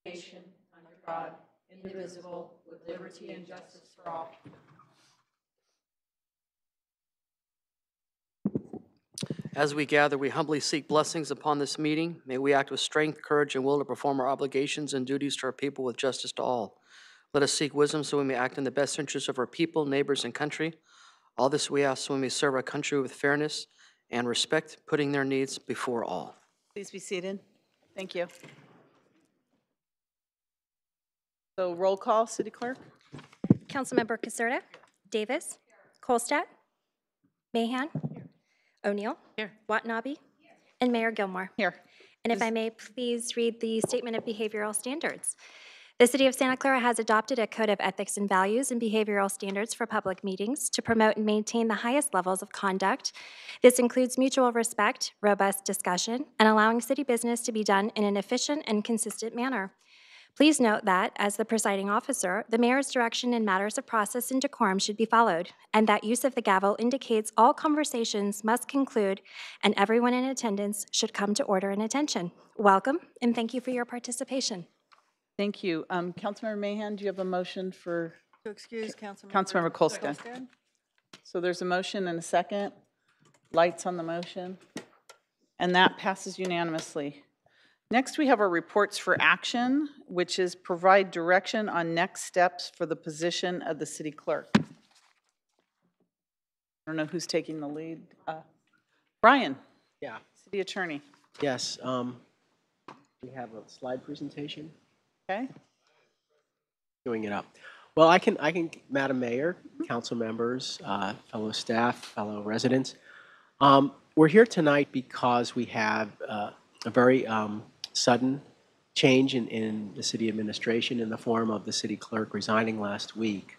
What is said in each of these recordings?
nation, under God, indivisible, with liberty and justice for all. As we gather, we humbly seek blessings upon this meeting. May we act with strength, courage, and will to perform our obligations and duties to our people with justice to all. Let us seek wisdom so we may act in the best interest of our people, neighbors, and country. All this we ask so we may serve our country with fairness and respect, putting their needs before all. Please be seated. Thank you. So roll call, City Clerk. Councilmember Caserta, Davis, Kolstad, Mahan, O'Neill, Here. Watanabe, and Mayor Gilmore. Here. And if I may please read the Statement of Behavioral Standards. The City of Santa Clara has adopted a code of ethics and values and behavioral standards for public meetings to promote and maintain the highest levels of conduct. This includes mutual respect, robust discussion, and allowing city business to be done in an efficient and consistent manner. Please note that, as the presiding officer, the mayor's direction in matters of process and decorum should be followed, and that use of the gavel indicates all conversations must conclude and everyone in attendance should come to order and attention. Welcome, and thank you for your participation. Thank you. Councilmember Mahan, do you have a motion for? To excuse Councilmember Kolstad. So there's a motion and a second. Lights on the motion. And that passes unanimously. Next, we have our reports for action, which is provide direction on next steps for the position of the city clerk. I don't know who's taking the lead. Brian. Yeah. City attorney. Yes. We have a slide presentation. Okay. Doing it up. Well, I can, Madam Mayor, council members, fellow staff, fellow residents. We're here tonight because we have a very sudden change in the city administration in the form of the city clerk resigning last week.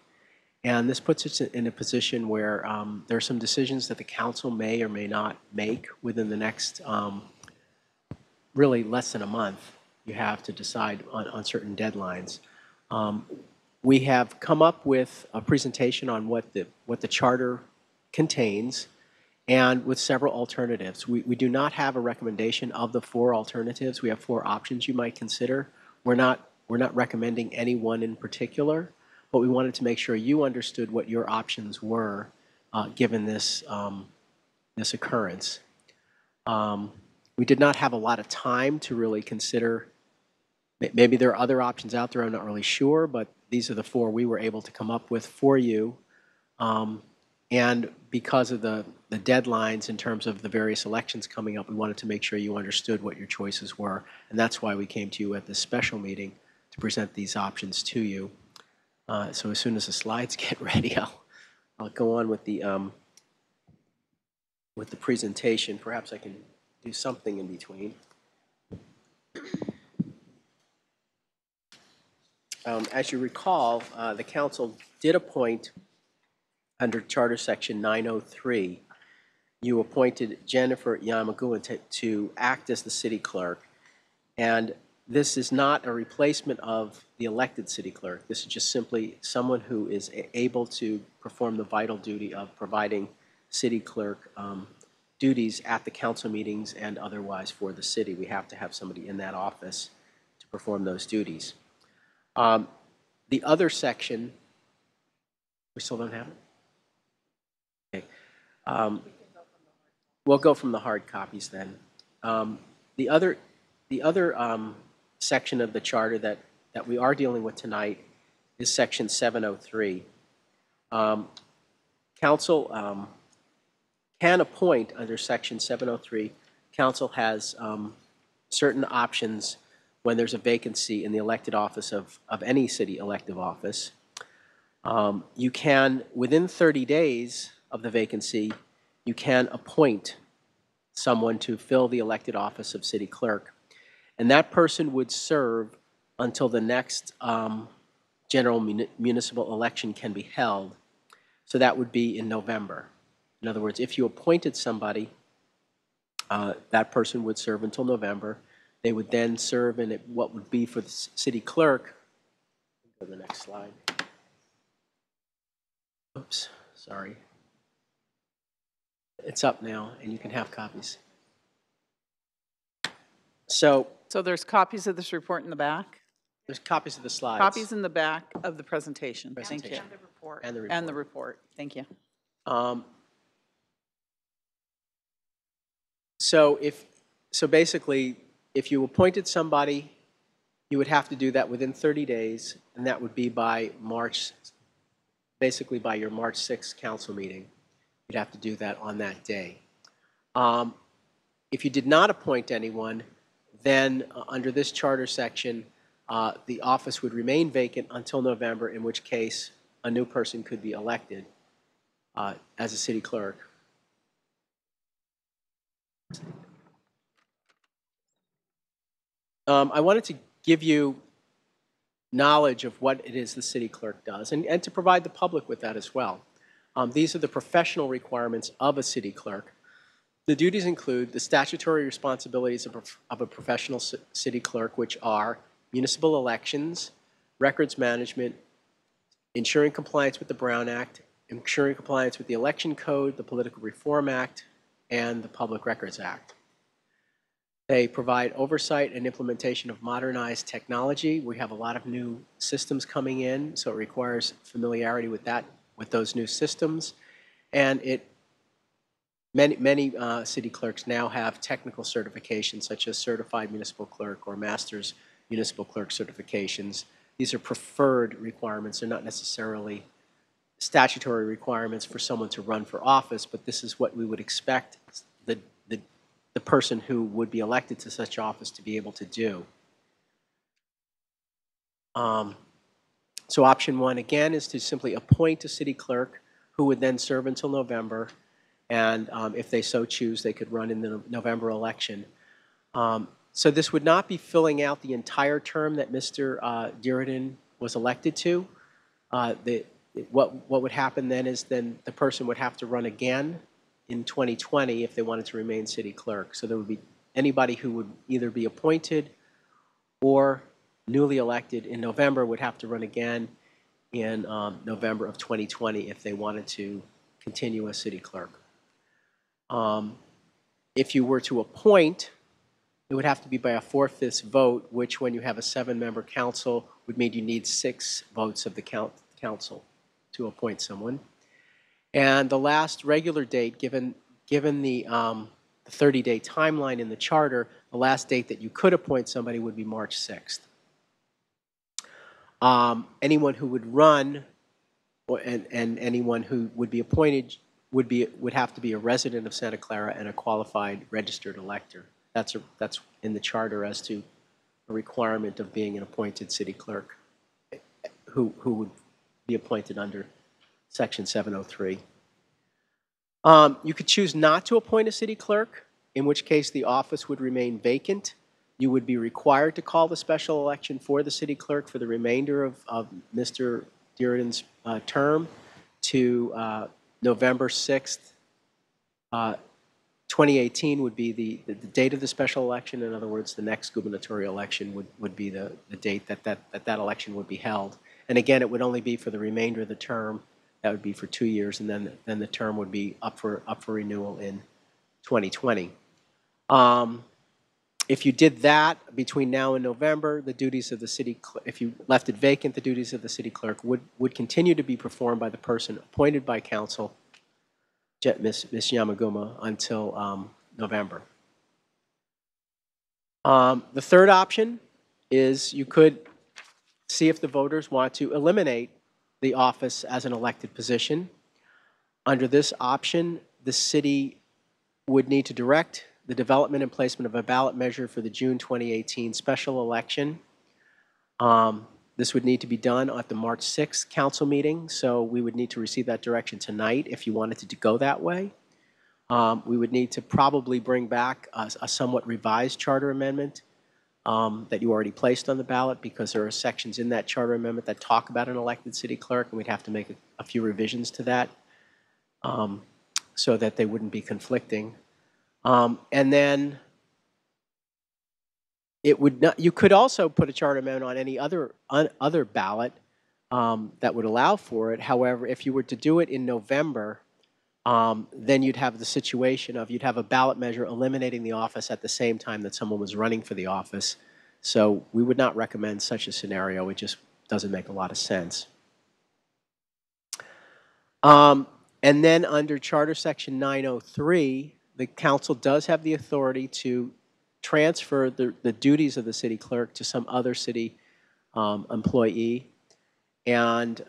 And this puts us in a position where there are some decisions that the council may or may not make within the next really less than a month. You have to decide on certain deadlines. We have come up with a presentation on what the charter contains and with several alternatives. We do not have a recommendation of the 4 alternatives. We have 4 options you might consider. We're not recommending any one in particular, but we wanted to make sure you understood what your options were given this, this occurrence. We did not have a lot of time to really consider. Maybe there are other options out there, I'm not really sure, but these are the 4 we were able to come up with for you. And because of the deadlines in terms of the various elections coming up, we wanted to make sure you understood what your choices were. And that's why we came to you at this special meeting to present these options to you. So as soon as the slides get ready, I'll go on with the presentation. Perhaps I can do something in between. As you recall, the council did appoint, under Charter Section 903, you appointed Jennifer Yamaguchi to act as the city clerk. And this is not a replacement of the elected city clerk. This is just simply someone who is able to perform the vital duty of providing city clerk duties at the council meetings and otherwise for the city. We have to have somebody in that office to perform those duties. The other section, we still don't have it? Okay. We'll go from the hard copies then. The other section of the charter that we are dealing with tonight is Section 703. Council can appoint under Section 703. Council has certain options when there's a vacancy in the elected office of any city elective office. You can, within 30 days of the vacancy, you can appoint someone to fill the elected office of city clerk. And that person would serve until the next general municipal election can be held. So that would be in November. In other words, if you appointed somebody, that person would serve until November. They would then serve in what would be for the city clerk. Go to the next slide. Oops, sorry. It's up now, and you can have copies. So there's copies of this report in the back? There's copies of the slides. Copies in the back of the presentation. Thank you. Presentation. And the report. And the report. And the report. Thank you. So basically, if you appointed somebody, you would have to do that within 30 days, and that would be by March, basically by your March 6th council meeting. You'd have to do that on that day. If you did not appoint anyone, then under this charter section, the office would remain vacant until November, in which case a new person could be elected as a city clerk. I wanted to give you knowledge of what it is the city clerk does, and to provide the public with that as well. These are the professional requirements of a city clerk. The duties include the statutory responsibilities of a professional city clerk, which are municipal elections, records management, ensuring compliance with the Brown Act, ensuring compliance with the Election Code, the Political Reform Act, and the Public Records Act. They provide oversight and implementation of modernized technology. We have a lot of new systems coming in, so it requires familiarity with those new systems. And many city clerks now have technical certifications, such as certified municipal clerk or master's municipal clerk certifications. These are preferred requirements. They're not necessarily statutory requirements for someone to run for office, but this is what we would expect the person who would be elected to such office to be able to do. So option one, again, is to simply appoint a city clerk who would then serve until November, and if they so choose, they could run in the November election. So this would not be filling out the entire term that Mr. Duridan was elected to. What would happen then is the person would have to run again in 2020 if they wanted to remain city clerk. So there would be anybody who would either be appointed or newly elected in November would have to run again in November of 2020 if they wanted to continue as city clerk. If you were to appoint, it would have to be by a 4/5 vote, which when you have a 7-member council would mean you need 6 votes of the council to appoint someone. And the last regular date, given the 30-day timeline in the charter, the last date that you could appoint somebody would be March 6th. Anyone who would run and anyone who would be appointed would have to be a resident of Santa Clara and a qualified registered elector. That's in the charter as to a requirement of being an appointed city clerk who would be appointed under Section 703. You could choose not to appoint a city clerk, in which case the office would remain vacant. You would be required to call the special election for the city clerk for the remainder of Mr. Duridan's term to November 6th. 2018 would be the date of the special election. In other words, the next gubernatorial election would be the date that election would be held. And again, it would only be for the remainder of the term. That would be for 2 years, and then the term would be up for renewal in 2020. If you did that between now and November, the duties of the city, if you left it vacant, the duties of the city clerk would continue to be performed by the person appointed by council, Ms. Yamaguma, until November. The third option is you could see if the voters want to eliminate the office as an elected position. Under this option, the city would need to direct the development and placement of a ballot measure for the June 2018 special election. This would need to be done at the March 6th council meeting, so we would need to receive that direction tonight if you wanted to go that way. We would need to probably bring back a somewhat revised charter amendment that you already placed on the ballot, because there are sections in that charter amendment that talk about an elected city clerk, and we'd have to make a few revisions to that so that they wouldn't be conflicting. And then it would not, you could also put a charter amendment on any other ballot that would allow for it. However, if you were to do it in November, then you'd have the situation of you'd have a ballot measure eliminating the office at the same time that someone was running for the office. So we would not recommend such a scenario. It just doesn't make a lot of sense. And then under Charter Section 903, the council does have the authority to transfer the duties of the city clerk to some other city employee. And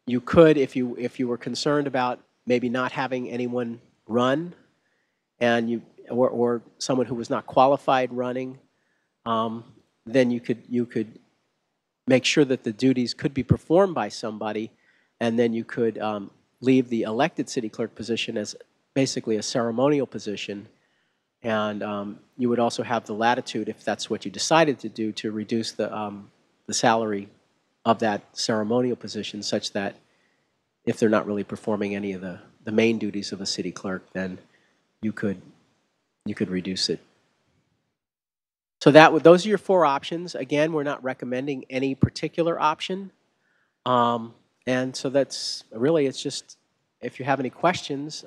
you could, if you were concerned about maybe not having anyone run, and or someone who was not qualified running, then you could make sure that the duties could be performed by somebody, and then you could leave the elected city clerk position as basically a ceremonial position. And you would also have the latitude, if that's what you decided to do, to reduce the salary of that ceremonial position, such that if they're not really performing any of the main duties of a city clerk, then you could reduce it. So those are your 4 options. Again, we're not recommending any particular option. And so that's really, it's just, if you have any questions,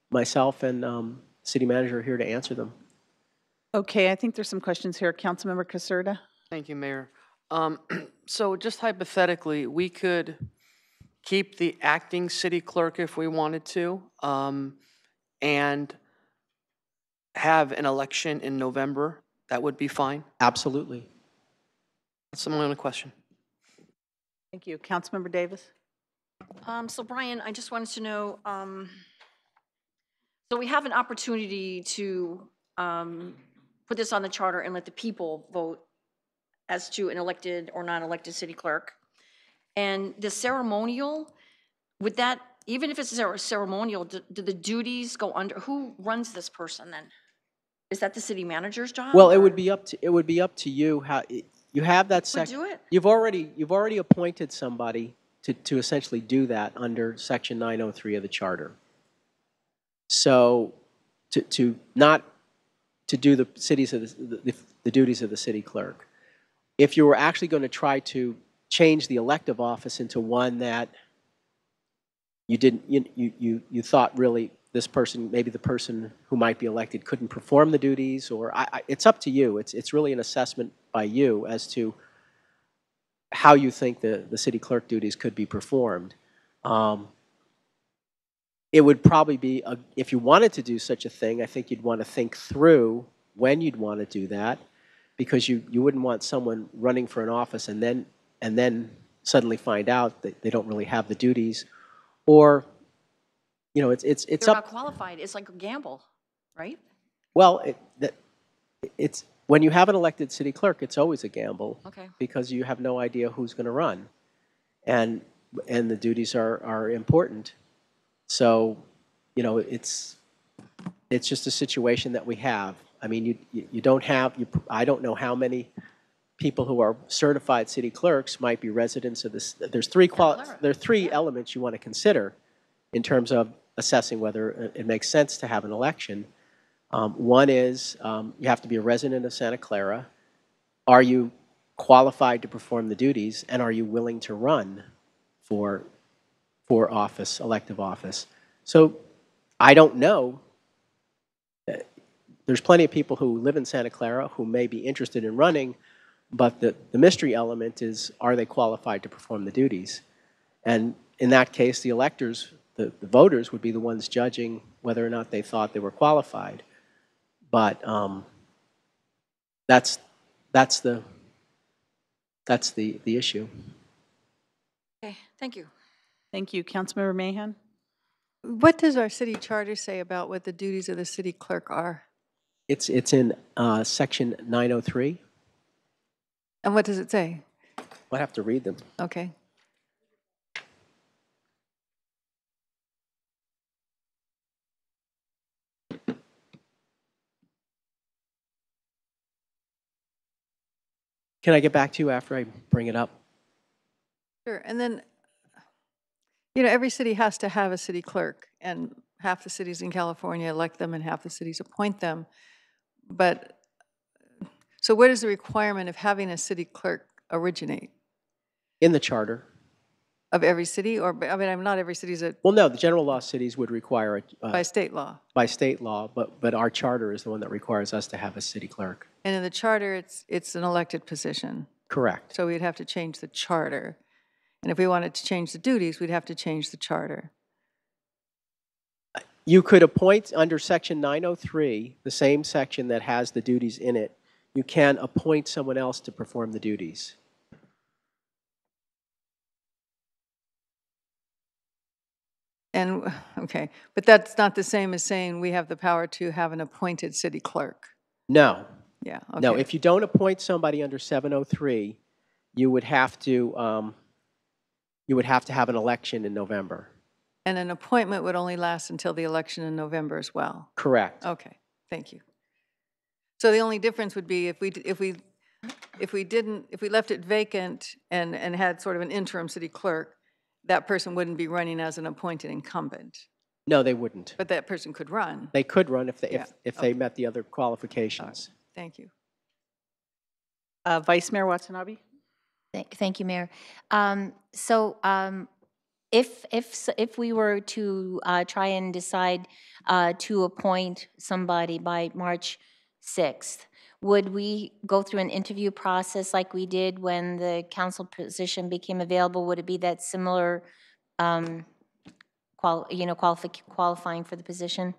myself and city manager are here to answer them. Okay, I think there's some questions here. Councilmember Caserta? Thank you, Mayor. So just hypothetically, we could keep the acting city clerk if we wanted to, and have an election in November. That would be fine. Absolutely. That's my only question. Thank you. Councilmember Davis? So Brian, I just wanted to know, so we have an opportunity to put this on the charter and let the people vote as to an elected or non-elected city clerk. And the ceremonial, would that, even if it's ceremonial, do the duties go under, who runs this person then? Is that the city manager's job? Well, or- it would be up to you how you have that Would do it? You've already appointed somebody to essentially do that under Section 903 of the Charter. So to do the cities of the duties of the city clerk. If you were actually going to try to change the elective office into one that you thought really this person, maybe the person who might be elected couldn't perform the duties, or it's up to you. It's really an assessment by you as to how you think the city clerk duties could be performed. It would probably be, if you wanted to do such a thing, I think you'd want to think through when you'd want to do that, because you wouldn't want someone running for an office and then suddenly find out that they don't really have the duties, or it's They're up. not qualified, it's like a gamble, right? Well, it's when you have an elected city clerk, it's always a gamble. Okay. Because you have no idea who's going to run, and the duties are important. So, it's just a situation that we have. I mean, you don't have, I don't know how many people who are certified city clerks might be residents of this. There are 3 elements you want to consider in terms of assessing whether it makes sense to have an election. One is you have to be a resident of Santa Clara. Are you qualified to perform the duties, and are you willing to run for office, elective office? So I don't know. There's plenty of people who live in Santa Clara who may be interested in running, but the mystery element is, are they qualified to perform the duties? And in that case, the electors, the voters, would be the ones judging whether or not they thought they were qualified. But that's the issue. Okay, thank you. Thank you. Councilmember Mahan? What does our city charter say about what the duties of the city clerk are? It's in Section 903. And what does it say? I'll have to read them. Okay. Can I get back to you after I bring it up? Sure. And then, every city has to have a city clerk, and half the cities in California elect them and half the cities appoint them. But, so where does the requirement of having a city clerk originate? In the charter. Of every city, or, not every city is Well, no, the general law cities would require it by state law. by state law, but our charter is the one that requires us to have a city clerk. And in the charter, it's an elected position. Correct. So we'd have to change the charter. And if we wanted to change the duties, we'd have to change the charter. You could appoint under Section 903, the same section that has the duties in it, you can appoint someone else to perform the duties. And, okay, but that's not the same as saying we have the power to have an appointed city clerk. No. Yeah, okay. No, if you don't appoint somebody under 703, you would have to have an election in November. And an appointment would only last until the election in November as well. Correct. Okay, thank you. So the only difference would be if we left it vacant and had sort of an interim city clerk, that person wouldn't be running as an appointed incumbent, No, they wouldn't. but that person could run. They could run if they, Yeah, if they met the other qualifications. Thank you. Vice Mayor Watanabe? Thank you, Mayor. If we were to try and decide to appoint somebody by March 6th, would we go through an interview process like we did when the council position became available? Would it be that similar, qualifying for the position?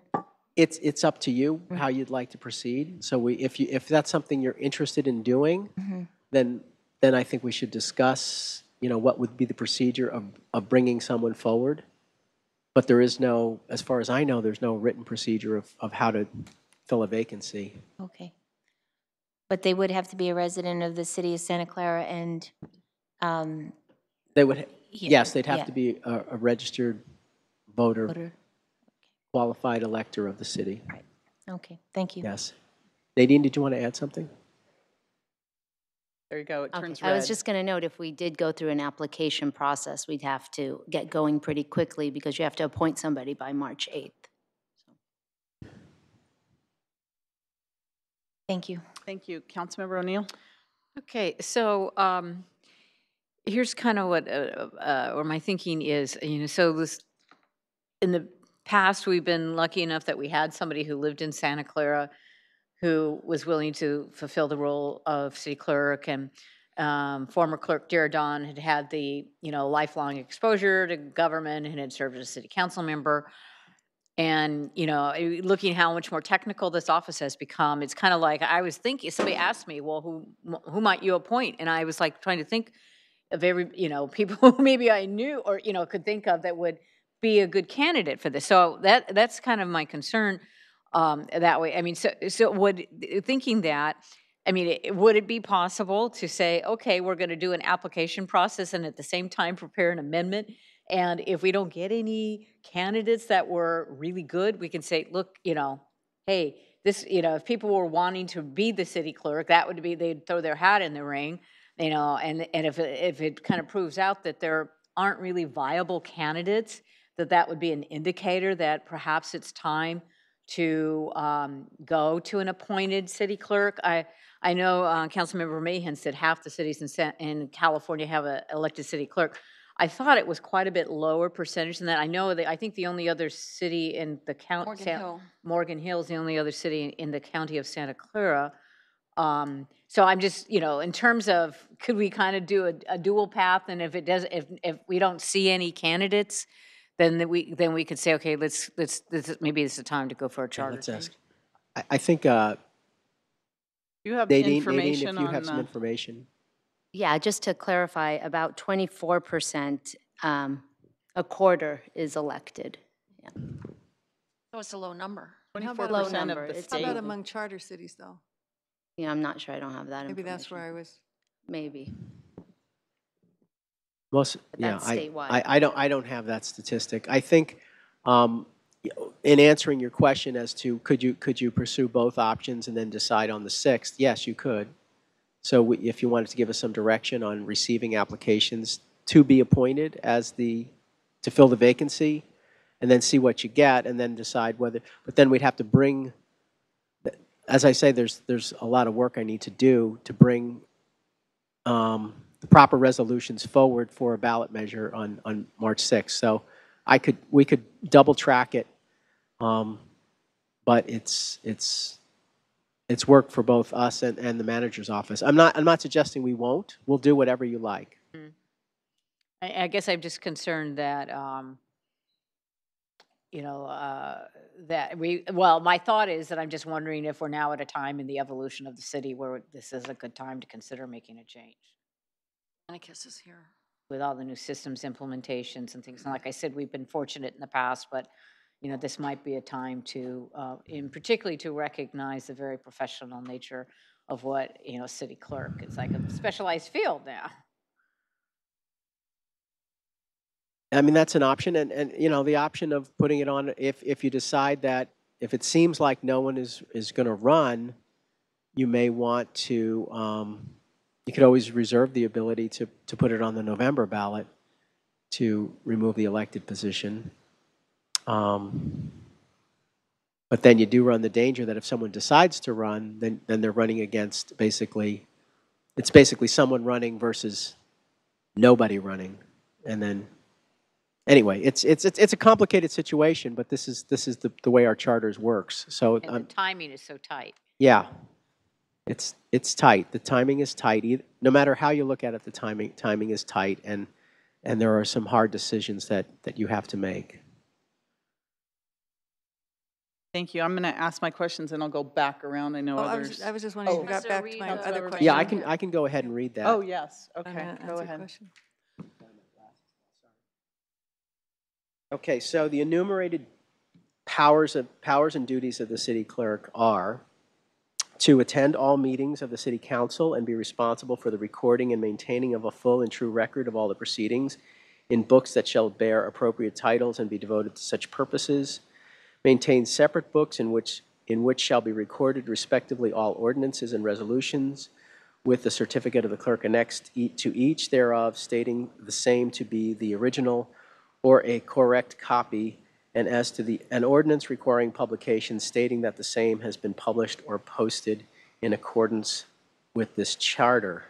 It's up to you how you'd like to proceed. So if that's something you're interested in doing, then I think we should discuss, what would be the procedure of bringing someone forward. But there is no, as far as I know, there's no written procedure of how to fill a vacancy. Okay. But they would have to be a resident of the city of Santa Clara and, They would, yes, they'd have yeah. to be a registered voter, voter. qualified elector of the city. Right. Okay, thank you. Yes. Nadine, did you want to add something? There you go, it Okay, turns red. I was just going to note, if we did go through an application process, we'd have to get going pretty quickly because you have to appoint somebody by March 8th. Thank you. Thank you. Councilmember O'Neill? Okay, so here's kind of what or my thinking is, so this, in the past, we've been lucky enough that we had somebody who lived in Santa Clara who was willing to fulfill the role of city clerk, and former clerk Jaredon had had the, lifelong exposure to government and had served as a city council member. And, looking how much more technical this office has become, it's kind of like, I was thinking, somebody asked me, well, who might you appoint? And I was like trying to think of every, people who maybe I knew or, could think of that would be a good candidate for this. So that's kind of my concern that way. I mean, so thinking that, I mean, would it be possible to say, okay, we're going to do an application process and at the same time prepare an amendment? And if we don't get any candidates that were really good, we can say, look, hey, this, if people were wanting to be the city clerk, that would be, they'd throw their hat in the ring, and if it kind of proves out that there aren't really viable candidates, that would be an indicator that perhaps it's time to go to an appointed city clerk. I know Councilmember Mahan said half the cities in California have an elected city clerk. I thought it was quite a bit lower percentage than that. I think the only other city in the county, Morgan Hill is the only other city in the county of Santa Clara. So I'm just, in terms of, could we kind of do a dual path? And if we don't see any candidates, then we could say, okay, maybe it's the time to go for a charter. Let's ask. I think Do you have Nadine, information if you on have some information. Yeah, just to clarify, about 24%, a quarter is elected. Yeah. So it's a low number. 24% number. of the It's How state? about among charter cities, though? I'm not sure, I don't have that Maybe information. that's where I was. Maybe. Most, But yeah, that's statewide. I don't have that statistic. I think in answering your question as to could you pursue both options and then decide on the 6th, yes, you could. So if you wanted to give us some direction on receiving applications to be appointed to fill the vacancy, and then see what you get, and then decide whether, but then we'd have to bring, as I say, there's a lot of work I need to do to bring the proper resolutions forward for a ballot measure on March 6th. So we could double track it, but it's it's worked for both us and the manager's office. I'm not suggesting we won't. We'll do whatever you like. I guess I'm just concerned that, well, my thought is that I'm just wondering if we're now at a time in the evolution of the city where this is a good time to consider making a change Anarchist is here. with all the new systems implementations and things. And like I said, we've been fortunate in the past, but, this might be a time to, in particularly to recognize the very professional nature of what, city clerk. It's like a specialized field now. I mean, that's an option, and the option of putting it on, if you decide that, if it seems like no one is going to run, you may want to, you could always reserve the ability to put it on the November ballot to remove the elected position. But then you do run the danger that if someone decides to run, then they're running against it's basically someone running versus nobody running. And then, anyway, it's a complicated situation, but this is the way our charters works. So And the timing is so tight. yeah, it's tight. The timing is tight. No matter how you look at it, the timing is tight, and there are some hard decisions that you have to make. Thank you. I'm going to ask my questions and I'll go back around. I know others. I was just wondering if you got Mr. back Reed, to my Councilmember other Reed. question. Yeah, I can go ahead and read that. Oh, yes. I'm Okay, gonna go answer your ahead. question. Okay, so the enumerated powers and duties of the city clerk are to attend all meetings of the city council and be responsible for the recording and maintaining of a full and true record of all the proceedings in books that shall bear appropriate titles and be devoted to such purposes. Maintain separate books in which shall be recorded respectively all ordinances and resolutions, with the certificate of the clerk annexed to each thereof, stating the same to be the original or a correct copy, and as to an ordinance requiring publication, stating that the same has been published or posted in accordance with this charter.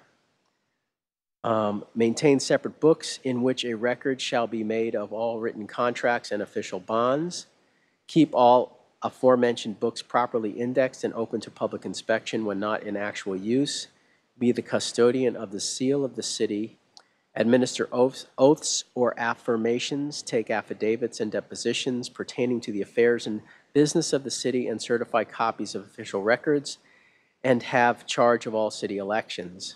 Maintain separate books in which a record shall be made of all written contracts and official bonds. Keep all aforementioned books properly indexed and open to public inspection when not in actual use. Be the custodian of the seal of the city. Administer oaths or affirmations, take affidavits and depositions pertaining to the affairs and business of the city, and certify copies of official records, and have charge of all city elections.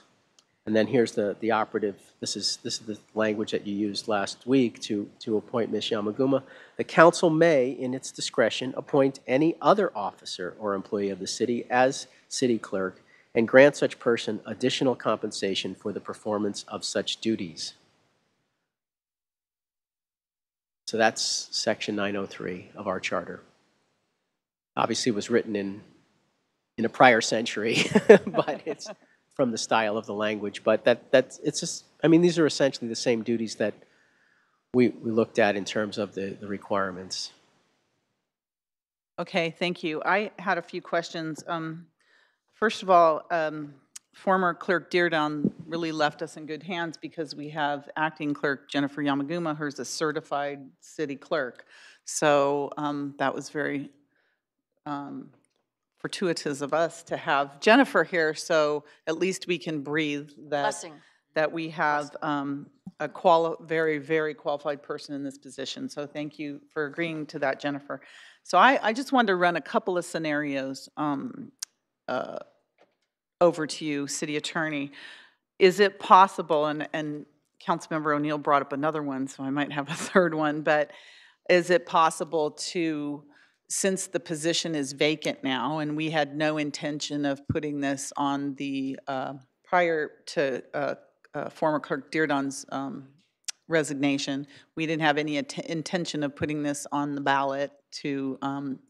And then here's the operative, this is the language that you used last week to appoint Ms. Yamaguma. The council may, in its discretion, appoint any other officer or employee of the city as city clerk and grant such person additional compensation for the performance of such duties. So that's section 903 of our charter. Obviously it was written in a prior century, but it's from the style of the language. But it's just, I mean, these are essentially the same duties that we looked at in terms of the requirements. Okay, thank you. I had a few questions. First of all, former Clerk Deardown really left us in good hands because we have acting clerk Jennifer Yamaguma, who's a certified city clerk. So that was very fortuitous of us to have Jennifer here, so at least we can breathe Blessing. that we have a very, very qualified person in this position. So thank you for agreeing to that, Jennifer. So I just wanted to run a couple of scenarios over to you, City Attorney. Is it possible, and Councilmember O'Neill brought up another one, so I might have a third one, but is it possible to, since the position is vacant now, and we had no intention of putting this on the, prior to former Clerk Deardown's resignation, we didn't have any intention of putting this on the ballot to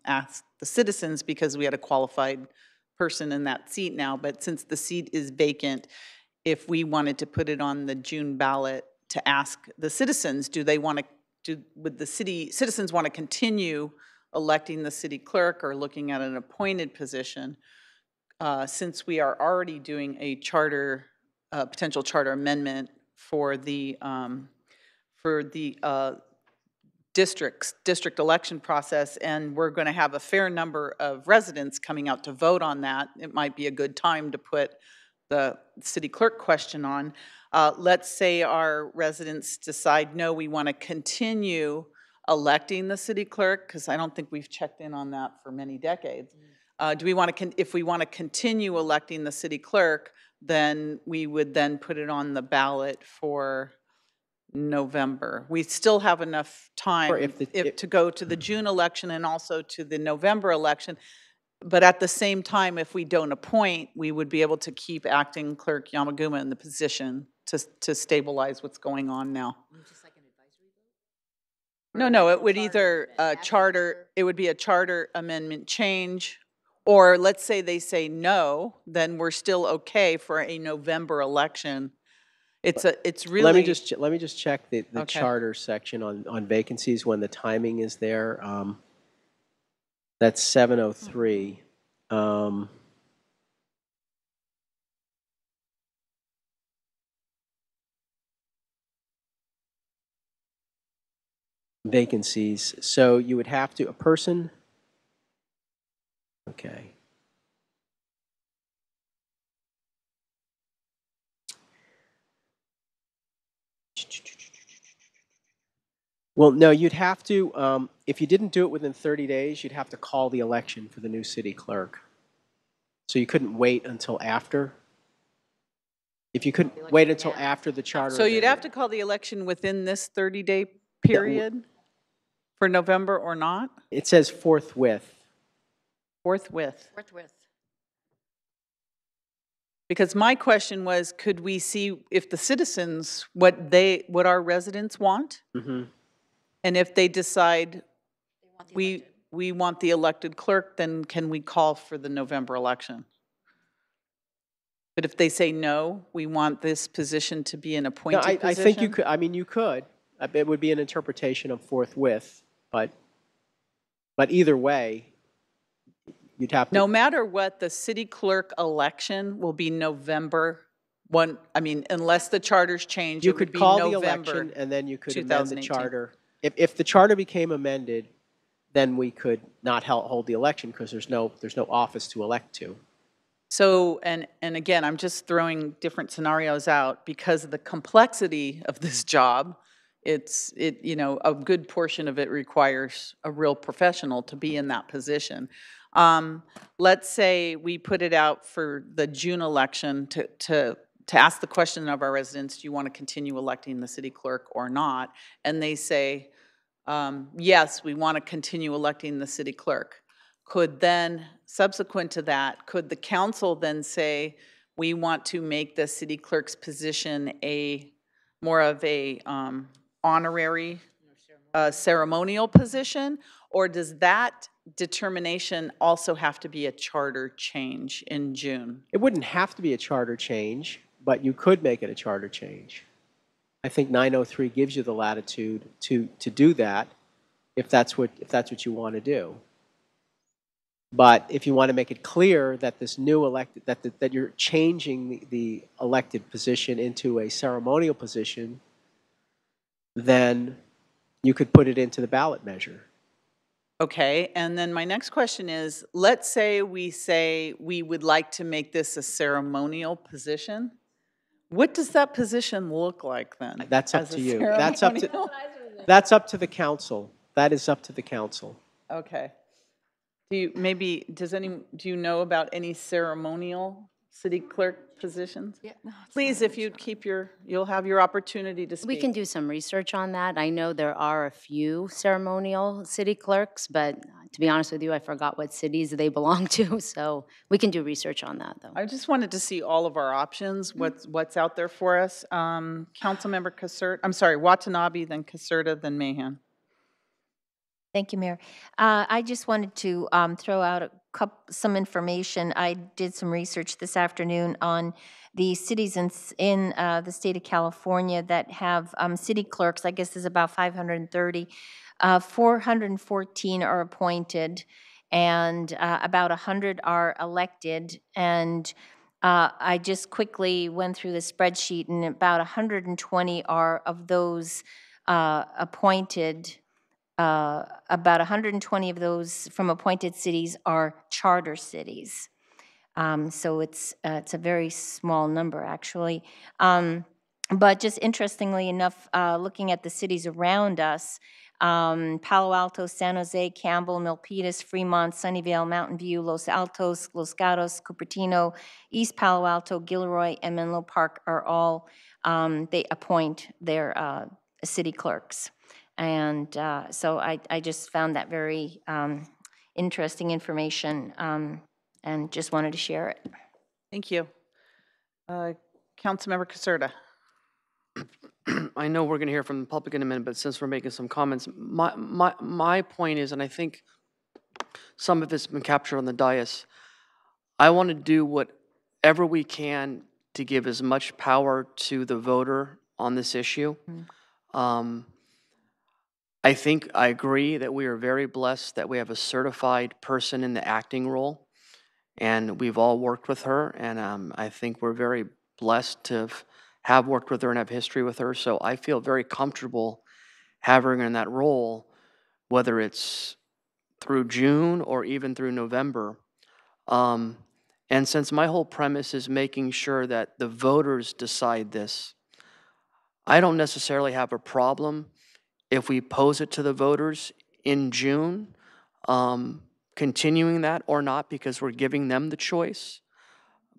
ask the citizens because we had a qualified person in that seat now, but since the seat is vacant, if we wanted to put it on the June ballot to ask the citizens, would the citizens want to continue electing the city clerk or looking at an appointed position, since we are already doing a charter, potential charter amendment for the district election process, and we're going to have a fair number of residents coming out to vote on that, it might be a good time to put the city clerk question on. Let's say our residents decide, no, we want to continue electing the city clerk, because I don't think we've checked in on that for many decades. Do we want to, if we want to continue electing the city clerk, then we would then put it on the ballot for November. We still have enough time to go to the June election and also to the November election. But at the same time, if we don't appoint, we would be able to keep acting Clerk Yamaguma in the position to stabilize what's going on now. Just like an advisory vote? No, it would either it would be a charter amendment change, or let's say they say no, then we're still okay for a November election. It's really. Let me just check the Okay. charter section on vacancies when the timing is there. That's 703. Vacancies. So you would have to, a person. Okay. Well, no, you'd have to, if you didn't do it within 30 days, you'd have to call the election for the new city clerk. So you couldn't wait until after. If you couldn't wait until after the charter. So you'd have to call the election within this 30-day period for November or not? It says forthwith. Forthwith. Forthwith. Because my question was, could we see if the citizens, what our residents want? Mm-hmm. And if they decide we want the elected clerk, then can we call for the November election? But if they say no, we want this position to be an appointed position? I think you could. I mean, you could. It would be an interpretation of forthwith, but either way, you'd have to. No matter what, the city clerk election will be November 1. I mean, unless the charters change, You it could would be call the November election, and then you could amend the 2018. charter. If the charter became amended, then we could not hold the election because there's no office to elect to. So, and again, I'm just throwing different scenarios out because of the complexity of this job. You know, a good portion of it requires a real professional to be in that position. Let's say we put it out for the June election to ask the question of our residents, do you want to continue electing the city clerk or not? And they say, yes, we want to continue electing the city clerk. Could then, subsequent to that, could the council then say, we want to make the city clerk's position more of a honorary ceremonial position? Or does that determination also have to be a charter change in June? It wouldn't have to be a charter change, but you could make it a charter change. I think 903 gives you the latitude to do that if that's what you want to do. But if you want to make it clear that this new elected, that you're changing the elected position into a ceremonial position, then you could put it into the ballot measure. Okay, and then my next question is, let's say we would like to make this a ceremonial position. What does that position look like then? That's up as to a you. ceremonial? That's up to the council. That is up to the council. Okay. Do you know about any ceremonial city clerk positions? Yeah, no, it's Please, not if you'd you'll have your opportunity to speak. We can do some research on that. I know there are a few ceremonial city clerks, but to be honest with you, I forgot what cities they belong to, so we can do research on that, though. I just wanted to see all of our options, what's out there for us. Councilmember Watanabe, then Caserta, then Mahan. Thank you, Mayor. I just wanted to throw out some information. I did some research this afternoon on the cities in the state of California that have city clerks. I guess there's about 530. 414 are appointed, and about 100 are elected. And I just quickly went through the spreadsheet, and about 120 are of those appointed about 120 of those from appointed cities are charter cities. So it's a very small number, actually. But just interestingly enough, looking at the cities around us, Palo Alto, San Jose, Campbell, Milpitas, Fremont, Sunnyvale, Mountain View, Los Altos, Los Gatos, Cupertino, East Palo Alto, Gilroy, and Menlo Park are all, they appoint their city clerks. And so I just found that very interesting information and just wanted to share it. Thank you. Councilmember Caserta. I know we're going to hear from the public in a minute, but since we're making some comments, my point is, and I think some of it's been captured on the dais, I want to do whatever we can to give as much power to the voter on this issue. I think I agree that we are very blessed that we have a certified person in the acting role, and we've all worked with her, and I think we're very blessed to have worked with her and have history with her, so I feel very comfortable having her in that role, whether it's through June or even through November. And since my whole premise is making sure that the voters decide this, I don't necessarily have a problem if we pose it to the voters in June, continuing that or not, because we're giving them the choice.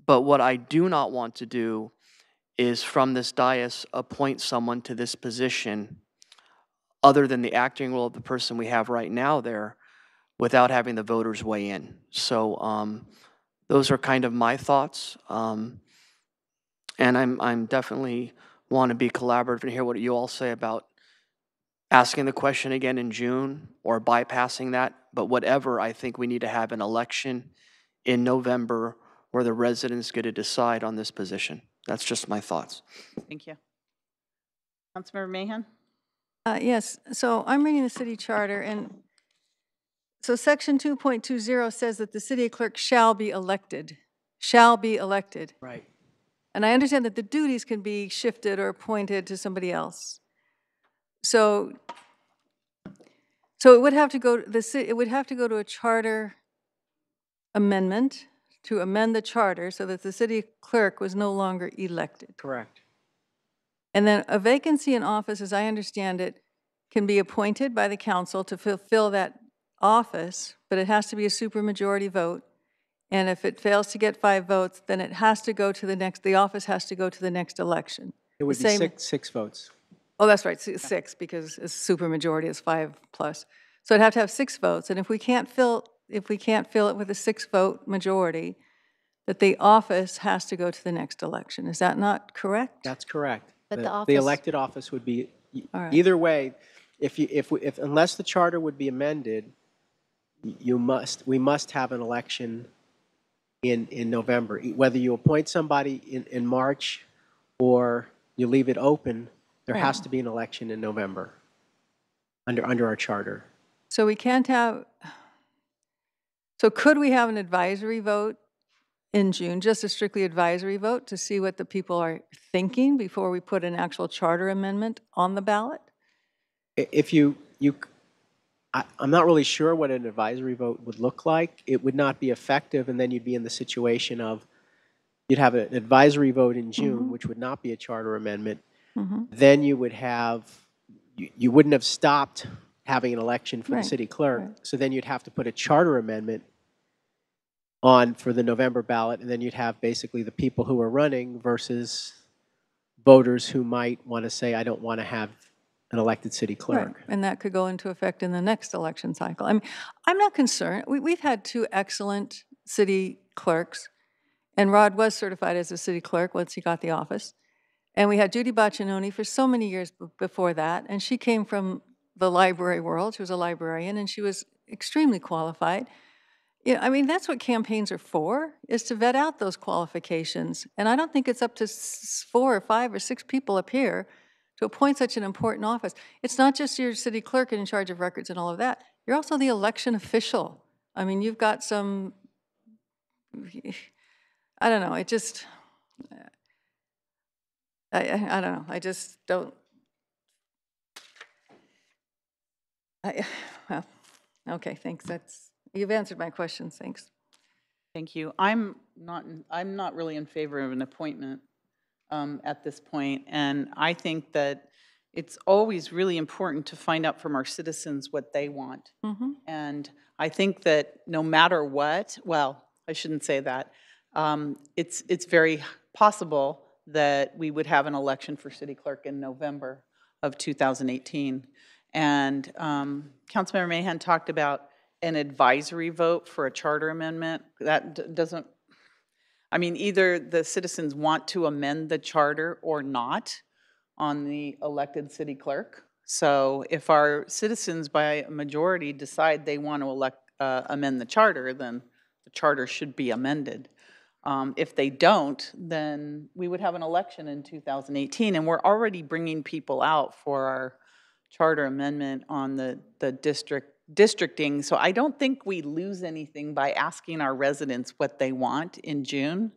But what I do not want to do is from this dais appoint someone to this position other than the acting role of the person we have right now there without having the voters weigh in. So those are kind of my thoughts. And I'm definitely want to be collaborative and hear what you all say about asking the question again in June or bypassing that. But whatever, I think we need to have an election in November where the residents get to decide on this position. That's just my thoughts. Thank you. Councilmember Mahan. Yes, so I'm reading the city charter, and so section 2.20 says that the city clerk shall be elected. Shall be elected. Right. And I understand that the duties can be shifted or appointed to somebody else. So it would have to go, it would have to go to a charter amendment to amend the charter so that the city clerk was no longer elected. Correct. And then a vacancy in office, as I understand it, can be appointed by the council to fulfill that office, but it has to be a supermajority vote. And if it fails to get 5 votes, then it has to go to the next, the office has to go to the next election. It would be six votes. Oh, that's right, 6, because a supermajority is 5 plus. So it'd have to have 6 votes, and if we can't fill it with a 6-vote majority, that the office has to go to the next election. Is that not correct? That's correct. But The elected office would be, right. Either way, if unless the charter would be amended, we must have an election in November. Whether you appoint somebody in March or you leave it open, there has to be an election in November under our charter. So we can't have, so could we have an advisory vote in June, just a strictly advisory vote to see what the people are thinking before we put an actual charter amendment on the ballot? If I'm not really sure what an advisory vote would look like. It would not be effective, and then you'd be in the situation of you'd have an advisory vote in June, which would not be a charter amendment. Then you would have, you wouldn't have stopped having an election for the city clerk, so then you'd have to put a charter amendment on for the November ballot, and then you'd have basically the people who are running versus voters who might want to say, I don't want to have an elected city clerk. Right. And that could go into effect in the next election cycle. I mean, I'm not concerned. We've had 2 excellent city clerks, and Rod was certified as a city clerk once he got the office. And we had Judy Baccinoni for so many years before that, and she came from the library world. She was a librarian, and she was extremely qualified. Yeah, I mean, that's what campaigns are for, is to vet out those qualifications. And I don't think it's up to 4 or 5 or 6 people up here to appoint such an important office. It's not just your city clerk in charge of records and all of that. You're also the election official. I mean, you've got some, I don't know, it just, I don't know, I just don't. Well, okay, thanks. You've answered my questions, thanks. Thank you. I'm not really in favor of an appointment at this point, and I think that it's always really important to find out from our citizens what they want. And I think that no matter what, well, I shouldn't say that, it's very possible that we would have an election for city clerk in November of 2018. And Councilmember Mahan talked about an advisory vote for a charter amendment. That doesn't, I mean, either the citizens want to amend the charter or not on the elected city clerk. So if our citizens by a majority decide they want to amend the charter, then the charter should be amended. If they don't, then we would have an election in 2018, and we're already bringing people out for our charter amendment on the districting. So I don't think we lose anything by asking our residents what they want in June.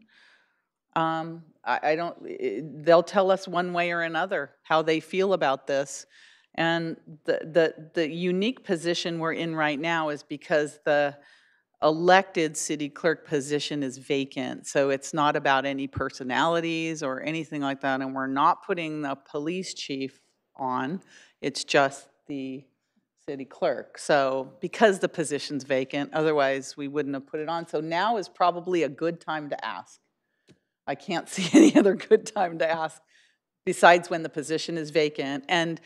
I don't, they'll tell us one way or another how they feel about this. And the unique position we're in right now is because the elected city clerk position is vacant. So it's not about any personalities or anything like that. And we're not putting the police chief on. It's just the city clerk. So because the position's vacant, otherwise we wouldn't have put it on. So now is probably a good time to ask. I can't see any other good time to ask besides when the position is vacant. And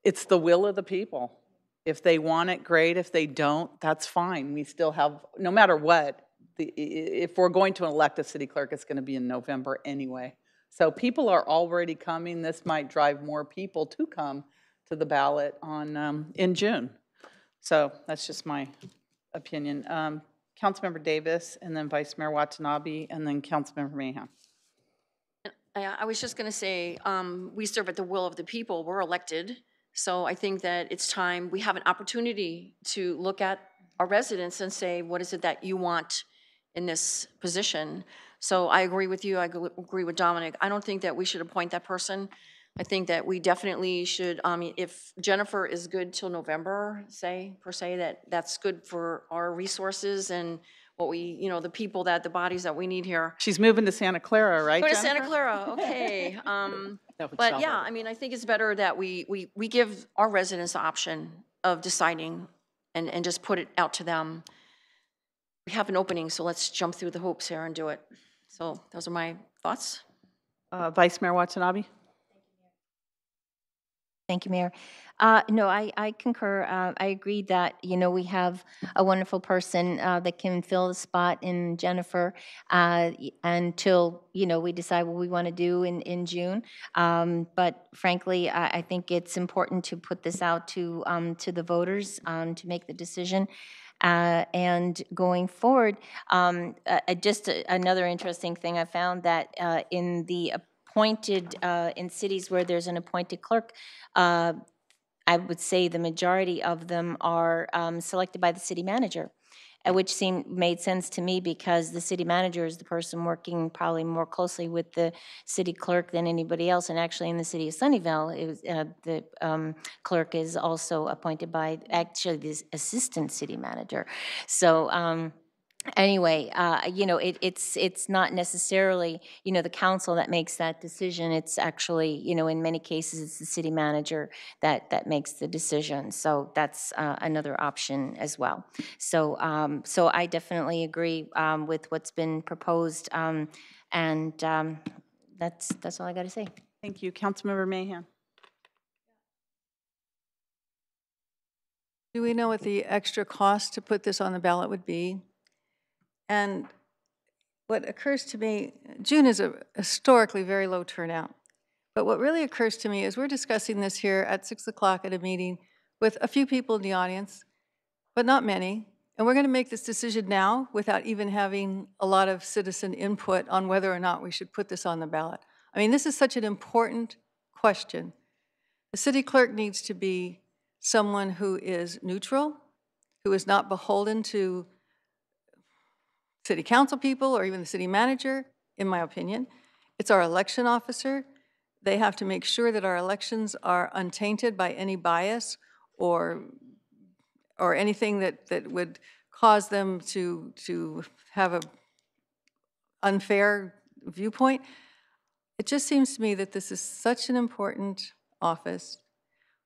it's the will of the people. If they want it, great. If they don't, that's fine. We still have, no matter what, if we're going to elect a city clerk, it's going to be in November anyway. So people are already coming. This might drive more people to come to the ballot on in June. So that's just my opinion. Councilmember Davis, and then Vice Mayor Watanabe, and then Councilmember Mahan. I was just going to say, we serve at the will of the people. We're elected. So I think that it's time, we have an opportunity to look at our residents and say, what is it that you want in this position? So I agree with you. I agree with Dominic. I don't think that we should appoint that person. I think that we definitely should, if Jennifer is good till November, per se, that's good for our resources and what we, the people the bodies that we need here. She's moving to Santa Clara, right, Going to Jennifer? Santa Clara, okay. But yeah, I mean, I think it's better that we give our residents the option of deciding and just put it out to them. We have an opening, so let's jump through the hoops here and do it. So those are my thoughts. Vice Mayor Watanabe? Thank you, Mayor. No, I concur. I agree that, we have a wonderful person that can fill the spot in Jennifer until, we decide what we want to do in June. But frankly, I think it's important to put this out to the voters to make the decision. And going forward, just another interesting thing I found that in the appointed, in cities where there's an appointed clerk, I would say the majority of them are selected by the city manager, which made sense to me because the city manager is the person working probably more closely with the city clerk than anybody else. And actually in the city of Sunnyvale, the clerk is also appointed by actually the assistant city manager. So anyway, it's not necessarily, the council that makes that decision. It's actually, in many cases, it's the city manager that makes the decision. So that's another option as well. So I definitely agree with what's been proposed, and that's all I got to say. Thank you. Councilmember Mahan. Do we know what the extra cost to put this on the ballot would be? And what occurs to me, June is a historically very low turnout. But what really occurs to me is we're discussing this here at 6 o'clock at a meeting with a few people in the audience, but not many. And we're going to make this decision now without even having a lot of citizen input on whether or not we should put this on the ballot. I mean, this is such an important question. The city clerk needs to be someone who is neutral, who is not beholden to city council people or even the city manager, in my opinion. It's our election officer. They have to make sure that our elections are untainted by any bias or or anything that would cause them to have a unfair viewpoint. It just seems to me that this is such an important office.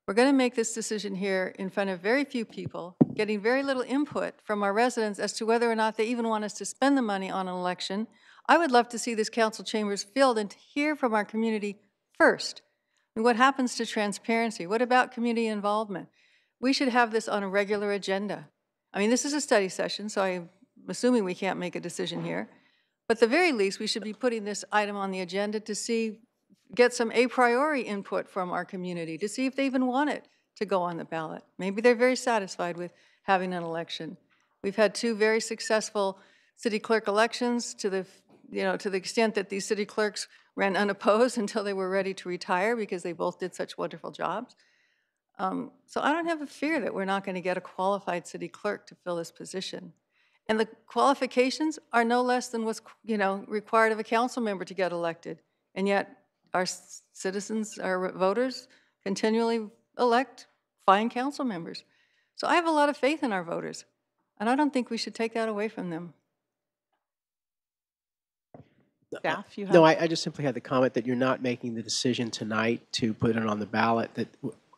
We're going to make this decision here in front of very few people, getting very little input from our residents as to whether or not they even want us to spend the money on an election. I would love to see this council chambers filled and to hear from our community first. And what happens to transparency? What about community involvement? We should have this on a regular agenda. I mean, this is a study session, so I'm assuming we can't make a decision here. But at the very least, we should be putting this item on the agenda to get some a priori input from our community to see if they even want it to go on the ballot. Maybe they're very satisfied with having an election. We've had 2 very successful city clerk elections to the extent that these city clerks ran unopposed until they were ready to retire because they both did such wonderful jobs. So I don't have a fear that we're not going to get a qualified city clerk to fill this position. And the qualifications are no less than what's required of a council member to get elected. And yet our citizens, our voters, continually elect fine council members. So I have a lot of faith in our voters, and I don't think we should take that away from them. Staff, you have? No, I just simply had the comment that you're not making the decision tonight to put it on the ballot. That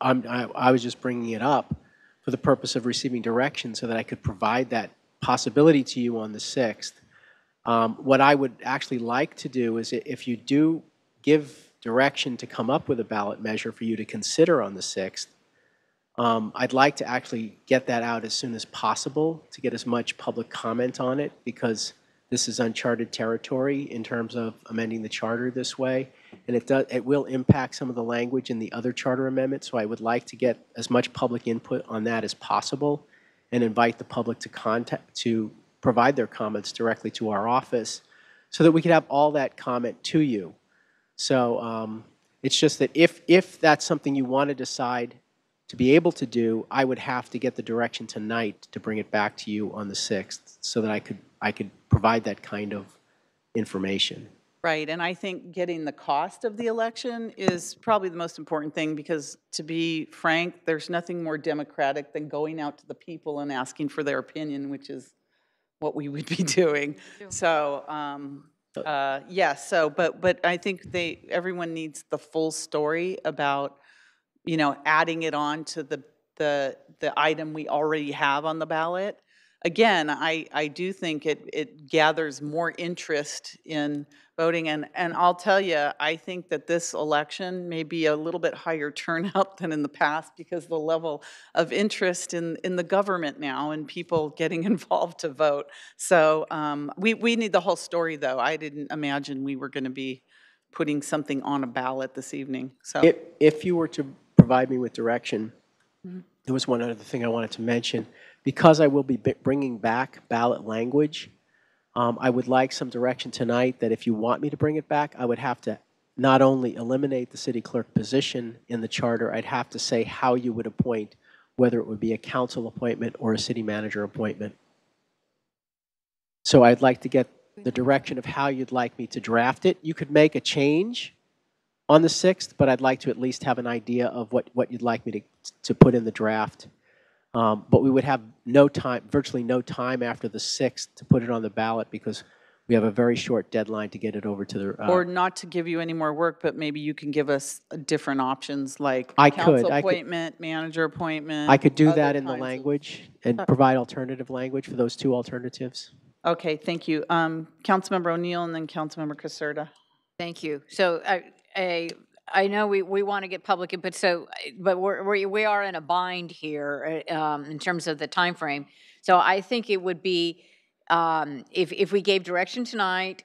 I was just bringing it up for the purpose of receiving direction so that I could provide that possibility to you on the 6th. What I would actually like to do is if you do give direction to come up with a ballot measure for you to consider on the 6th, I'd like to actually get that out as soon as possible to get as much public comment on it, because this is uncharted territory in terms of amending the charter this way, and it will impact some of the language in the other charter amendments. So I would like to get as much public input on that as possible, and invite the public to provide their comments directly to our office, so that we could have all that comment to you. So it's just that if that's something you want to decide to be able to do, I would have to get the direction tonight to bring it back to you on the 6th, so that I could provide that kind of information. Right, and I think getting the cost of the election is probably the most important thing, because to be frank, there's nothing more democratic than going out to the people and asking for their opinion, which is what we would be doing. So, yes, but I think everyone needs the full story about, adding it on to the item we already have on the ballot. Again, I do think it gathers more interest in voting, and I'll tell you, I think that this election may be a little bit higher turnout than in the past, because the level of interest in the government now and people getting involved to vote. So we need the whole story, though. I didn't imagine we were going to be putting something on a ballot this evening. So if you were to provide me with direction, there was one other thing I wanted to mention. Because I will be bringing back ballot language, I would like some direction tonight that if you want me to bring it back, I would have to not only eliminate the city clerk position in the charter, I'd have to say how you would appoint, whether it would be a council appointment or a city manager appointment. So I'd like to get the direction of how you'd like me to draft it. You could make a change on the 6th, but I'd like to at least have an idea of what you'd like me to put in the draft. But we would have virtually no time after the 6th to put it on the ballot, because we have a very short deadline to get it over to the... or not to give you any more work, but maybe you can give us different options, like council appointment, manager appointment. I could do that in the language and provide alternative language for those 2 alternatives. Okay, thank you. Councilmember O'Neill and then Councilmember Caserta. Thank you. So I know we want to get public input, but we are in a bind here in terms of the time frame. So I think it would be if we gave direction tonight,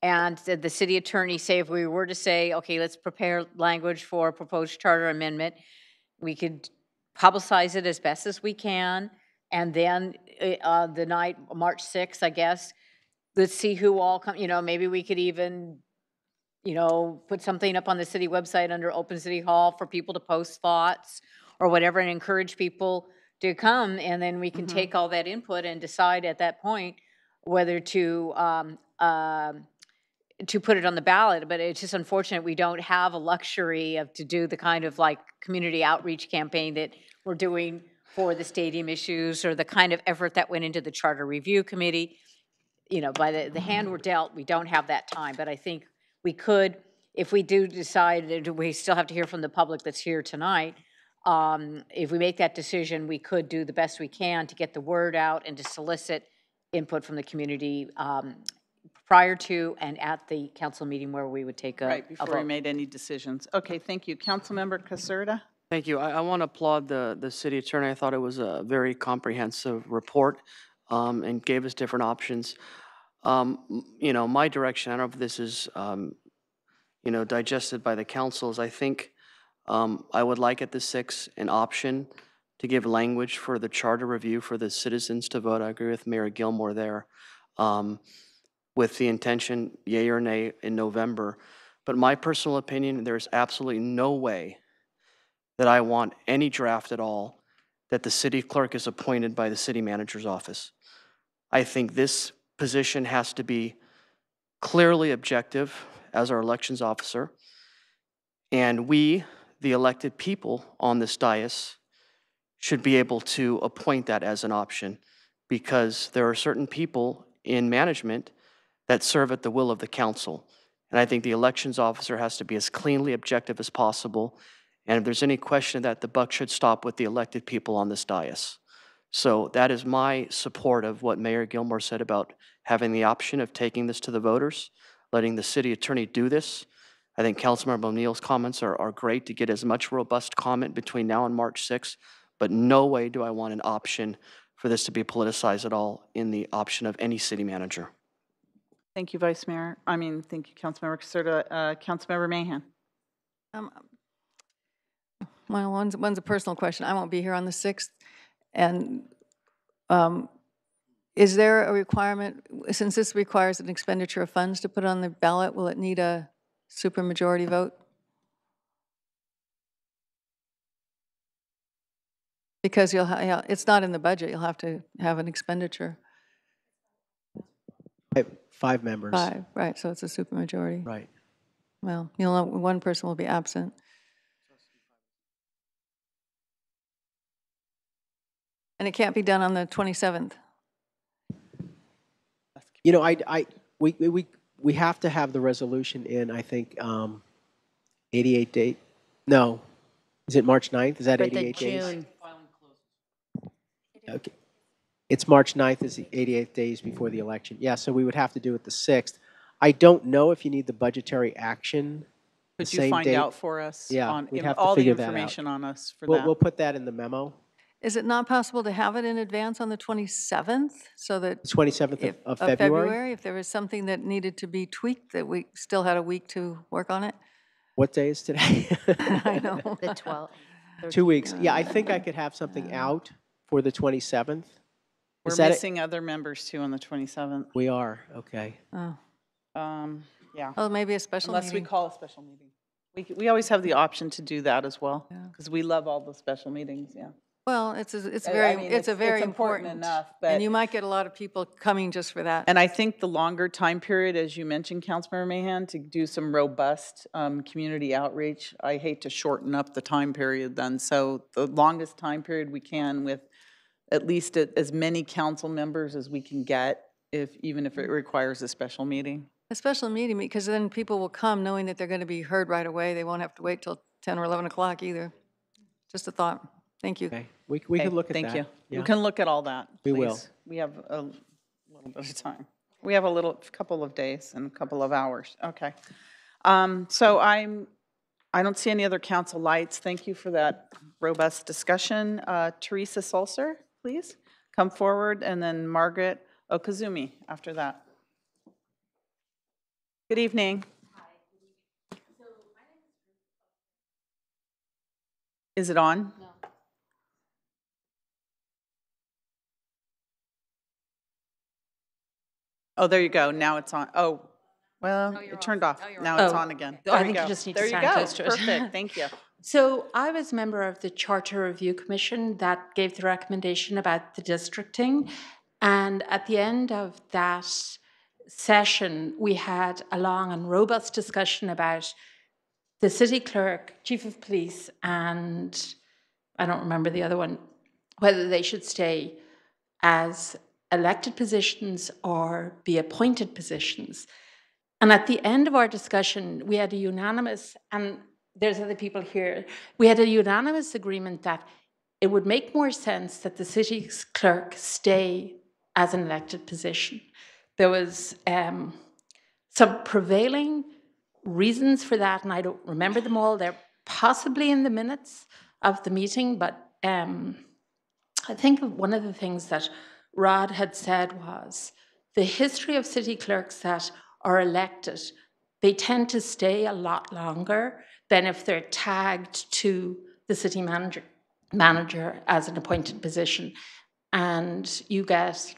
and the city attorney say, if we were to say, okay, let's prepare language for a proposed charter amendment, we could publicize it as best as we can, and then the night, March 6th, I guess, let's see who all come. Maybe we could even put something up on the city website under Open City Hall for people to post thoughts or whatever, and encourage people to come, and then we can take all that input and decide at that point whether to put it on the ballot. But it's just unfortunate we don't have a luxury to do the kind of community outreach campaign that we're doing for the stadium issues or the kind of effort that went into the Charter Review Committee. You know, by the hand we're dealt, we don't have that time. But I think we could, if we do decide, we still have to hear from the public that's here tonight. If we make that decision, we could do the best we can to get the word out and to solicit input from the community prior to and at the council meeting where we would take a Right, before we vote. made any decisions. Okay, thank you. Councilmember Caserta? Thank you. I want to applaud the city attorney. I thought it was a very comprehensive report and gave us different options. You know, my direction, I don't know if this is, you know, digested by the councils. I think I would like at the 6th an option to give language for the charter review for the citizens to vote. I agree with Mayor Gilmore there, with the intention, yay or nay, in November. But my personal opinion, there's absolutely no way that I want any draft at all that the city clerk is appointed by the city manager's office. I think this position has to be clearly objective as our elections officer. And we, the elected people on this dais, should be able to appoint that as an option, because there are certain people in management that serve at the will of the council. And I think the elections officer has to be as cleanly objective as possible. And if there's any question of that, the buck should stop with the elected people on this dais. So that is my support of what Mayor Gilmore said about having the option of taking this to the voters, letting the city attorney do this. I think Councilmember O'Neill's comments are great to get as much robust comment between now and March 6th, but no way do I want an option for this to be politicized at all in the option of any city manager. Thank you, Vice Mayor. Thank you, Councilmember Caserta. Councilmember Mahan? Well, one's a personal question. I won't be here on the 6th. And is there a requirement, since this requires an expenditure of funds to put on the ballot, will it need a supermajority vote? Because it's not in the budget. You'll have to have an expenditure. 5 members. 5, right, so it's a supermajority. Right. Well, you'll know one person will be absent. And it can't be done on the 27th. You know, we have to have the resolution in, I think, 88 days. No. Is it March 9th? Is that For 88 the days? June. Okay. It's March 9th is the 88 days before the election. Yeah, so we would have to do it the 6th. I don't know if you need the budgetary action the Could you same find date. out for us Yeah, on we'd have to all the figure that out. information on us for We'll, that? we'll put that in the memo. Is it not possible to have it in advance on the 27th so that The 27th of February? if there was something that needed to be tweaked, that we still had a week to work on it? What day is today? I know. The 12th. 2 weeks. Yeah, I think I could have something out for the 27th. We're Is that it? missing other members too on the 27th. We are, okay. Oh, Yeah, oh, maybe a special unless we meeting. call a special meeting. We always have the option to do that as well, because we love all the special meetings, yeah. Well, it's I very, mean, it's a very it's important important. enough, but- And you might get a lot of people coming just for that. And I think the longer time period, as you mentioned, Councilmember Mahan, to do some robust community outreach, I hate to shorten up the time period then. So the longest time period we can with at least as many council members as we can get, even if it requires a special meeting. A special meeting, because then people will come knowing that they're going to be heard right away. They won't have to wait till 10 or 11 o'clock either. Just a thought. Thank you. Okay, we Okay, can look at that. Thank you. Yeah. We can look at all that, We please. will. We have a little bit of time. We have a couple of days and a couple of hours. Okay. So I don't see any other council lights. Thank you for that robust discussion. Teresa Sulcer, please, come forward, and then Margaret Okazumi after that. Good evening. Is it on? No. Oh, there you go. Now it's on. Oh, well, it turned off. Now it's on again. I There think go. you just need to There stand go. close to it. Perfect. Thank you. So I was a member of the Charter Review Commission that gave the recommendation about the districting. And at the end of that session, we had a long and robust discussion about the city clerk, chief of police, and I don't remember the other one, whether they should stay as elected positions or be appointed positions. And at the end of our discussion, we had a unanimous, and there's other people here, we had a unanimous agreement that it would make more sense that the city clerk stay as an elected position. There was some prevailing reasons for that, and I don't remember them all. They're possibly in the minutes of the meeting, but I think one of the things that Rod had said was the history of city clerks that are elected, they tend to stay a lot longer than if they're tagged to the city manager as an appointed position. And you get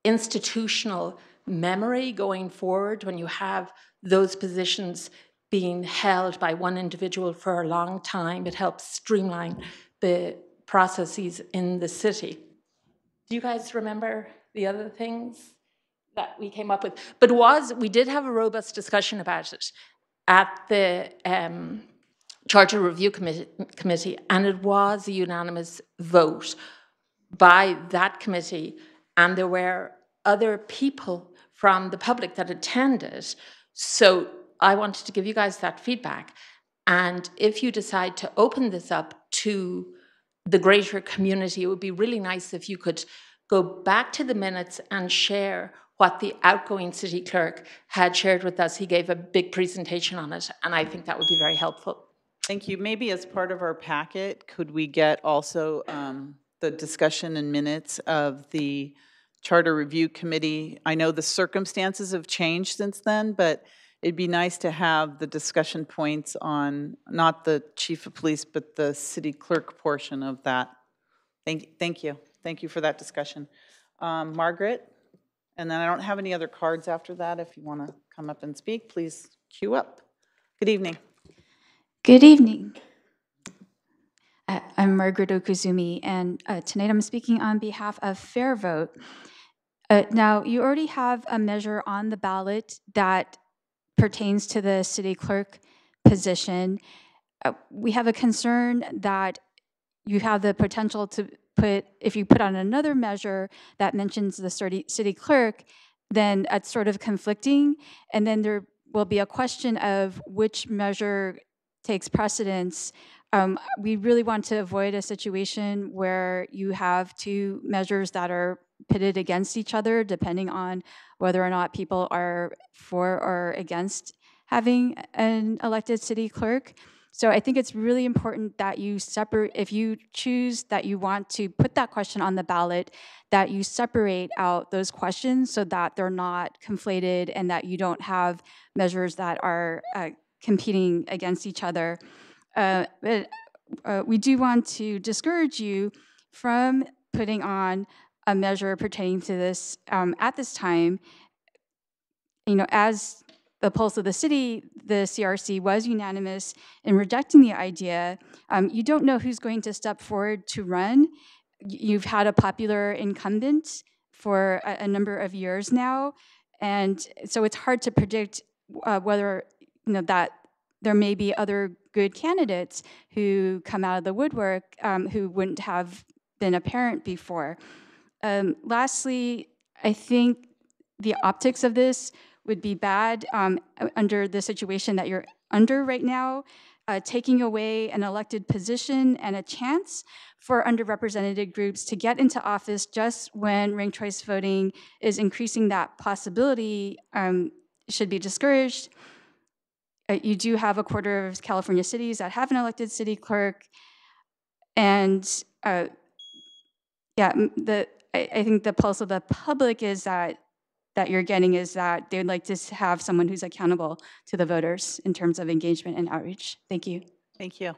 institutional memory going forward when you have those positions being held by one individual for a long time. It helps streamline the processes in the city. Do you guys remember the other things that we came up with? But we did have a robust discussion about it at the Charter Review Committee, and it was a unanimous vote by that committee, and there were other people from the public that attended. So I wanted to give you guys that feedback. And if you decide to open this up to the greater community, it would be really nice if you could go back to the minutes and share what the outgoing city clerk had shared with us. He gave a big presentation on it, and I think that would be very helpful. Thank you. Maybe as part of our packet, could we get also the discussion and minutes of the Charter Review Committee? I know the circumstances have changed since then, but it'd be nice to have the discussion points on not the chief of police, but the city clerk portion of that. Thank you. Thank you for that discussion. Margaret, and then I don't have any other cards after that. If you want to come up and speak, please queue up. Good evening. Good evening. I'm Margaret Okuzumi, and tonight I'm speaking on behalf of Fair Vote. Now, you already have a measure on the ballot that pertains to the city clerk position. We have a concern that you have the potential to if you put on another measure that mentions the city clerk, then it's sort of conflicting, and then there will be a question of which measure takes precedence. We really want to avoid a situation where you have two measures that are pitted against each other, depending on whether or not people are for or against having an elected city clerk. So I think it's really important that you separate, if you choose that you want to put that question on the ballot, that you separate out those questions so that they're not conflated and that you don't have measures that are competing against each other. But we do want to discourage you from putting on a measure pertaining to this at this time. You know, as the pulse of the city, the CRC was unanimous in rejecting the idea. You don't know who's going to step forward to run. You've had a popular incumbent for a number of years now, and so it's hard to predict whether that there may be other good candidates who come out of the woodwork who wouldn't have been apparent before. Lastly, I think the optics of this would be bad under the situation that you're under right now, taking away an elected position and a chance for underrepresented groups to get into office just when ranked choice voting is increasing that possibility should be discouraged. You do have a quarter of California cities that have an elected city clerk, and I think the pulse of the public is that you're getting is that they'd like to have someone who's accountable to the voters in terms of engagement and outreach. Thank you. Thank you.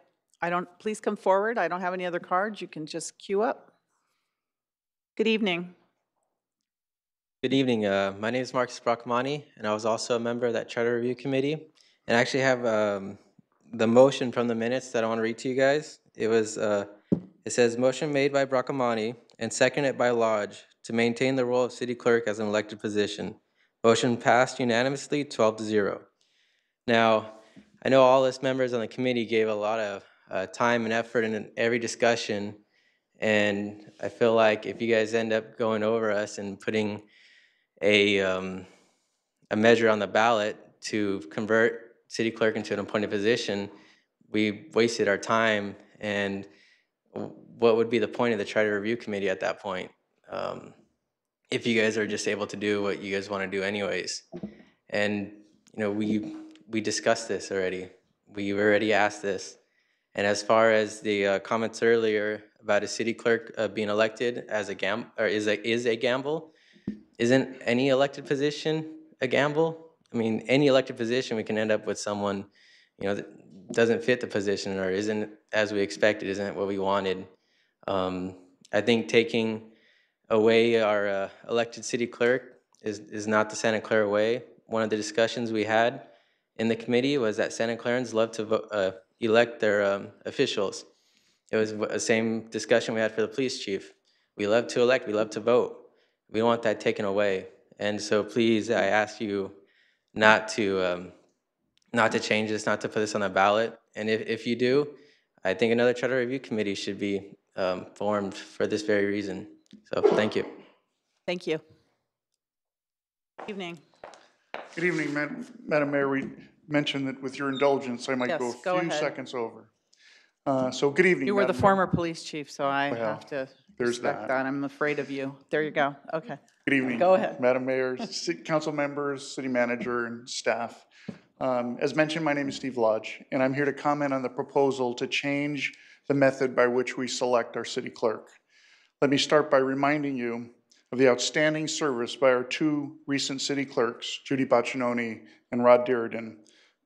Please come forward. I don't have any other cards. You can just queue up. Good evening. Good evening. My name is Marcus Bracamani, and I was also a member of that Charter Review Committee. And I actually have the motion from the minutes that I want to read to you guys. It says, motion made by Bracamani and seconded by Lodge to maintain the role of city clerk as an elected position. Motion passed unanimously, 12-0. Now, I know all us members on the committee gave a lot of time and effort in every discussion And I feel like if you guys end up going over us and putting a measure on the ballot to convert city clerk into an appointed position, we wasted our time. And what would be the point of the charter review committee at that point? If you guys are just able to do what you guys want to do anyways. And, you know, we discussed this already. We already asked this. And as far as the comments earlier about a city clerk being elected as a is a gamble, isn't any elected position a gamble? I mean, any elected position, we can end up with someone, you know, that doesn't fit the position or isn't as we expected, isn't what we wanted. I think taking away our elected city clerk is not the Santa Clara way. One of the discussions we had in the committee was that Santa Clarans love to elect their officials. It was the same discussion we had for the police chief. We love to elect, we love to vote. We don't want that taken away. And so please, I ask you not to change this, not to put this on the ballot. And if you do, I think another charter review committee should be formed for this very reason. So thank you. Thank you. Evening. Good evening, Madam Mayor. We mentioned that with your indulgence, I might Yes, go go a few ahead. seconds over. So good evening. You were the Madam Mayor. former police chief, so I Well, have to there's respect that. that. I'm afraid of you. There you go. Okay. Good evening. Go ahead. Madam Mayor, council members, city manager, and staff. As mentioned, my name is Steve Lodge, and I'm here to comment on the proposal to change the method by which we select our city clerk. Let me start by reminding you of the outstanding service by our two recent city clerks, Judy Baccinoni and Rod Dearden,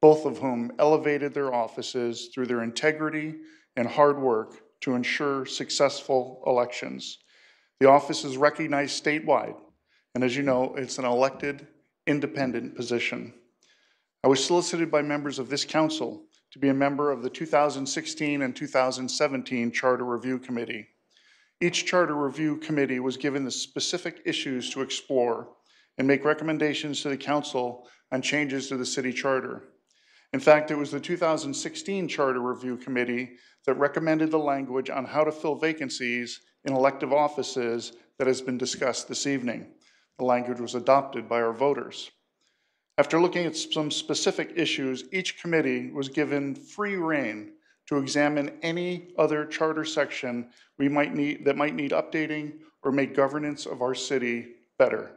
both of whom elevated their offices through their integrity and hard work to ensure successful elections. The office is recognized statewide, and as you know, it's an elected, independent position. I was solicited by members of this council to be a member of the 2016 and 2017 Charter Review Committee. Each Charter Review Committee was given the specific issues to explore and make recommendations to the council on changes to the city charter. In fact, it was the 2016 Charter Review Committee that recommended the language on how to fill vacancies in elective offices that has been discussed this evening. The language was adopted by our voters. After looking at some specific issues, each committee was given free rein to examine any other charter section that might need updating or make governance of our city better.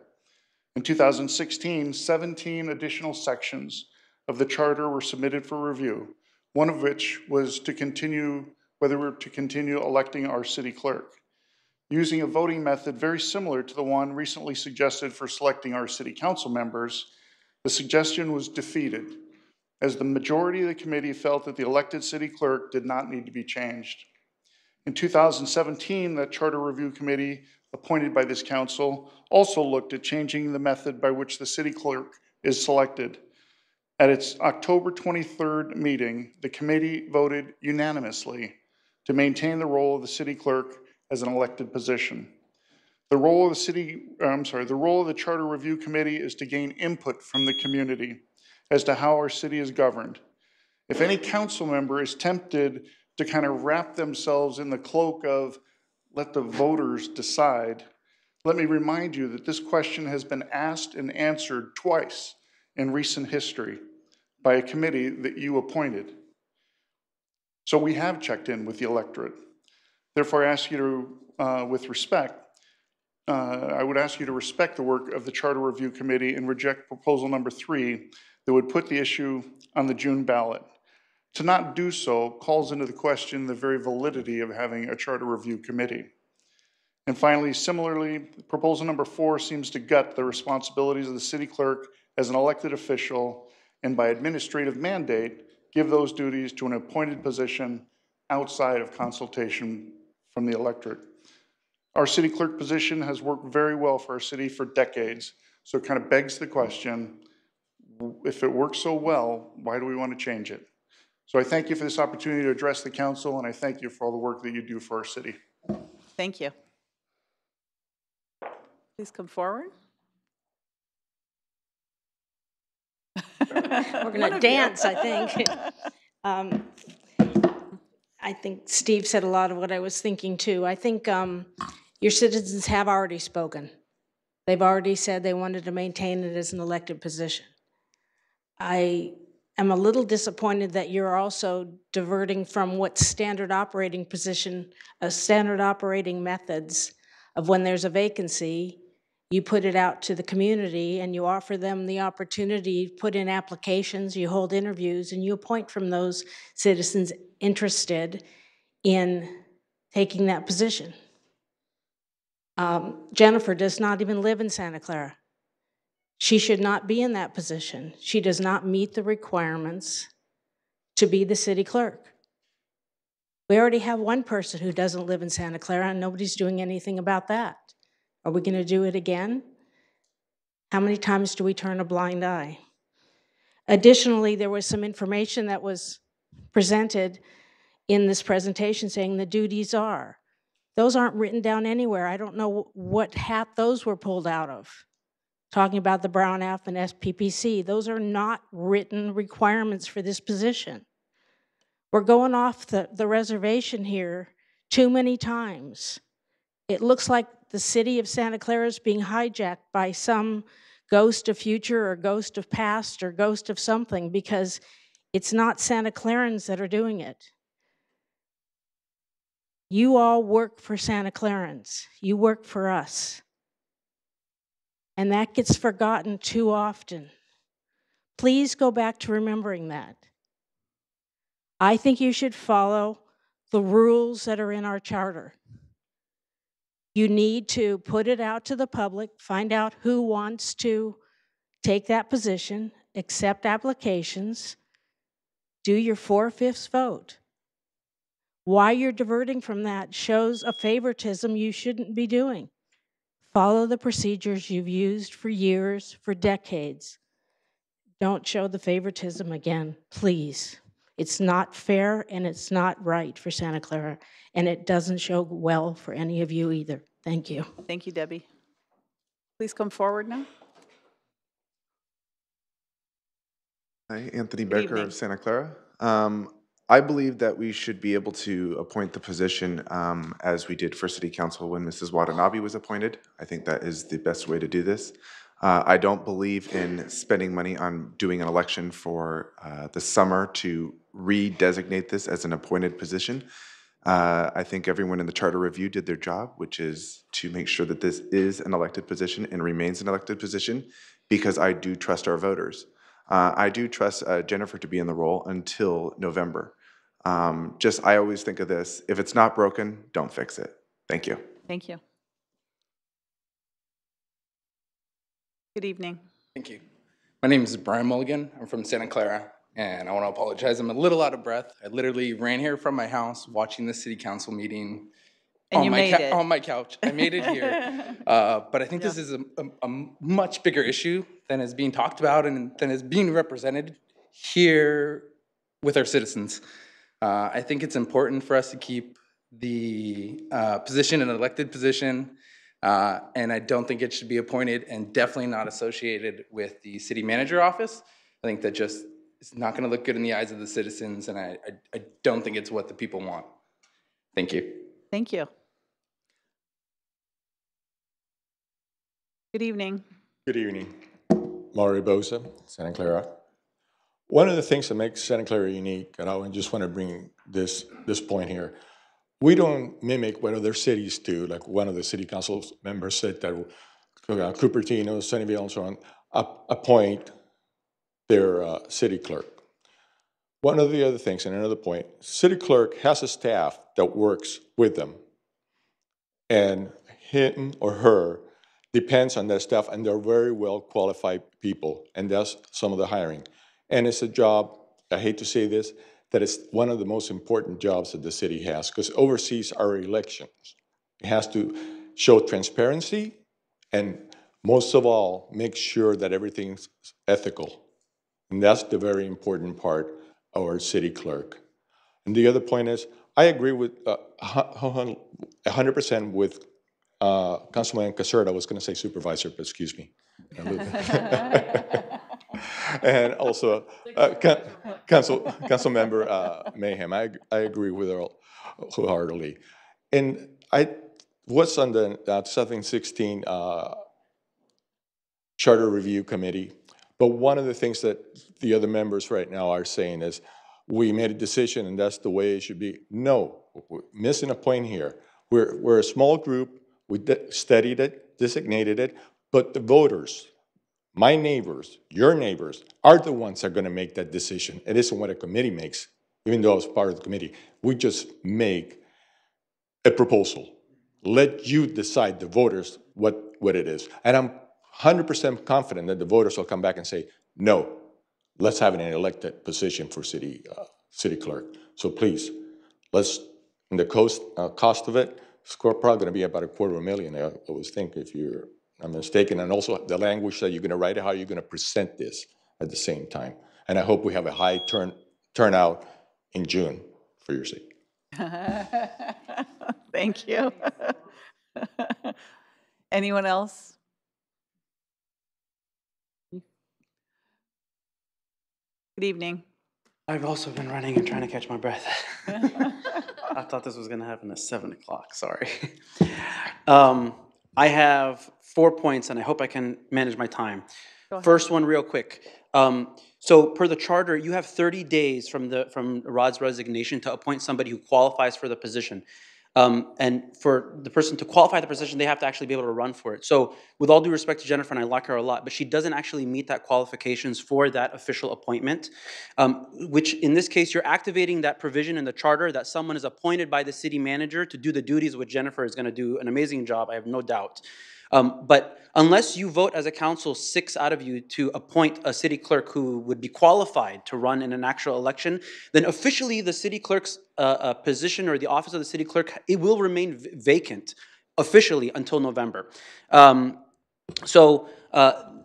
In 2016, 17 additional sections of the charter were submitted for review, one of which was to continue whether we're to continue electing our city clerk. Using a voting method very similar to the one recently suggested for selecting our city council members, the suggestion was defeated, as the majority of the committee felt that the elected city clerk did not need to be changed. In 2017, the Charter Review Committee appointed by this council also looked at changing the method by which the city clerk is selected. At its October 23rd meeting, the committee voted unanimously to maintain the role of the city clerk as an elected position. The role of the Charter Review Committee is to gain input from the community as to how our city is governed. If any council member is tempted to kind of wrap themselves in the cloak of let the voters decide, let me remind you that this question has been asked and answered twice in recent history by a committee that you appointed. So we have checked in with the electorate. Therefore, I ask you to, with respect, I would ask you to respect the work of the Charter Review Committee and reject proposal number 3 that would put the issue on the June ballot. To not do so calls into the question the very validity of having a Charter Review Committee. And finally, similarly, proposal number 4 seems to gut the responsibilities of the city clerk as an elected official and by administrative mandate, give those duties to an appointed position outside of consultation from the electorate. Our city clerk position has worked very well for our city for decades, so it kind of begs the question, if it works so well, why do we want to change it? So I thank you for this opportunity to address the council, and I thank you for all the work that you do for our city. Thank you. Please come forward. We're going to dance, I think. I think Steve said a lot of what I was thinking too. I think your citizens have already spoken. They've already said they wanted to maintain it as an elected position. I am a little disappointed that you're also diverting from what standard operating methods of when there's a vacancy, you put it out to the community and you offer them the opportunity to put in applications, you hold interviews, and you appoint from those citizens interested in taking that position. Jennifer does not even live in Santa Clara. She should not be in that position. She does not meet the requirements to be the city clerk. We already have one person who doesn't live in Santa Clara, and nobody's doing anything about that. Are we going to do it again? How many times do we turn a blind eye? Additionally, there was some information that was presented in this presentation saying the duties are. Those aren't written down anywhere. I don't know what hat those were pulled out of. Talking about the Brown Act and SPPC, those are not written requirements for this position. We're going off the reservation here too many times. It looks like the city of Santa Clara is being hijacked by some ghost of future or ghost of past or ghost of something, because it's not Santa Clarans that are doing it. You all work for Santa Clarans. You work for us. And that gets forgotten too often. Please go back to remembering that. I think you should follow the rules that are in our charter. You need to put it out to the public, find out who wants to take that position, accept applications, do your 4/5 vote. Why you're diverting from that shows a favoritism you shouldn't be doing. Follow the procedures you've used for years, for decades. Don't show the favoritism again, please. It's not fair and it's not right for Santa Clara, and it doesn't show well for any of you either. Thank you. Thank you, Debbie. Please come forward now. Hi, Anthony Good Becker evening. of Santa Clara. I believe that we should be able to appoint the position as we did for City Council when Mrs. Watanabe was appointed. I think that is the best way to do this. I don't believe in spending money on doing an election for the summer to redesignate this as an appointed position. I think everyone in the charter review did their job, which is to make sure that this is an elected position and remains an elected position, because I do trust our voters. I do trust Jennifer to be in the role until November. I always think of this: if it's not broken, don't fix it. Thank you. Thank you. Good evening. Thank you. My name is Brian Mulligan. I'm from Santa Clara, and I want to apologize. I'm a little out of breath. I literally ran here from my house watching the city council meeting And you made it. on my couch. I made it here. But I think this is a much bigger issue than is being talked about and than is being represented here with our citizens. I think it's important for us to keep the position an elected position, and I don't think it should be appointed and definitely not associated with the city manager office. I think that just it's not going to look good in the eyes of the citizens, and I don't think it's what the people want. Thank you. Thank you. Good evening. Good evening. Mario Bosa, Santa Clara. One of the things that makes Santa Clara unique, and I just want to bring this point here, we don't mimic what other cities do. Like one of the city council members said that Cupertino, Sunnyvale, and so on, appoint their city clerk. One of the other things, and another point, city clerk has a staff that works with them, and him or her depends on that staff, and they're very well qualified people, and that's some of the hiring. And it's a job, I hate to say this, that is one of the most important jobs that the city has, because it oversees our elections. It has to show transparency, and most of all, make sure that everything's ethical. And that's the very important part of our city clerk. And the other point is, I agree with 100% with Councilman Caserta. I was going to say supervisor, but excuse me. And also, Council Member Mayhem, I agree with her wholeheartedly. And what's on the 2016 Charter Review Committee, but one of the things that the other members right now are saying is, we made a decision and that's the way it should be. No, we're missing a point here. We're a small group, we studied it, designated it, but the voters, my neighbors, your neighbors, are the ones that are gonna make that decision. It isn't what a committee makes, even though I was part of the committee. We just make a proposal. Let you decide, the voters, what it is. And I'm 100% confident that the voters will come back and say, no, let's have an elected position for city clerk. So please, let's, and the cost of it, it's probably going to be about $250,000, I always think, if you're not mistaken. And also the language that you're going to write, how you're going to present this at the same time. And I hope we have a high turnout in June for your sake. Thank you. Anyone else? Good evening. I've also been running and trying to catch my breath. I thought this was going to happen at 7 o'clock, sorry. I have 4 points, and I hope I can manage my time. First one real quick. So per the charter, you have 30 days from Rod's resignation to appoint somebody who qualifies for the position. And for the person to qualify the position, they have to actually be able to run for it. So with all due respect to Jennifer, and I like her a lot, but she doesn't actually meet that qualifications for that official appointment, which in this case, you're activating that provision in the charter that someone is appointed by the city manager to do the duties which Jennifer is going to do an amazing job, I have no doubt. But unless you vote as a council, 6 out of you, to appoint a city clerk who would be qualified to run in an actual election, then officially the city clerk's position, or the office of the city clerk, it will remain vacant officially until November.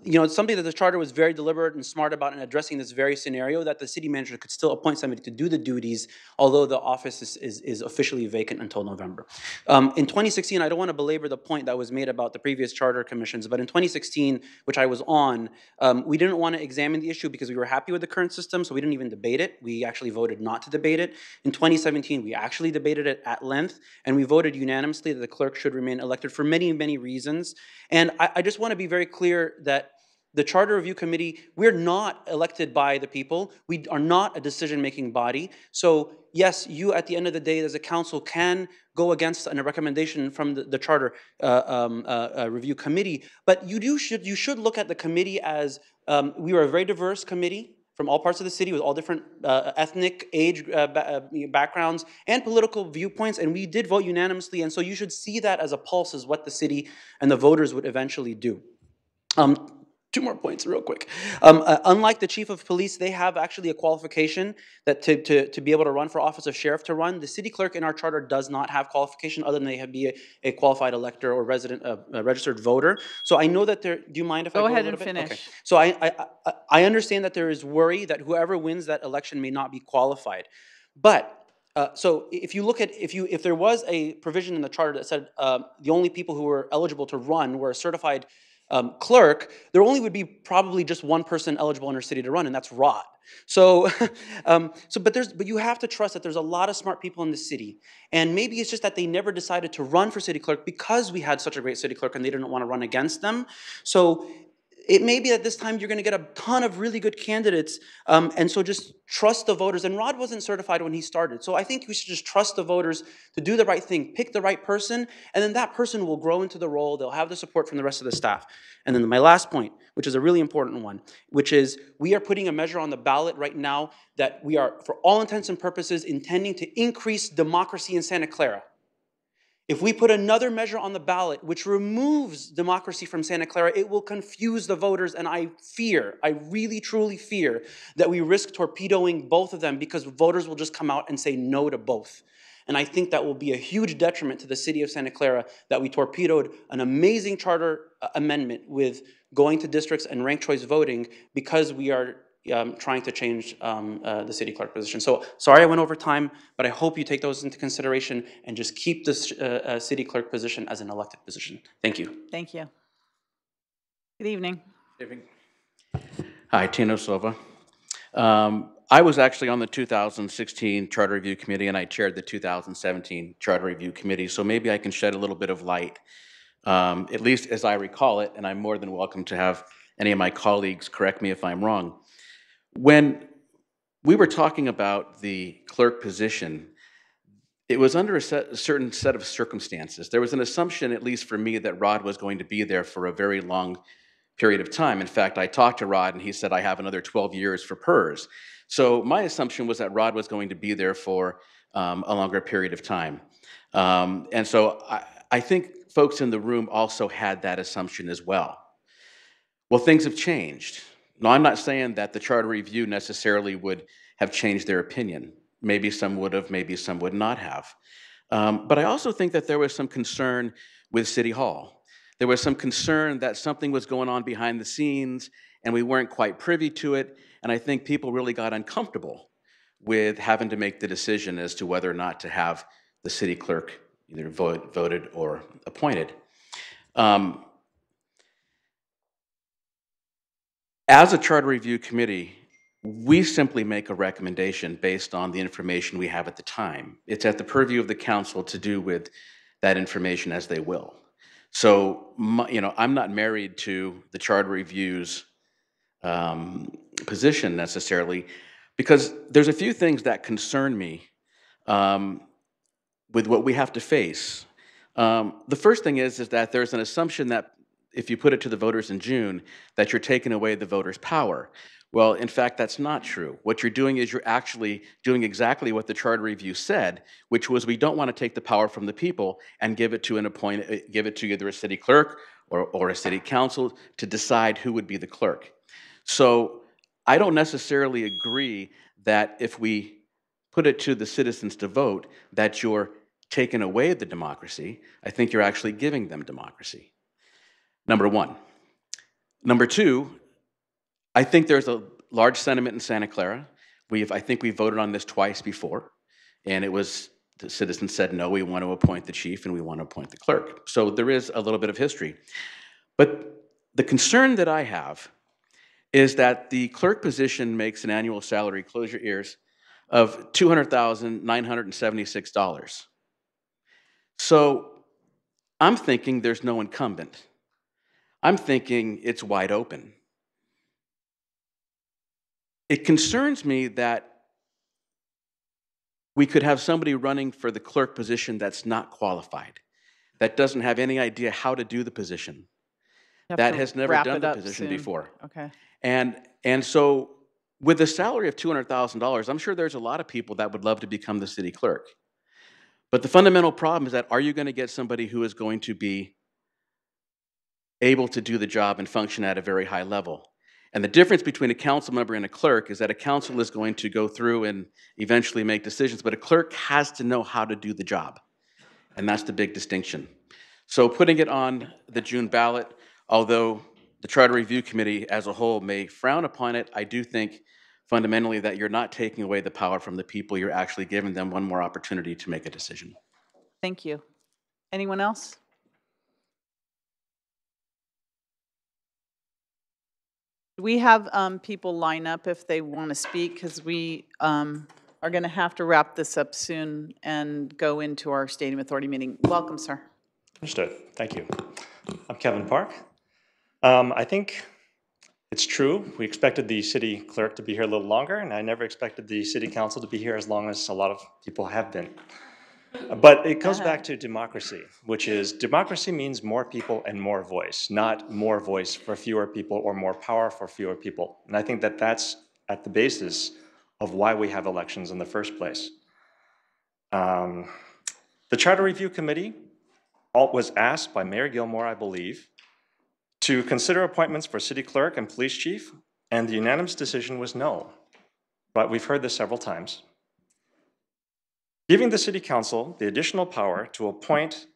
You know, it's something that the charter was very deliberate and smart about in addressing this very scenario, that the city manager could still appoint somebody to do the duties, although the office is officially vacant until November. In 2016, I don't want to belabor the point that was made about the previous charter commissions, but in 2016, which I was on, we didn't want to examine the issue because we were happy with the current system, so we didn't even debate it. We actually voted not to debate it. In 2017, we actually debated it at length, and we voted unanimously that the clerk should remain elected for many, many reasons. And I just want to be very clear that the Charter Review Committee, we're not elected by the people. We are not a decision-making body. So yes, you at the end of the day as a council can go against a recommendation from the Charter Review Committee, but you should look at the committee as, we are a very diverse committee from all parts of the city with all different ethnic, age backgrounds, and political viewpoints, and we did vote unanimously, and so you should see that as a pulse as what the city and the voters would eventually do. 2 more points real quick. Unlike the chief of police, they have actually a qualification that to be able to run for office of sheriff to run. The city clerk in our charter does not have qualification other than they have be a qualified elector or registered voter. So I know that there, do you mind if I go ahead a little and bit? finish. Okay. So I understand that there is worry that whoever wins that election may not be qualified. But so if you look at, if there was a provision in the charter that said the only people who were eligible to run were a certified clerk, there only would be probably just one person eligible in our city to run, and that's Rod. So, but you have to trust that there's a lot of smart people in the city, and maybe it's just that they never decided to run for city clerk because we had such a great city clerk and they didn't want to run against them. So it may be that this time you're going to get a ton of really good candidates, and so just trust the voters. And Rod wasn't certified when he started, so I think we should just trust the voters to do the right thing, pick the right person, and then that person will grow into the role. They'll have the support from the rest of the staff. And then my last point, which is a really important one, which is we are putting a measure on the ballot right now that we are, for all intents and purposes, intending to increase democracy in Santa Clara. If we put another measure on the ballot which removes democracy from Santa Clara, it will confuse the voters, and I really truly fear that we risk torpedoing both of them because voters will just come out and say no to both. And I think that will be a huge detriment to the city of Santa Clara that we torpedoed an amazing charter amendment with going to districts and ranked choice voting because we are trying to change the city clerk position. So sorry I went over time, but I hope you take those into consideration and just keep this city clerk position as an elected position. Thank you. Thank you. Good evening. Good evening. Hi, Tino Silva. I was actually on the 2016 Charter Review Committee, and I chaired the 2017 Charter Review Committee, so maybe I can shed a little bit of light, at least as I recall it, and I'm more than welcome to have any of my colleagues correct me if I'm wrong. When we were talking about the clerk position, it was under a certain set of circumstances. There was an assumption, at least for me, that Rod was going to be there for a very long period of time. In fact, I talked to Rod and he said, I have another 12 years for PERS. So my assumption was that Rod was going to be there for a longer period of time. And so I think folks in the room also had that assumption as well. Well, things have changed. Now, I'm not saying that the Charter Review necessarily would have changed their opinion. Maybe some would have, maybe some would not have. But I also think that there was some concern with City Hall. There was some concern that something was going on behind the scenes and we weren't quite privy to it. And I think people really got uncomfortable with having to make the decision as to whether or not to have the city clerk either voted or appointed. As a Charter Review Committee, we simply make a recommendation based on the information we have at the time. It's at the purview of the council to do with that information as they will. So, I'm not married to the Charter Review's position necessarily, because there's a few things that concern me with what we have to face. The first thing is that there's an assumption that if you put it to the voters in June, that you're taking away the voters' power. Well, in fact, that's not true. What you're doing is you're actually doing exactly what the Charter Review said, which was we don't want to take the power from the people and give it to give it to either a city clerk or a city council to decide who would be the clerk. So I don't necessarily agree that if we put it to the citizens to vote, that you're taking away the democracy. I think you're actually giving them democracy. Number one. Number two, I think there's a large sentiment in Santa Clara. I think we voted on this twice before, and the citizens said, no, we want to appoint the chief and we want to appoint the clerk. So there is a little bit of history. But the concern that I have is that the clerk position makes an annual salary, close your ears, of $200,976. So I'm thinking there's no incumbent. I'm thinking it's wide open. It concerns me that we could have somebody running for the clerk position that's not qualified, that doesn't have any idea how to do the position, that has never done the position before. Okay. And so with a salary of $200,000, I'm sure there's a lot of people that would love to become the city clerk. But the fundamental problem is that are you going to get somebody who is going to be able to do the job and function at a very high level? And the difference between a council member and a clerk is that a council is going to go through and eventually make decisions, but a clerk has to know how to do the job. And that's the big distinction. So putting it on the June ballot, although the Charter Review Committee as a whole may frown upon it, I do think fundamentally that you're not taking away the power from the people, you're actually giving them one more opportunity to make a decision. Thank you. Anyone else? We have people line up if they want to speak, because we are going to have to wrap this up soon and go into our Stadium Authority meeting. Welcome, sir. Understood. Thank you. I'm Kevin Park. I think it's true. We expected the city clerk to be here a little longer, and I never expected the city council to be here as long as a lot of people have been. But it goes back to democracy, which is democracy means more people and more voice, not more voice for fewer people or more power for fewer people. And I think that that's at the basis of why we have elections in the first place. The Charter Review Committee was asked by Mayor Gilmore, I believe, to consider appointments for city clerk and police chief, and the unanimous decision was no. But we've heard this several times. Giving the city council the additional power to appoint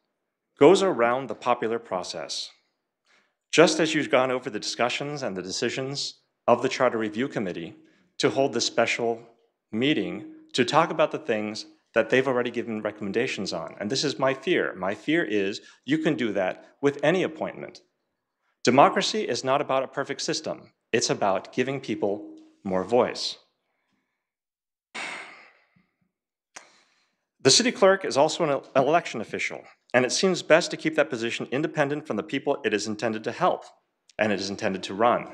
goes around the popular process. Just as you've gone over the discussions and the decisions of the Charter Review Committee to hold this special meeting to talk about the things that they've already given recommendations on. And this is my fear. My fear is you can do that with any appointment. Democracy is not about a perfect system. It's about giving people more voice. The city clerk is also an election official, and it seems best to keep that position independent from the people it is intended to help and it is intended to run.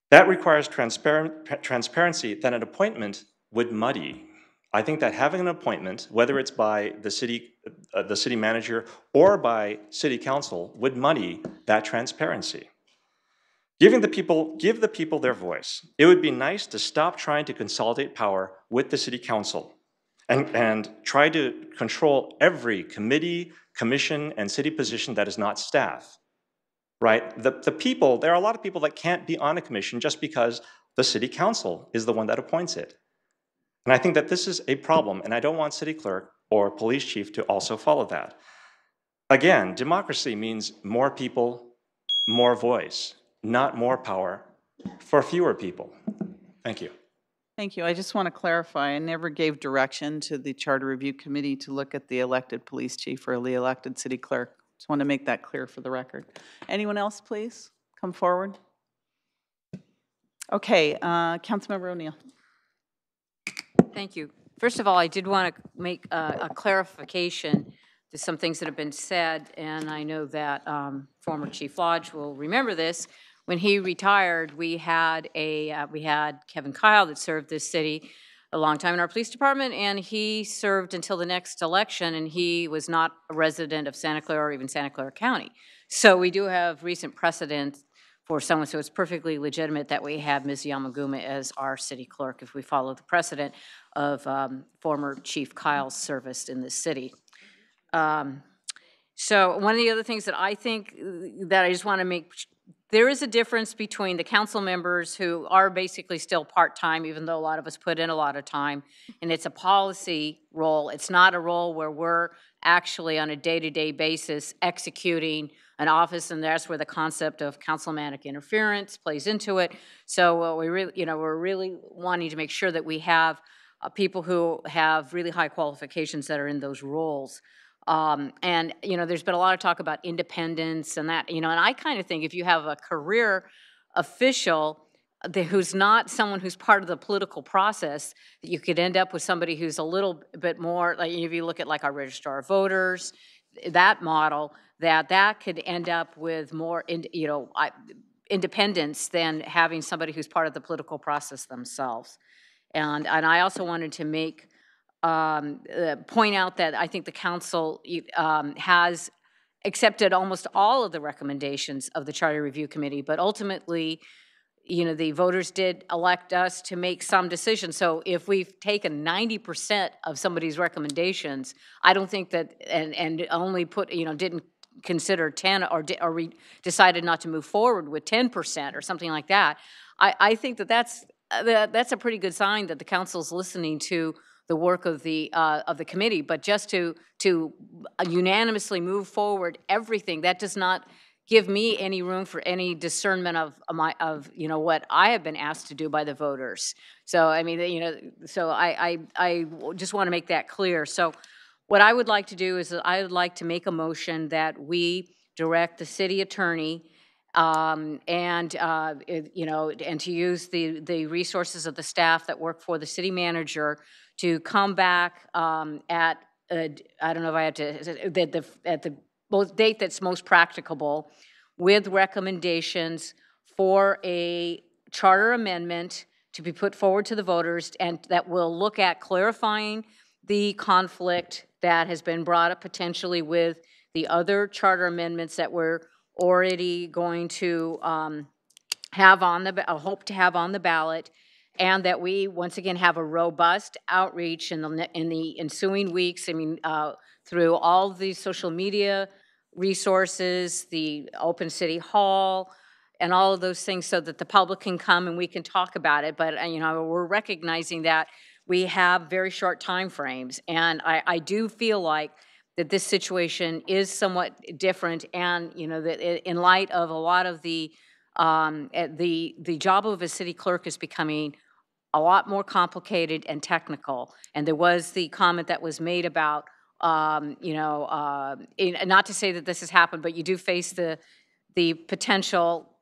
That requires transparency that an appointment would muddy. I think that having an appointment, whether it's by the city manager or by city council, would muddy that transparency. Give the people their voice. It would be nice to stop trying to consolidate power with the city council and try to control every committee, commission, and city position that is not staff. Right? The people, there are a lot of people that can't be on a commission just because the city council is the one that appoints it. And I think that this is a problem, and I don't want city clerk or police chief to also follow that. Again, democracy means more people, more voice, not more power for fewer people. Thank you. Thank you. I just want to clarify, I never gave direction to the Charter Review Committee to look at the elected police chief or the elected city clerk. Just want to make that clear for the record. Anyone else, please, come forward? Okay, Councilmember O'Neill. Thank you. First of all, I did want to make a clarification to some things that have been said, and I know that former Chief Lodge will remember this. When he retired, we had Kevin Kyle that served this city a long time in our police department, and he served until the next election, and he was not a resident of Santa Clara or even Santa Clara County. So we do have recent precedent for someone, so it's perfectly legitimate that we have Ms. Yamaguma as our city clerk if we follow the precedent of former Chief Kyle's service in this city. So one of the other things that I think that I just want to make, there is a difference between the council members who are basically still part-time, even though a lot of us put in a lot of time, and it's a policy role. It's not a role where we're actually on a day-to-day basis executing an office, and that's where the concept of councilmanic interference plays into it. So we really, we're really wanting to make sure that we have people who have really high qualifications that are in those roles. And, there's been a lot of talk about independence and that, and I kind of think if you have a career official who's not someone who's part of the political process, that you could end up with somebody who's a little bit more, like if you look at like our registrar of voters, that model, that could end up with more, independence than having somebody who's part of the political process themselves. And I also wanted to make point out that I think the council has accepted almost all of the recommendations of the Charter Review Committee, but ultimately, the voters did elect us to make some decisions. So if we've taken 90% of somebody's recommendations, I don't think that, and only put, didn't consider 10 or we decided not to move forward with 10% or something like that, I think that that's a pretty good sign that the council's listening to the work of the committee. But just to unanimously move forward everything, that does not give me any room for any discernment of what I have been asked to do by the voters. So I mean, so I just want to make that clear. So what I would like to do is I would like to make a motion that we direct the city attorney and to use the resources of the staff that work for the city manager to come back at I don't know if I have to at the date that's most practicable with recommendations for a charter amendment to be put forward to the voters, and that will look at clarifying the conflict that has been brought up potentially with the other charter amendments that we're already going to have on the hope to have on the ballot, and that we once again have a robust outreach in the ensuing weeks. I mean, through all the social media resources, the open city hall, and all of those things, so that the public can come and we can talk about it. But we're recognizing that we have very short time frames, and I do feel like that this situation is somewhat different, and that in light of a lot of the job of a city clerk is becoming a lot more complicated and technical. And there was the comment that was made about, not to say that this has happened, but you do face the potential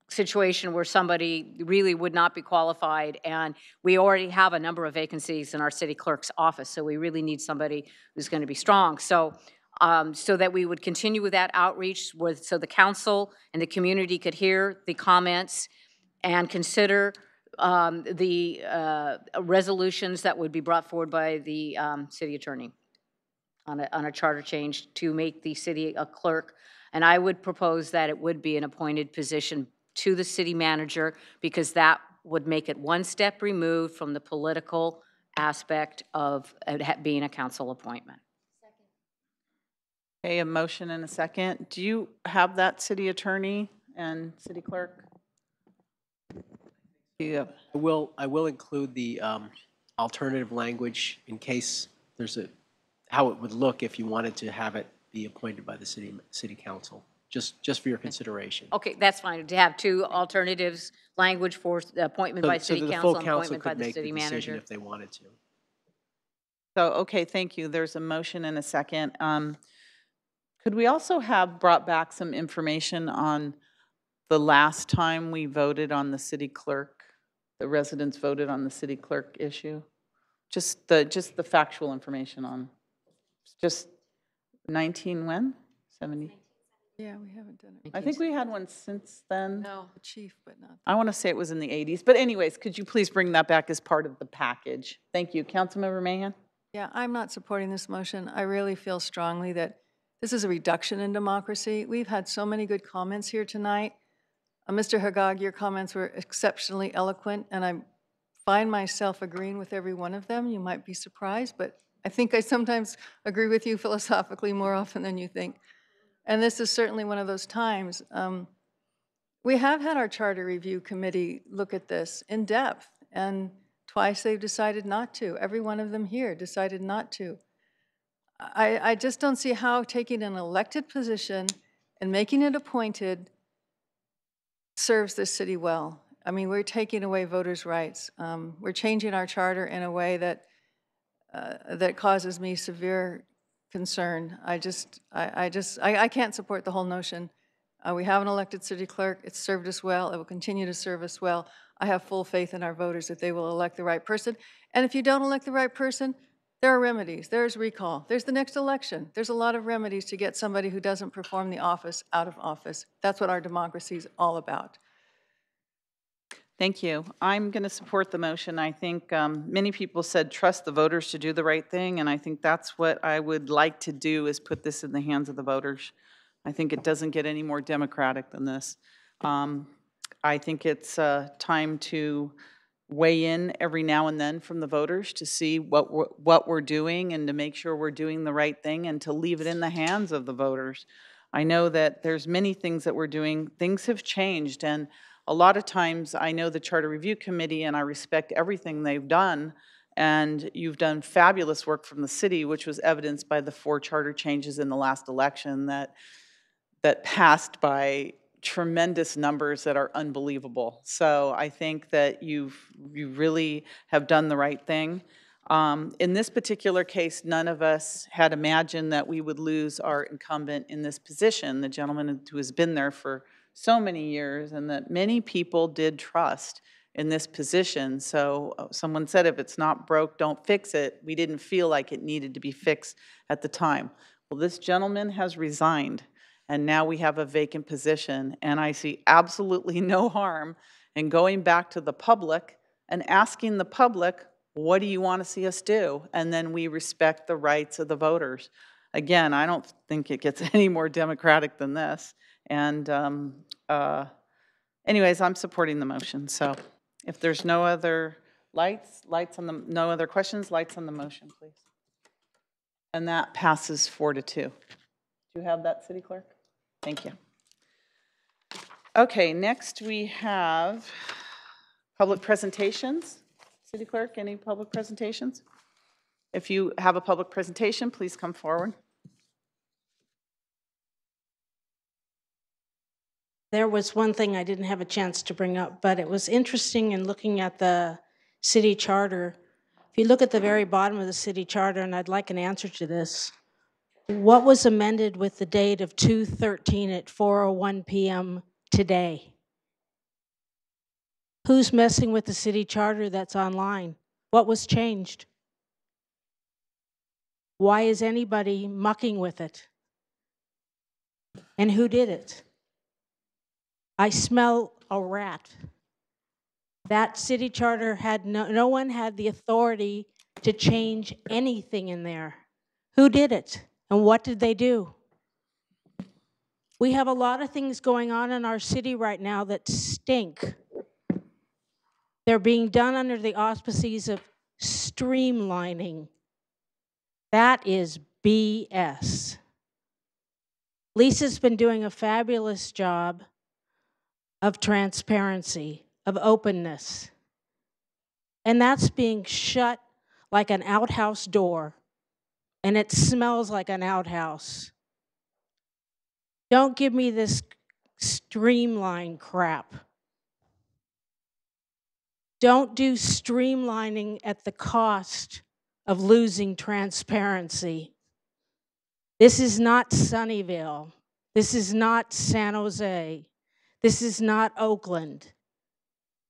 situation where somebody really would not be qualified, and we already have a number of vacancies in our city clerk's office, so we really need somebody who's going to be strong. So, so that we would continue with that outreach, so the council and the community could hear the comments and consider the resolutions that would be brought forward by the city attorney on a charter change to make the city a clerk. And I would propose that it would be an appointed position to the city manager, because that would make it one step removed from the political aspect of it being a council appointment. Okay, a motion and a second. Do you have that, city attorney and city clerk? I will include the alternative language in case there's how it would look if you wanted to have it be appointed by the city council, just for your consideration. Okay, that's fine, to have two alternatives, language for appointment by city council and appointment by the city manager. If they wanted to. So, okay, thank you. There's a motion and a second. Could we also have brought back some information on the last time we voted on the city clerk, the residents voted on the city clerk issue? Just the factual information on, just 19 when? 70? Yeah, we haven't done it. I think we had one since then. No, the chief, but not. I want to say it was in the 80s. But anyways, could you please bring that back as part of the package? Thank you. Councilmember Mahan? Yeah, I'm not supporting this motion. I really feel strongly that this is a reduction in democracy. We've had so many good comments here tonight. Mr. Hagag, your comments were exceptionally eloquent, and I find myself agreeing with every one of them. You might be surprised, but I think I sometimes agree with you philosophically more often than you think. And this is certainly one of those times. We have had our Charter Review Committee look at this in depth, and twice they've decided not to. Every one of them here decided not to. I just don't see how taking an elected position and making it appointed serves this city well. I mean, we're taking away voters' rights. We're changing our charter in a way that that causes me severe concern. I can't support the whole notion. We have an elected city clerk. It's served us well. It will continue to serve us well. I have full faith in our voters that they will elect the right person. And if you don't elect the right person, there are remedies. There's recall. There's the next election. There's a lot of remedies to get somebody who doesn't perform the office out of office. That's what our democracy is all about. Thank you. I'm going to support the motion. I think many people said trust the voters to do the right thing, and I think that's what I would like to do, is put this in the hands of the voters. I think it doesn't get any more democratic than this. I think it's time to weigh in every now and then from the voters to see what we're doing and to make sure we're doing the right thing, and to leave it in the hands of the voters. I know that there's many things that we're doing. Things have changed, and a lot of times I know the Charter Review Committee, and I respect everything they've done, and you've done fabulous work from the city, which was evidenced by the 4 charter changes in the last election that passed by tremendous numbers that are unbelievable. So I think that you really have done the right thing. In this particular case, none of us had imagined that we would lose our incumbent in this position, the gentleman who has been there for so many years, and that many people did trust in this position. So someone said, if it's not broke, don't fix it. We didn't feel like it needed to be fixed at the time. Well, this gentleman has resigned, and now we have a vacant position, and I see absolutely no harm in going back to the public and asking the public, what do you want to see us do? And then we respect the rights of the voters. Again, I don't think it gets any more democratic than this. And anyways, I'm supporting the motion. So if there's no other no other questions, lights on the motion, please. And that passes 4-2. Do you have that, City Clerk? Thank you. Okay, next we have public presentations. City Clerk, any public presentations? If you have a public presentation, please come forward. There was one thing I didn't have a chance to bring up, but it was interesting in looking at the city charter. If you look at the very bottom of the city charter, and I'd like an answer to this, what was amended with the date of 2/13 at 4:01 p.m. today? Who's messing with the city charter that's online? What was changed? Why is anybody mucking with it? And who did it? I smell a rat. That city charter had no one had the authority to change anything in there. Who did it? And what did they do? We have a lot of things going on in our city right now that stink. They're being done under the auspices of streamlining. That is BS. Lisa's been doing a fabulous job of transparency, of openness. And that's being shut like an outhouse door. And it smells like an outhouse. Don't give me this streamline crap. Don't do streamlining at the cost of losing transparency. This is not Sunnyvale. This is not San Jose. This is not Oakland.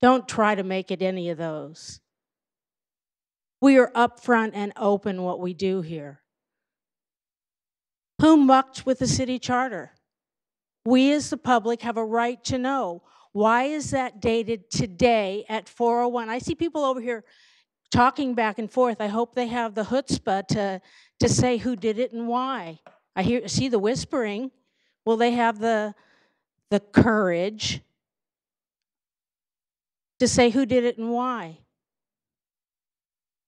Don't try to make it any of those. We are upfront and open what we do here. Who mucked with the city charter? We as the public have a right to know. Why is that dated today at 4:01? I see people over here talking back and forth. I hope they have the chutzpah to say who did it and why. I see the whispering. Will they have the courage to say who did it and why?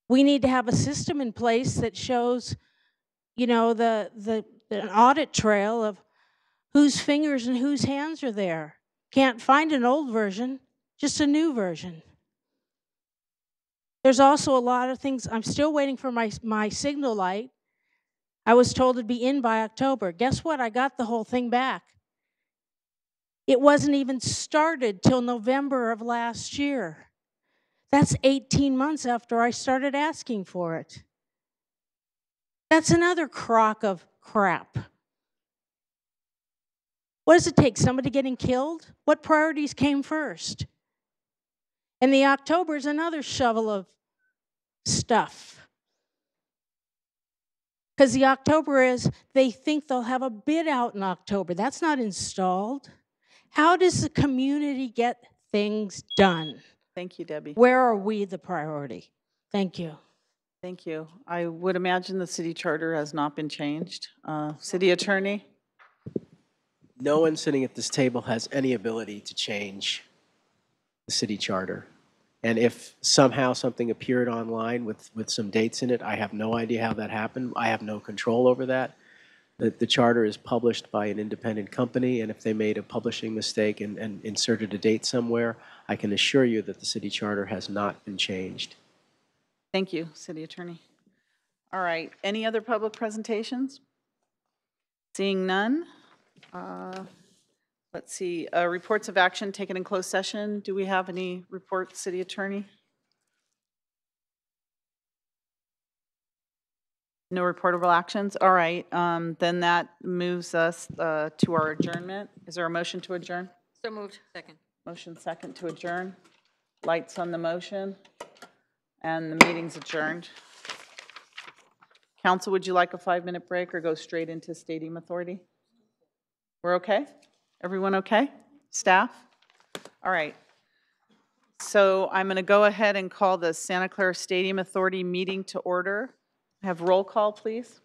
We need to have a system in place that shows, you know, an audit trail of whose fingers and whose hands are there. Can't find an old version, just a new version. There's also a lot of things. I'm still waiting for my signal light. I was told it'd be in by October. Guess what? I got the whole thing back. It wasn't even started till November of last year. That's 18 months after I started asking for it. That's another crock of crap. What does it take? Somebody getting killed? What priorities came first? And the October is another shovel of stuff. Because the October is, they think they'll have a bid out in October. That's not installed. How does the community get things done? Thank you, Debbie. Where are we the priority? Thank you. Thank you. I would imagine the city charter has not been changed. City attorney? No one sitting at this table has any ability to change the city charter. And if somehow something appeared online with some dates in it, I have no idea how that happened. I have no control over that. The charter is published by an independent company, and if they made a publishing mistake and inserted a date somewhere, I can assure you that the city charter has not been changed. Thank you, city attorney. All right, any other public presentations? Seeing none. Let's see, reports of action taken in closed session. Do we have any reports, city attorney? No reportable actions? All right, then that moves us to our adjournment. Is there a motion to adjourn? So moved. Second. Motion second to adjourn. Lights on the motion. And the meeting's adjourned. Council, would you like a 5-minute break or go straight into Stadium Authority? We're okay? Everyone okay? Staff? All right. So I'm going to go ahead and call the Santa Clara Stadium Authority meeting to order. Have roll call, please.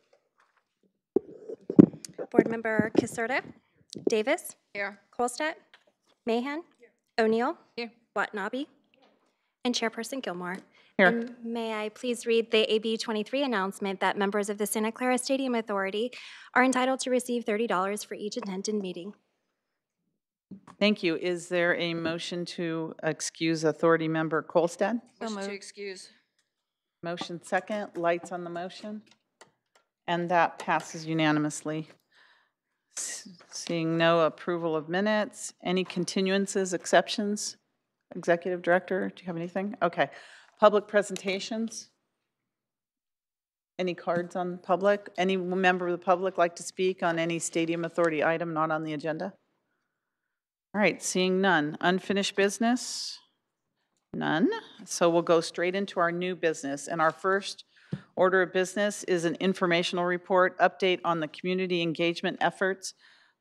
Board Member Caserta, Davis. Here. Kolstad. Mahan. O'Neill. Here. Watanabe. And Chairperson Gilmore. Here. And may I please read the AB 23 announcement that members of the Santa Clara Stadium Authority are entitled to receive $30 for each attended meeting. Thank you. Is there a motion to excuse Authority Member Kolstad? Motion to excuse. Motion second. Lights on the motion. And that passes unanimously. Seeing no approval of minutes. Any continuances, exceptions? Executive Director, do you have anything? Okay. Public presentations? Any cards on public? Any member of the public like to speak on any Stadium Authority item not on the agenda? All right, seeing none. Unfinished business? None. So we'll go straight into our new business. And our first order of business is an informational report, update on the community engagement efforts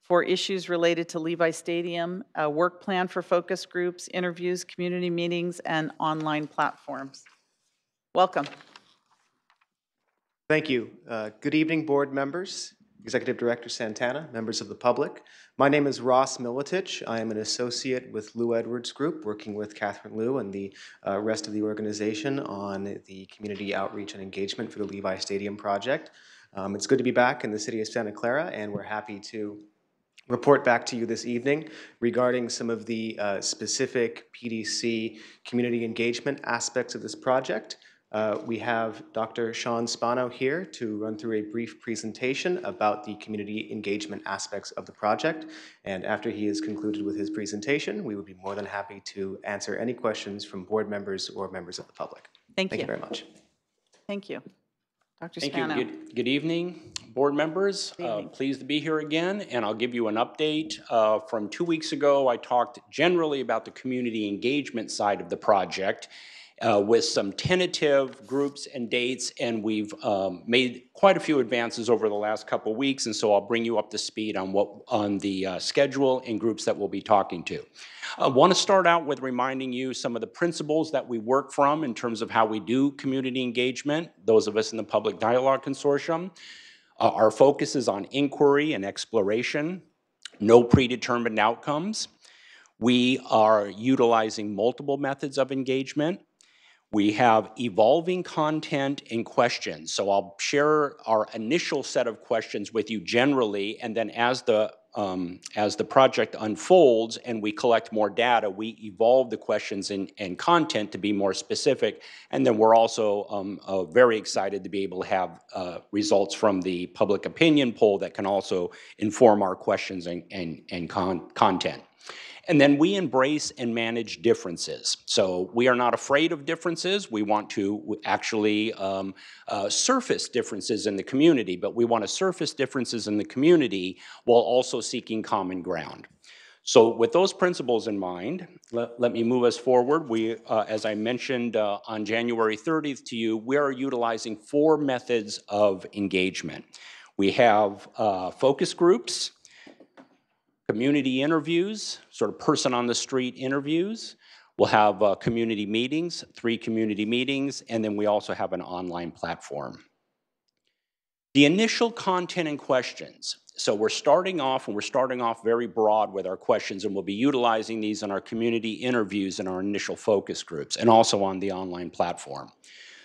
for issues related to Levi Stadium, a work plan for focus groups, interviews, community meetings, and online platforms. Welcome. Thank you. Good evening, board members, Executive Director Santana, members of the public. My name is Ross Militich. I am an associate with Lou Edwards Group, working with Catherine Lou and the rest of the organization on the community outreach and engagement for the Levi Stadium project. It's good to be back in the city of Santa Clara, and we're happy to report back to you this evening regarding some of the specific PDC community engagement aspects of this project. We have Dr. Sean Spano here to run through a brief presentation about the community engagement aspects of the project. And after he has concluded with his presentation, we would be more than happy to answer any questions from board members or members of the public. Thank you very much. Thank you. Dr. Thank Spano. you. Good evening, board members. Pleased to be here again, and I'll give you an update. From 2 weeks ago, I talked generally about the community engagement side of the project with some tentative groups and dates, and we've made quite a few advances over the last couple weeks, and so I'll bring you up to speed on the schedule and groups that we'll be talking to. I want to start out with reminding you some of the principles that we work from in terms of how we do community engagement, those of us in the Public Dialogue Consortium. Our focus is on inquiry and exploration, no predetermined outcomes. We are utilizing multiple methods of engagement. We have evolving content and questions. So I'll share our initial set of questions with you generally, and then as the project unfolds and we collect more data, we evolve the questions and content to be more specific. And then we're also very excited to be able to have results from the public opinion poll that can also inform our questions and content. And then we embrace and manage differences. So we are not afraid of differences. We want to actually surface differences in the community, but we want to surface differences in the community while also seeking common ground. So with those principles in mind, let me move us forward. We, as I mentioned on January 30th to you, we are utilizing 4 methods of engagement. We have focus groups, community interviews, sort of person on the street interviews. We'll have community meetings, 3 community meetings, and then we also have an online platform. The initial content and questions. So we're starting off very broad with our questions, and we'll be utilizing these in our community interviews and our initial focus groups, and also on the online platform.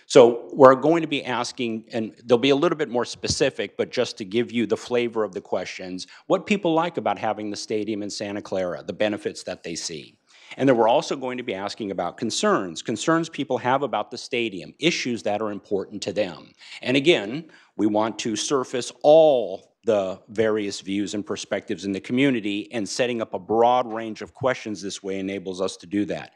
So we're going to be asking, and they'll be a little bit more specific, but just to give you the flavor of the questions, what people like about having the stadium in Santa Clara, the benefits that they see. And then we're also going to be asking about concerns people have about the stadium, issues that are important to them. And again, we want to surface all the various views and perspectives in the community, and setting up a broad range of questions this way enables us to do that.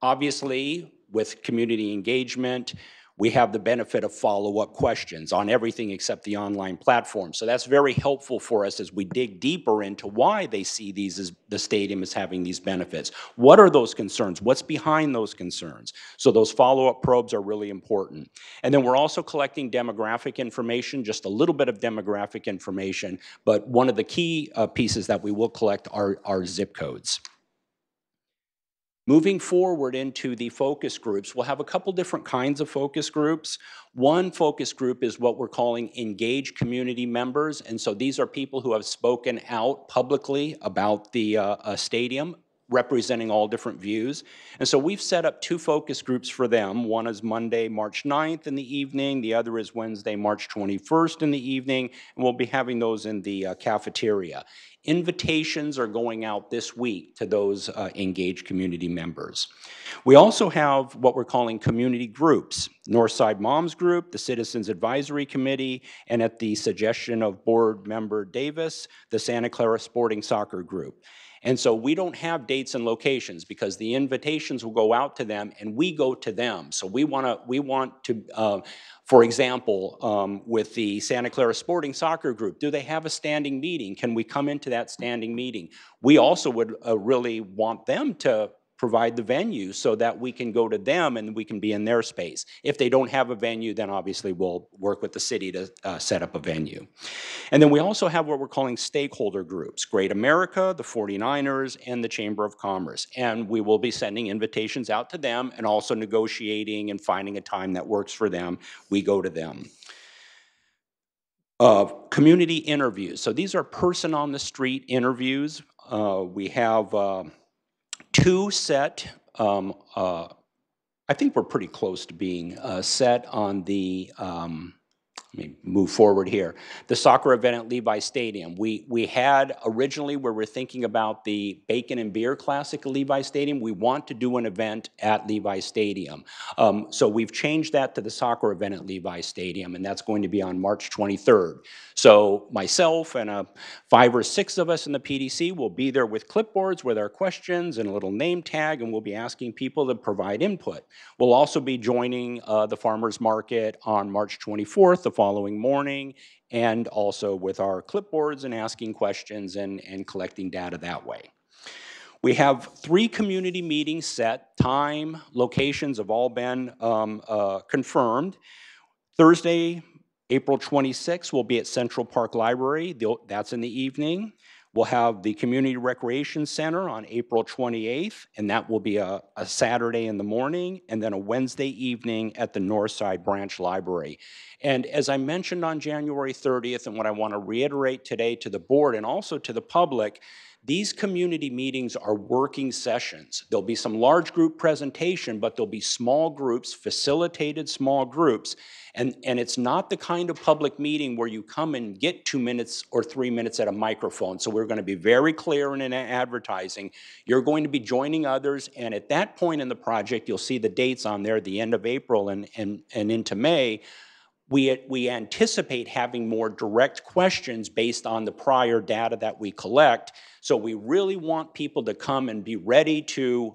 Obviously, with community engagement, we have the benefit of follow-up questions on everything except the online platform. So that's very helpful for us as we dig deeper into why they see these as the stadium as having these benefits. What are those concerns? What's behind those concerns? So those follow-up probes are really important. And then we're also collecting demographic information, just a little bit of demographic information, but one of the key pieces that we will collect are zip codes. Moving forward into the focus groups, we'll have a couple different kinds of focus groups. One focus group is what we're calling engaged community members, and so these are people who have spoken out publicly about the stadium, representing all different views. And so we've set up 2 focus groups for them. One is Monday, March 9th in the evening. The other is Wednesday, March 21st in the evening, and we'll be having those in the cafeteria. Invitations are going out this week to those engaged community members. We also have what we're calling community groups. Northside Moms Group, the Citizens Advisory Committee, and at the suggestion of Board Member Davis, the Santa Clara Sporting Soccer Group. And so we don't have dates and locations because the invitations will go out to them and we go to them. So we want to, for example, with the Santa Clara Sporting Soccer Group, do they have a standing meeting? Can we come into that standing meeting? We also would really want them to provide the venue so that we can go to them and we can be in their space. If they don't have a venue, then obviously we'll work with the city to set up a venue. And then we also have what we're calling stakeholder groups, Great America, the 49ers, and the Chamber of Commerce. And we will be sending invitations out to them and also negotiating and finding a time that works for them. We go to them. Community interviews. So these are person on the street interviews. We have 2 set. I think we're pretty close to being set on the, let me move forward here. The soccer event at Levi Stadium. We had originally, where we're thinking about the Bacon and Beer Classic at Levi Stadium, we want to do an event at Levi Stadium. So we've changed that to the soccer event at Levi Stadium, and that's going to be on March 23rd. So myself and 5 or 6 of us in the PDC will be there with clipboards with our questions and a little name tag, and we'll be asking people to provide input. We'll also be joining the farmers market on March 24th, the following morning, and also with our clipboards and asking questions and collecting data that way. We have 3 community meetings set. Time, locations have all been confirmed. Thursday, April 26th, will be at Central Park Library. That's in the evening. We'll have the Community Recreation Center on April 28th, and that will be a Saturday in the morning, and then a Wednesday evening at the Northside Branch Library. And as I mentioned on January 30th, and what I want to reiterate today to the board and also to the public, these community meetings are working sessions. There'll be some large group presentation, but there'll be small groups, facilitated small groups. And it's not the kind of public meeting where you come and get 2 minutes or 3 minutes at a microphone. So we're going to be very clear in advertising. You're going to be joining others, and at that point in the project, you'll see the dates on there, the end of April and into May. We anticipate having more direct questions based on the prior data that we collect. So we really want people to come and be ready to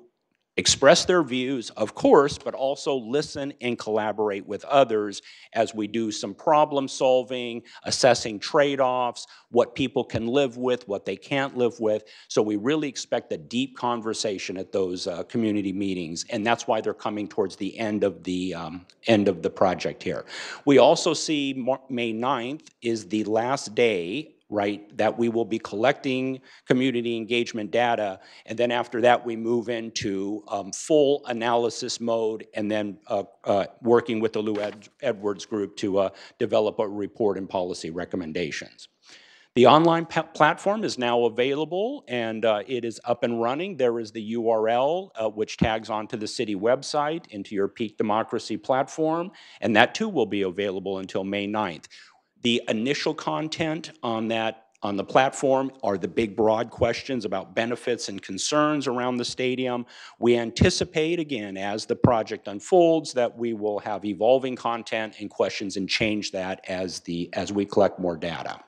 express their views, of course, but also listen and collaborate with others as we do some problem solving, assessing trade-offs, what people can live with, what they can't live with. So we really expect a deep conversation at those community meetings, and that's why they're coming towards the end of the project here. We also see May 9th is the last day, right, that we will be collecting community engagement data, and then after that we move into full analysis mode, and then working with the Lou Edwards group to develop a report and policy recommendations. The online platform is now available, and it is up and running. There is the URL, which tags onto the city website, into your Peak Democracy platform, and that too will be available until May 9th. The initial content on the platform are the big broad questions about benefits and concerns around the stadium. We anticipate, again, as the project unfolds, that we will have evolving content and questions and change that as we collect more data.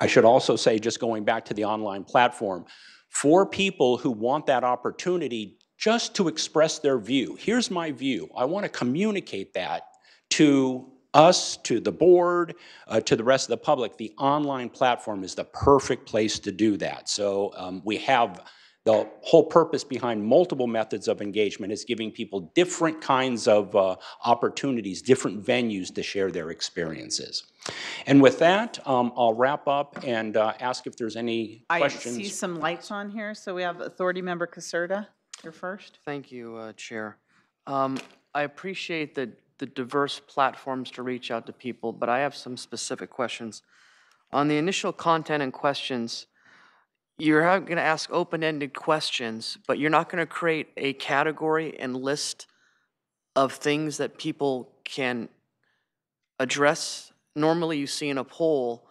I should also say, just going back to the online platform, for people who want that opportunity just to express their view, here's my view, I want to communicate that to us, to the board, to the rest of the public, the online platform is the perfect place to do that. So we have the whole purpose behind multiple methods of engagement is giving people different kinds of opportunities, different venues to share their experiences. And with that, I'll wrap up and ask if there's any questions. I see some lights on here, so we have Authority Member Caserta. You're first. Thank you, Chair. I appreciate the diverse platforms to reach out to people, but I have some specific questions. On the initial content and questions, you're going to ask open-ended questions, but you're not going to create a category and list of things that people can address. Normally you see in a poll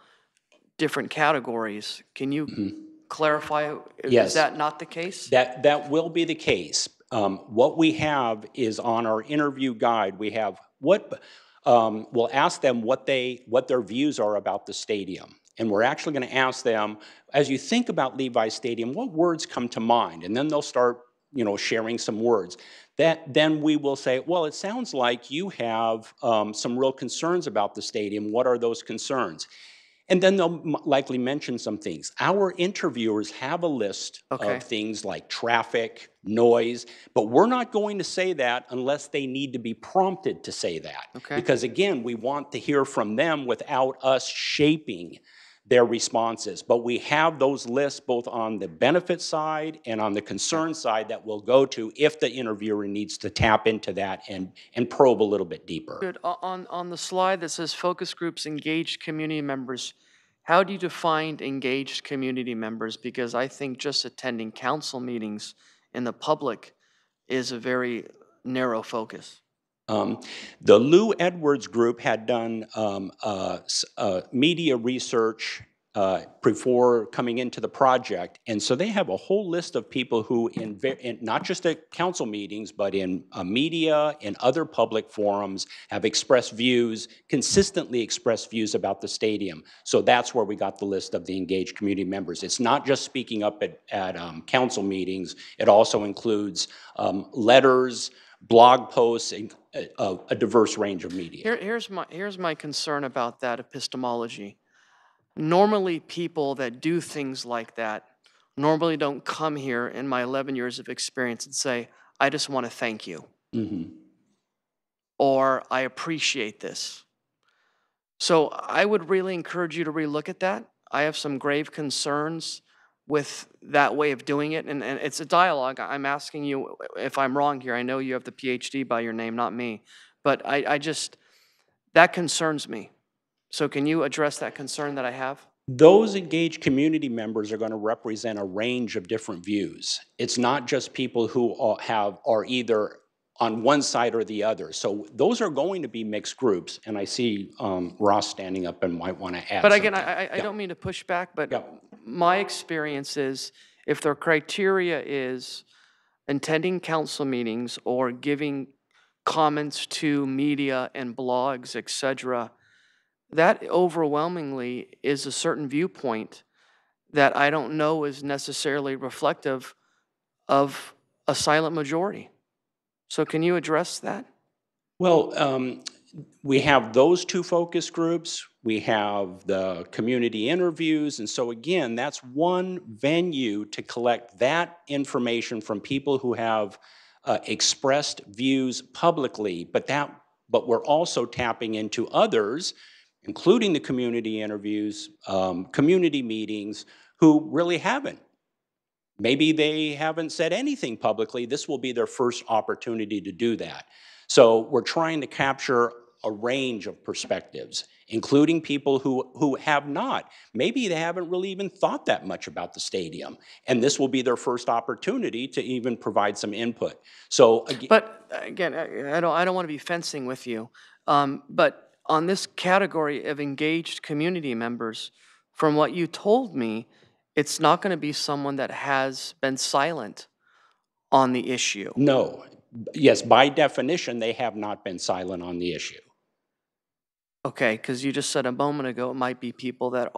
different categories. Can you clarify? Yes. Is that not the case? That will be the case. What we have is on our interview guide, we have we'll ask them what their views are about the stadium. And we're actually going to ask them, as you think about Levi Stadium, what words come to mind? And then they'll start, sharing some words. Then we will say, well, it sounds like you have some real concerns about the stadium. What are those concerns? And then they'll likely mention some things. Our interviewers have a list of things like traffic, noise, but we're not going to say that unless they need to be prompted to say that. Because again, we want to hear from them without us shaping their responses. But we have those lists both on the benefit side and on the concern side that we'll go to if the interviewer needs to tap into that and probe a little bit deeper. Good. On the slide that says focus groups, engaged community members, how do you define engaged community members? Because I think just attending council meetings in the public is a very narrow focus. The Lou Edwards group had done media research before coming into the project, and so they have a whole list of people who, in not just at council meetings, but in media and other public forums, have expressed views, consistently expressed views about the stadium. So that's where we got the list of the engaged community members. It's not just speaking up at council meetings, it also includes letters, blog posts, a diverse range of media. Here's my concern about that epistemology. Normally, people that do things like that normally don't come here in my 11 years of experience and say, I just want to thank you. Or I appreciate this. So I would really encourage you to relook at that. I have some grave concerns with that way of doing it, and it's a dialogue. I'm asking you if I'm wrong here. I know you have the PhD by your name, not me, but I just, that concerns me. So can you address that concern that I have? Those engaged community members are going to represent a range of different views. It's not just people who are either on one side or the other. So those are going to be mixed groups, and I see Ross standing up and might want to add But again, something. I don't mean to push back, but my experience is if their criteria is attending council meetings or giving comments to media and blogs, etc., that overwhelmingly is a certain viewpoint that I don't know is necessarily reflective of a silent majority. So can you address that? Well, we have those two focus groups. We have the community interviews. And so again, that's one venue to collect that information from people who have expressed views publicly, but we're also tapping into others, including the community interviews, community meetings, who really haven't. Maybe they haven't said anything publicly. This will be their first opportunity to do that. So we're trying to capture a range of perspectives, including people who have not. Maybe they haven't really even thought that much about the stadium, and this will be their first opportunity to even provide some input. So, but again, I don't want to be fencing with you, but on this category of engaged community members, from what you told me, it's not going to be someone that has been silent on the issue. No. Yes, by definition, they have not been silent on the issue. Okay, because you just said a moment ago it might be people that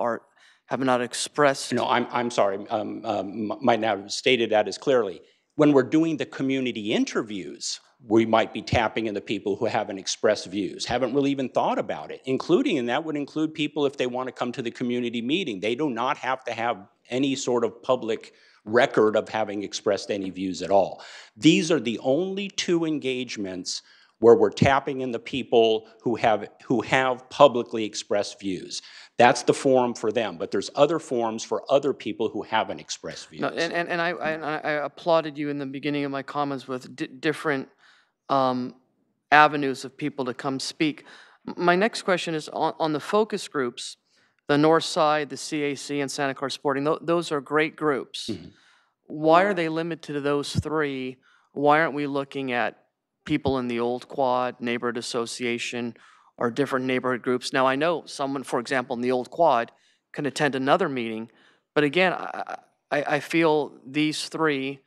have not expressed. No, I'm sorry. Might not have stated that as clearly. When we're doing the community interviews, we might be tapping into people who haven't expressed views, haven't really even thought about it, including, and that would include people if they want to come to the community meeting. They do not have to have any sort of public record of having expressed any views at all. These are the only two engagements where we're tapping in the people who have publicly expressed views. That's the forum for them, but there's other forums for other people who haven't expressed views. No, and I applauded you in the beginning of my comments with different avenues of people to come speak. My next question is on the focus groups, the North Side, the CAC, and Santa Clara Sporting. Those are great groups. Why are they limited to those three? Why aren't we looking at people in the Old Quad, Neighborhood Association, or different neighborhood groups? Now, I know someone, for example, in the Old Quad can attend another meeting, but again, I feel these three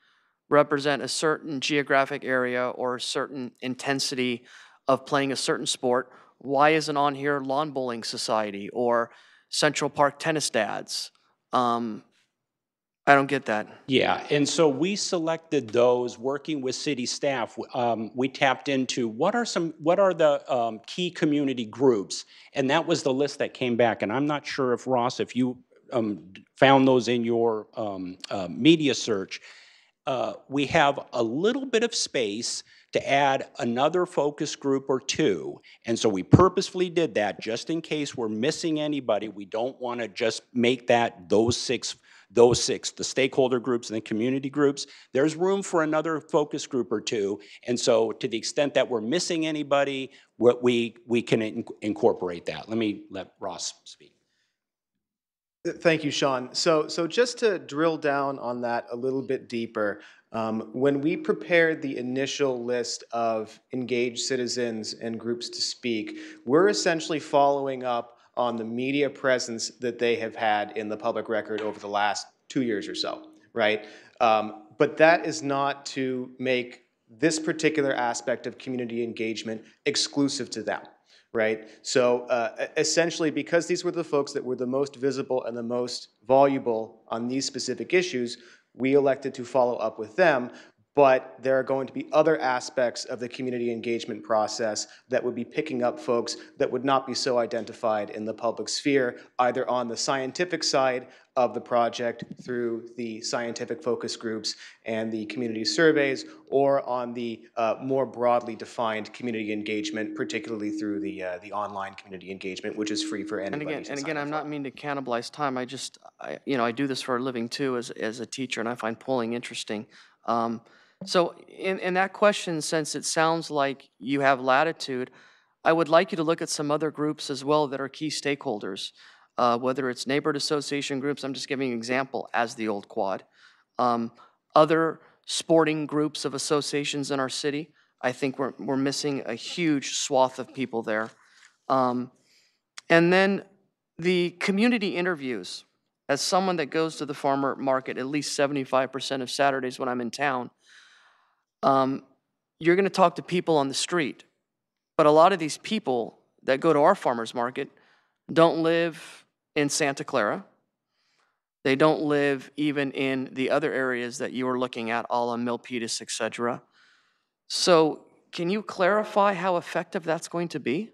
represent a certain geographic area or a certain intensity of playing a certain sport. Why isn't on here Lawn Bowling Society or Central Park Tennis Dads? I don't get that. Yeah, and so we selected those, working with city staff. We tapped into what are the key community groups, and that was the list that came back. And I'm not sure if Ross, if you found those in your media search. We have a little bit of space to add another focus group or two. And so we purposefully did that just in case we're missing anybody. We don't want to just make that those six, the stakeholder groups and the community groups. There's room for another focus group or two. And so to the extent that we're missing anybody, we can incorporate that. Let Ross speak. Thank you, Sean. So just to drill down on that a little bit deeper, when we prepared the initial list of engaged citizens and groups to speak, we're essentially following up on the media presence that they have had in the public record over the last 2 years or so, right? But that is not to make this particular aspect of community engagement exclusive to them. Right? So essentially, because these were the folks that were the most visible and the most voluble on these specific issues, we elected to follow up with them. But there are going to be other aspects of the community engagement process that would be picking up folks that would not be so identified in the public sphere, either on the scientific side of the project through the scientific focus groups and the community surveys, or on the more broadly defined community engagement, particularly through the online community engagement, which is free for anybody. And again, I'm not meaning to cannibalize time. I do this for a living too as a teacher, and I find polling interesting. So in that question, since it sounds like you have latitude, I would like you to look at some other groups as well that are key stakeholders, whether it's neighborhood association groups, I'm just giving an example, as the old quad, other sporting groups of associations in our city. I think we're missing a huge swath of people there. And then the community interviews. As someone that goes to the farmer market at least 75% of Saturdays when I'm in town, you're going to talk to people on the street. But a lot of these people that go to our farmer's market don't live in Santa Clara. They don't live even in the other areas that you were looking at, a la Milpitas, et cetera. So can you clarify how effective that's going to be?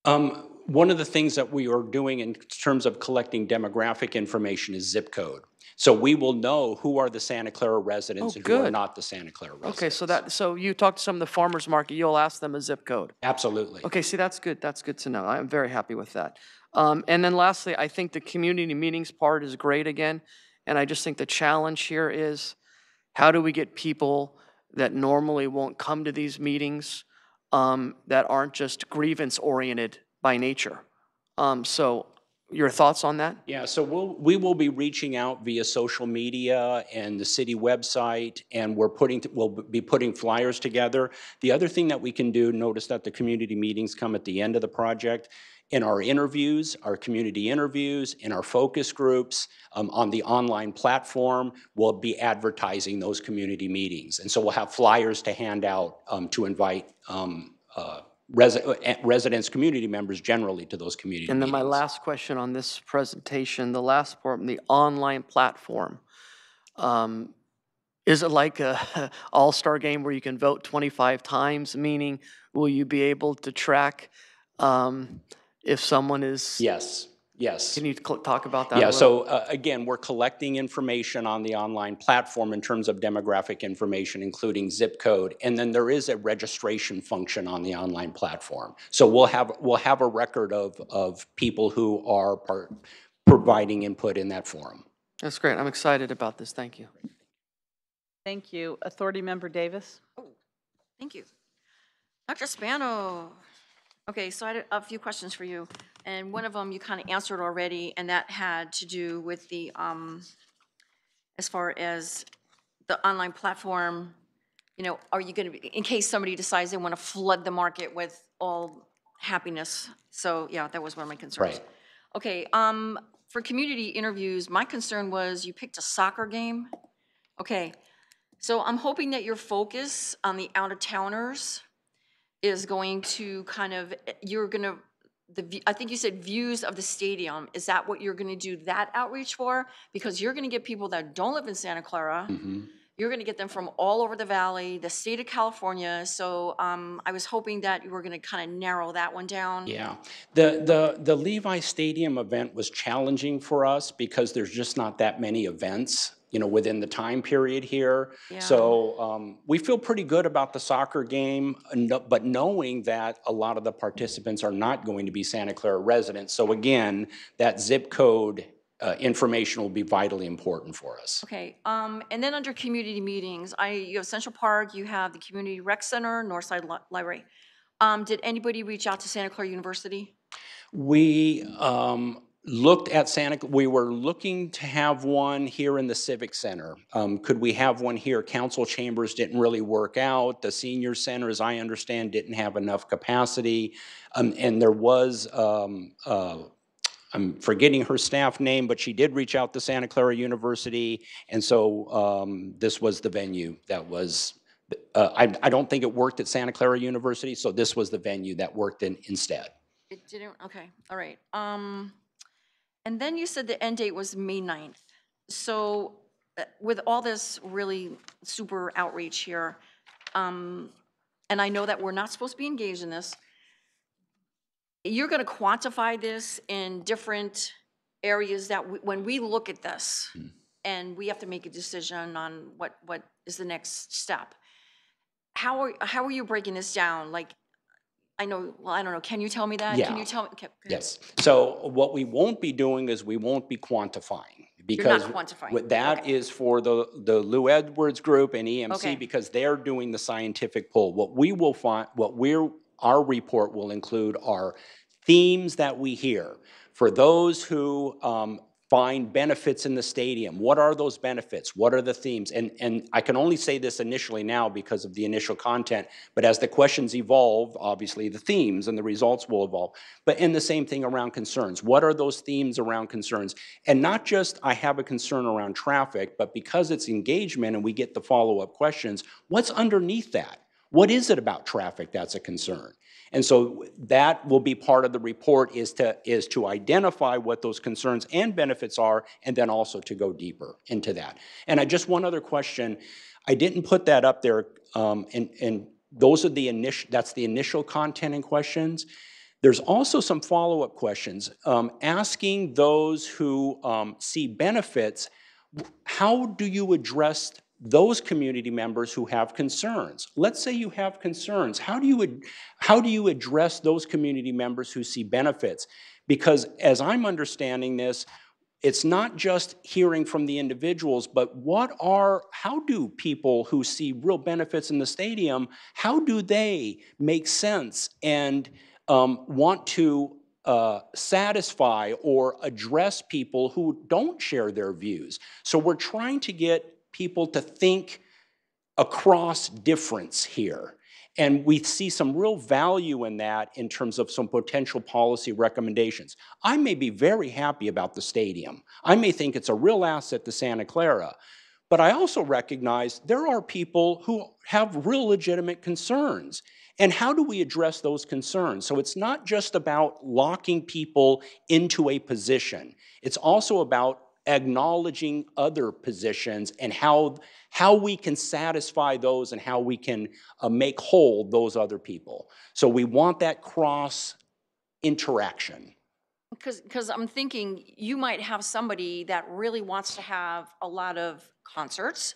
One of the things that we are doing in terms of collecting demographic information is zip code. So we will know who are the Santa Clara residents and who are not the Santa Clara residents. Okay, so you talk to some of the farmers market, you'll ask them a zip code. Absolutely. Okay, see, that's good. That's good to know. I'm very happy with that. And then lastly, I think the community meetings part is great again. And I just think the challenge here is how do we get people that normally won't come to these meetings that aren't just grievance oriented by nature? So your thoughts on that? Yeah, so we will be reaching out via social media and the city website, and we'll be putting flyers together. The other thing that we can do, notice that the community meetings come at the end of the project. In our interviews, our community interviews, in our focus groups, on the online platform, we'll be advertising those community meetings. And so we'll have flyers to hand out to invite residents, community members generally to those community meetings. And then my last question on this presentation, the last part, the online platform. Is it like a all-star game where you can vote 25 times? Meaning, will you be able to track if someone is... Yes. Yes. Can you talk about that? Yeah, so again, we're collecting information on the online platform in terms of demographic information, including zip code, and then there is a registration function on the online platform. So we'll have a record of people who are providing input in that forum. That's great. I'm excited about this. Thank you. Thank you. Authority Member Davis. Oh, thank you. Dr. Spano. Okay, so I had a few questions for you, and one of them you kind of answered already, and that had to do with the, as far as the online platform, you know, are you going to be, in case somebody decides they want to flood the market with all happiness? So yeah, that was one of my concerns. Right. Okay, for community interviews, my concern was you picked a soccer game. Okay, so I'm hoping that your focus on the out-of-towners is going to kind of, you're going to I think you said views of the stadium. Is that what you're going to do that outreach for? Because you're going to get people that don't live in Santa Clara. You're going to get them from all over the valley, the state of California. So I was hoping that you were going to kind of narrow that one down. Yeah, the Levi Stadium event was challenging for us because there's just not that many events, you know, within the time period here. Yeah. So we feel pretty good about the soccer game, but knowing that a lot of the participants are not going to be Santa Clara residents. So again, that zip code information will be vitally important for us. Okay, and then under community meetings, you have Central Park, you have the Community Rec Center, Northside Library. Did anybody reach out to Santa Clara University? We looked at we were looking to have one here in the Civic Center. Could we have one here? Council chambers didn't really work out. The senior center, as I understand, didn't have enough capacity. And there was, I'm forgetting her staff name, but she did reach out to Santa Clara University. And so this was the venue that was, I don't think it worked at Santa Clara University, so this was the venue that worked instead. It didn't, okay, all right. And then you said the end date was May 9th. So with all this really super outreach here, and I know that we're not supposed to be engaged in this, you're going to quantify this in different areas that when we look at this and we have to make a decision on what is the next step. How are you breaking this down? Like, I know, well, I don't know. Can you tell me that? Yeah. Can you tell me? Okay, Yes. So what we won't be doing is we won't be quantifying. Because You're not quantifying. What that is for the Lou Edwards Group and EMC, Okay. because they're doing the scientific poll. What we will find, our report will include are themes that we hear. For those who find benefits in the stadium, what are those benefits? What are the themes? And I can only say this initially now because of the initial content, but as the questions evolve, obviously the themes and the results will evolve. But in the same thing around concerns. What are those themes around concerns? And not just I have a concern around traffic, but because it's engagement and we get the follow-up questions, what's underneath that? What is it about traffic that's a concern? And so that will be part of the report is to identify what those concerns and benefits are, and then also to go deeper into that. And just one other question. I didn't put that up there, and those are that's the initial content and questions. There's also some follow-up questions asking those who see benefits, how do you address those community members who have concerns? Let's say you have concerns. How do you address those community members who see benefits? Because as I'm understanding this, it's not just hearing from the individuals, but how do people who see real benefits in the stadium, how do they make sense and want to satisfy or address people who don't share their views? So we're trying to get people to think across difference here. And we see some real value in that in terms of some potential policy recommendations. I may be very happy about the stadium. I may think it's a real asset to Santa Clara. But I also recognize there are people who have real legitimate concerns. And how do we address those concerns? So it's not just about locking people into a position. It's also about acknowledging other positions and how we can satisfy those and how we can make whole those other people. So we want that cross interaction. Because I'm thinking you might have somebody that really wants to have a lot of concerts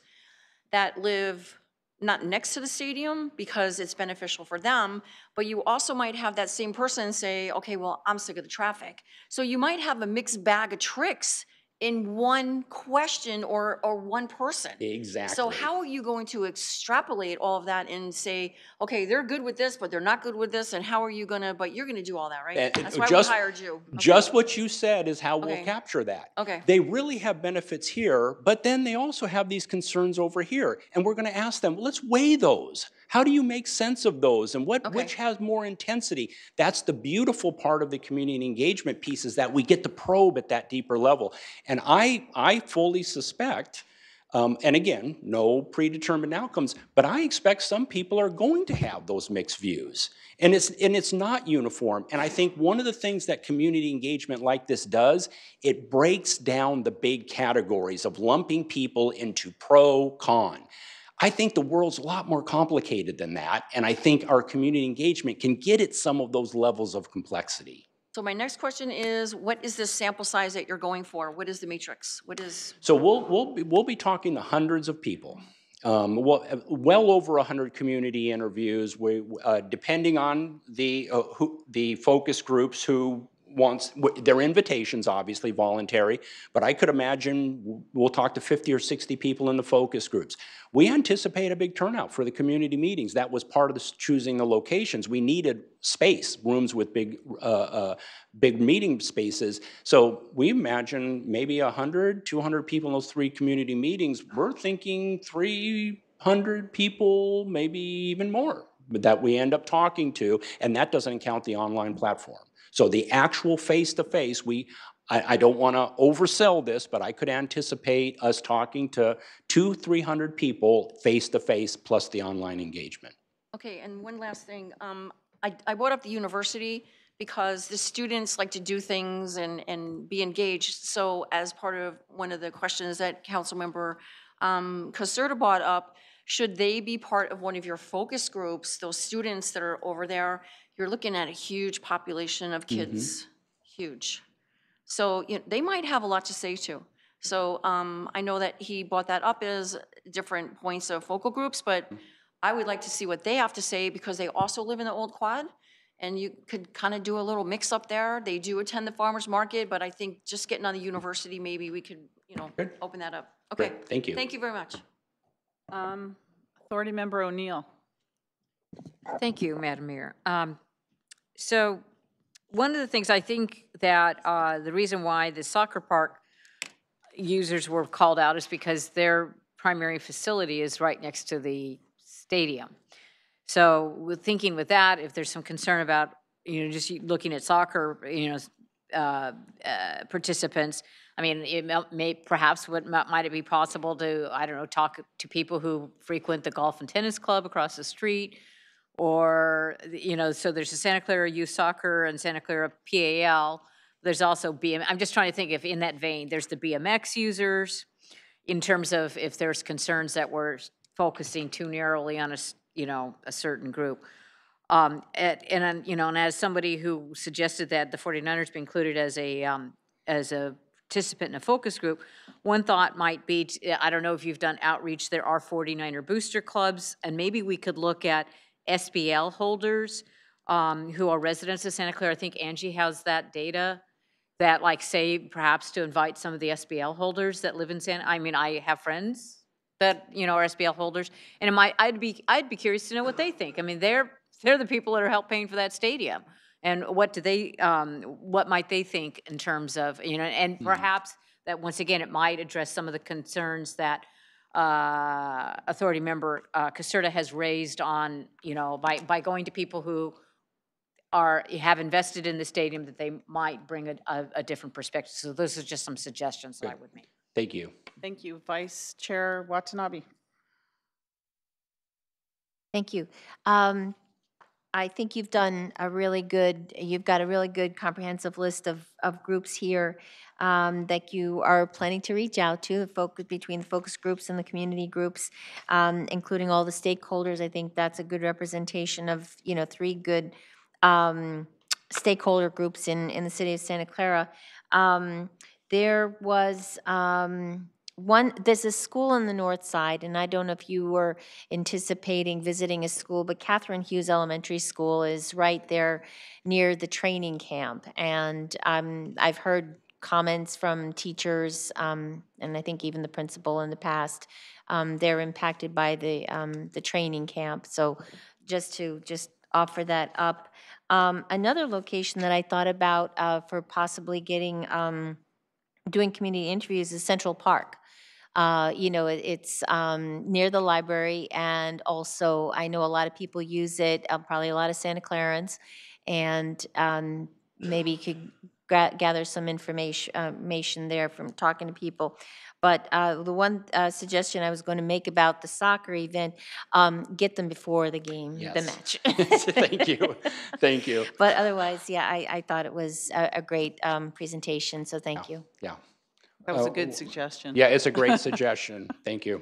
that live not next to the stadium because it's beneficial for them, but you also might have that same person say, okay, well, I'm sick of the traffic. So you might have a mixed bag of tricks in one question or one person. Exactly. So how are you going to extrapolate all of that and say, okay, they're good with this, but they're not good with this, and how are you gonna, but you're gonna do all that, right? That's why we hired you. Okay. Just what you said is how we'll capture that. Okay. They really have benefits here, but then they also have these concerns over here. And we're gonna ask them, let's weigh those. How do you make sense of those? And which has more intensity? That's the beautiful part of the community engagement piece, is that we get to probe at that deeper level. And I fully suspect And again, no predetermined outcomes, but I expect some people are going to have those mixed views. And it's not uniform. And I think one of the things that community engagement like this does, it breaks down the big categories of lumping people into pro, con. I think the world's a lot more complicated than that, and I think our community engagement can get at some of those levels of complexity. So my next question is, what is the sample size that you're going for? What is the matrix? What is? So we'll be talking to hundreds of people. Well over 100 community interviews. Depending on the focus groups who wants, their invitations obviously voluntary, but I could imagine we'll talk to 50 or 60 people in the focus groups. We anticipate a big turnout for the community meetings. That was part of choosing the locations. We needed space, rooms with big meeting spaces. So we imagine maybe 100, 200 people in those 3 community meetings. We're thinking 300 people, maybe even more, that we end up talking to, and that doesn't count the online platform. So the actual face-to-face, I don't want to oversell this, but I could anticipate us talking to 200-300 people face-to-face plus the online engagement. Okay, and one last thing. I brought up the university because the students like to do things and be engaged. So as part of one of the questions that Councilmember Caserta brought up, should they be part of one of your focus groups, those students that are over there? You're looking at a huge population of kids, huge. So they might have a lot to say too. So I know that he brought that up as different points of focal groups, but I would like to see what they have to say because they also live in the Old Quad, and you could kind of do a little mix up there. They do attend the farmers market, but I think just getting on the university, maybe we could, open that up. Okay. Great. Thank you. Thank you very much. Authority Member O'Neill. Thank you, Madam Mayor. So one of the things I think that the reason why the soccer park users were called out is because their primary facility is right next to the stadium. So with thinking with that, if there's some concern about, just looking at soccer, participants, I mean, it may perhaps might it be possible to, I don't know, talk to people who frequent the golf and tennis club across the street, or, so there's a Santa Clara Youth Soccer and Santa Clara PAL. There's also I'm just trying to think if in that vein, there's the BMX users, in terms of if there's concerns that we're focusing too narrowly on a certain group. And as somebody who suggested that the 49ers be included as a participant in a focus group, one thought might be, I don't know if you've done outreach, there are 49er booster clubs, and maybe we could look at SBL holders who are residents of Santa Clara. I think Angie has that data that, like, say, perhaps to invite some of the SBL holders that live in I have friends that, are SBL holders, and I'd be curious to know what they think. I mean, they're the people that are helping paying for that stadium. And what might they think in terms of, and perhaps that, once again, it might address some of the concerns that Authority Member Caserta has raised on, by going to people who have invested in the stadium, that they might bring a different perspective. So those are just some suggestions that I would make. Thank you. Thank you. Vice Chair Watanabe. Thank you. I think you've got a really good comprehensive list of groups here that you are planning to reach out to, between the focus groups and the community groups, including all the stakeholders. I think that's a good representation of, 3 good stakeholder groups in the city of Santa Clara. There was there's a school on the north side, and I don't know if you were anticipating visiting a school, but Catherine Hughes Elementary School is right there near the training camp. And I've heard comments from teachers, and I think even the principal in the past, they're impacted by the training camp. So just to offer that up. Another location that I thought about for possibly doing community interviews is Central Park. It's near the library, and also I know a lot of people use it, probably a lot of Santa Clarans, and maybe you could gather some information there from talking to people. But the one suggestion I was going to make about the soccer event, get them before the game, the match. Thank you. Thank you. But otherwise, yeah, I thought it was a great presentation, so thank you. Yeah. That was a good suggestion. Yeah, it's a great suggestion. Thank you.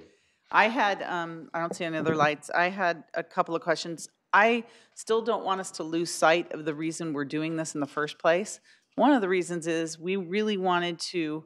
I had, I don't see any other lights. I had a couple of questions. I still don't want us to lose sight of the reason we're doing this in the first place. One of the reasons is we really wanted to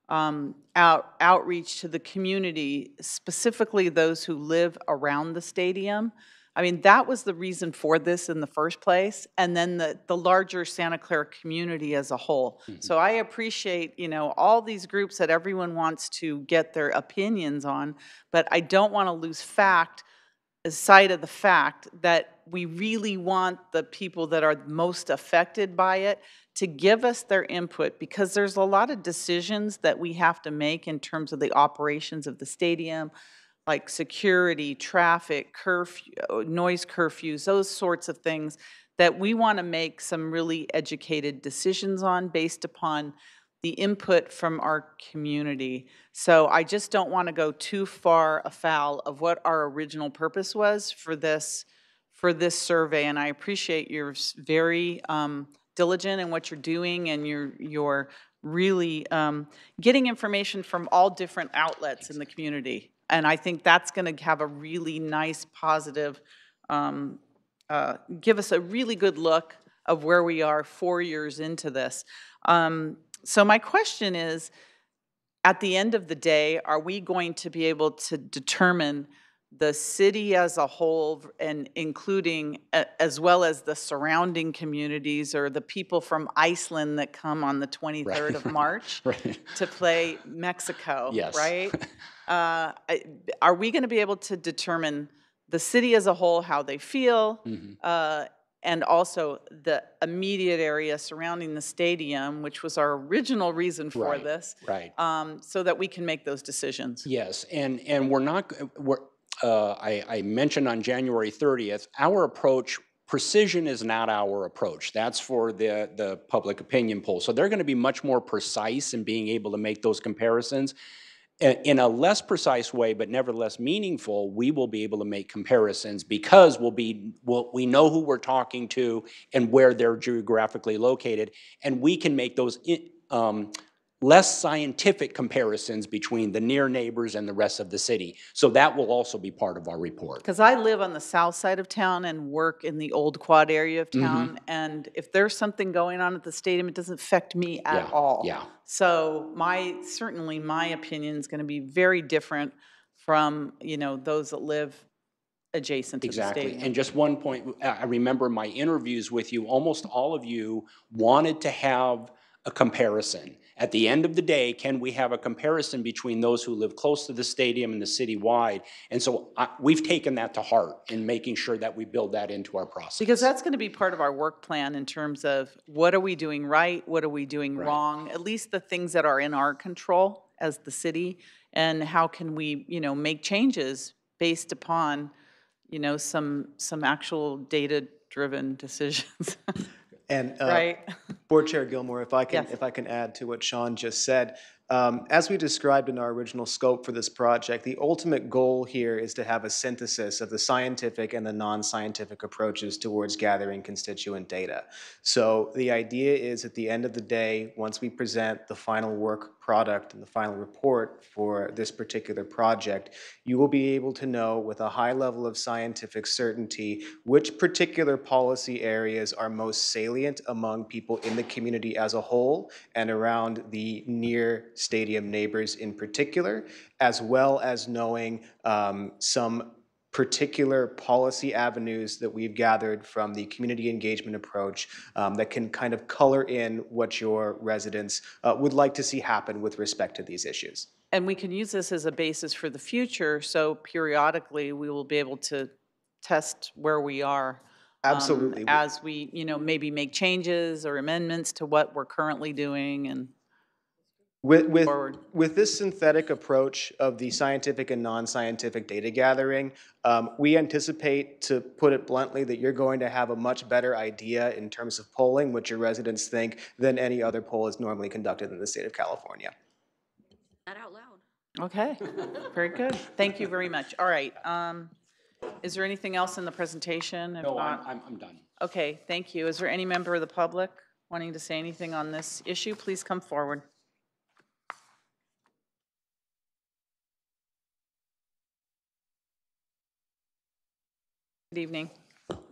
outreach to the community, specifically those who live around the stadium. I mean, that was the reason for this in the first place, and then the larger Santa Clara community as a whole. So I appreciate, you know, all these groups that everyone wants to get their opinions on, but I don't want to lose sight of the fact that we really want the people that are most affected by it to give us their input, because there's a lot of decisions that we have to make in terms of the operations of the stadium, like security, traffic, curfew, noise curfews, those sorts of things that we want to make some really educated decisions on based upon the input from our community. So I just don't want to go too far afoul of what our original purpose was for this survey. And I appreciate you're very diligent in what you're doing, and you're really getting information from all different outlets in the community. And I think that's going to have a really nice, positive, give us a really good look of where we are 4 years into this. So my question is, at the end of the day, are we going to be able to determine the city as a whole, and including as well as the surrounding communities, or the people from Iceland that come on the 23rd of March to play Mexico, right? Are we going to be able to determine the city as a whole, how they feel, and also the immediate area surrounding the stadium, which was our original reason for this, so that we can make those decisions? Yes, and I mentioned on January 30th, our approach, precision is not our approach. That's for the public opinion poll. So they're going to be much more precise in being able to make those comparisons. In a less precise way, but nevertheless meaningful, we will be able to make comparisons because we know who we're talking to and where they're geographically located, and we can make those less scientific comparisons between the near neighbors and the rest of the city. So that will also be part of our report. Because I live on the south side of town and work in the old quad area of town, and if there's something going on at the stadium, it doesn't affect me at all. So certainly my opinion is going to be very different from, you know, those that live adjacent to the stadium. And just one point, I remember my interviews with you, almost all of you wanted to have a comparison. At the end of the day, can we have a comparison between those who live close to the stadium and the city-wide? And so we've taken that to heart in making sure that we build that into our process. Because that's going to be part of our work plan in terms of what are we doing right, what are we doing wrong, at least the things that are in our control as the city, and how can we, you know, make changes based upon, you know, some actual data-driven decisions. And right. Board Chair Gilmore, if I can add to what Sean just said, as we described in our original scope for this project, the ultimate goal here is to have a synthesis of the scientific and the non-scientific approaches towards gathering constituent data. So the idea is, at the end of the day, once we present the final work product and the final report for this particular project, you will be able to know with a high level of scientific certainty which particular policy areas are most salient among people in the community as a whole and around the near stadium neighbors in particular, as well as knowing some particular policy avenues that we've gathered from the community engagement approach that can kind of color in what your residents would like to see happen with respect to these issues. And we can use this as a basis for the future, so periodically we will be able to test where we are. Absolutely. As we, you know, maybe make changes or amendments to what we're currently doing. And With this synthetic approach of the scientific and non-scientific data gathering, we anticipate, to put it bluntly, that you're going to have a much better idea in terms of polling, what your residents think, than any other poll is normally conducted in the state of California. Not out loud. Okay, very good. Thank you very much. All right. Is there anything else in the presentation? If No, not, I'm done. okay, thank you. Is there any member of the public wanting to say anything on this issue? Please come forward. Good evening.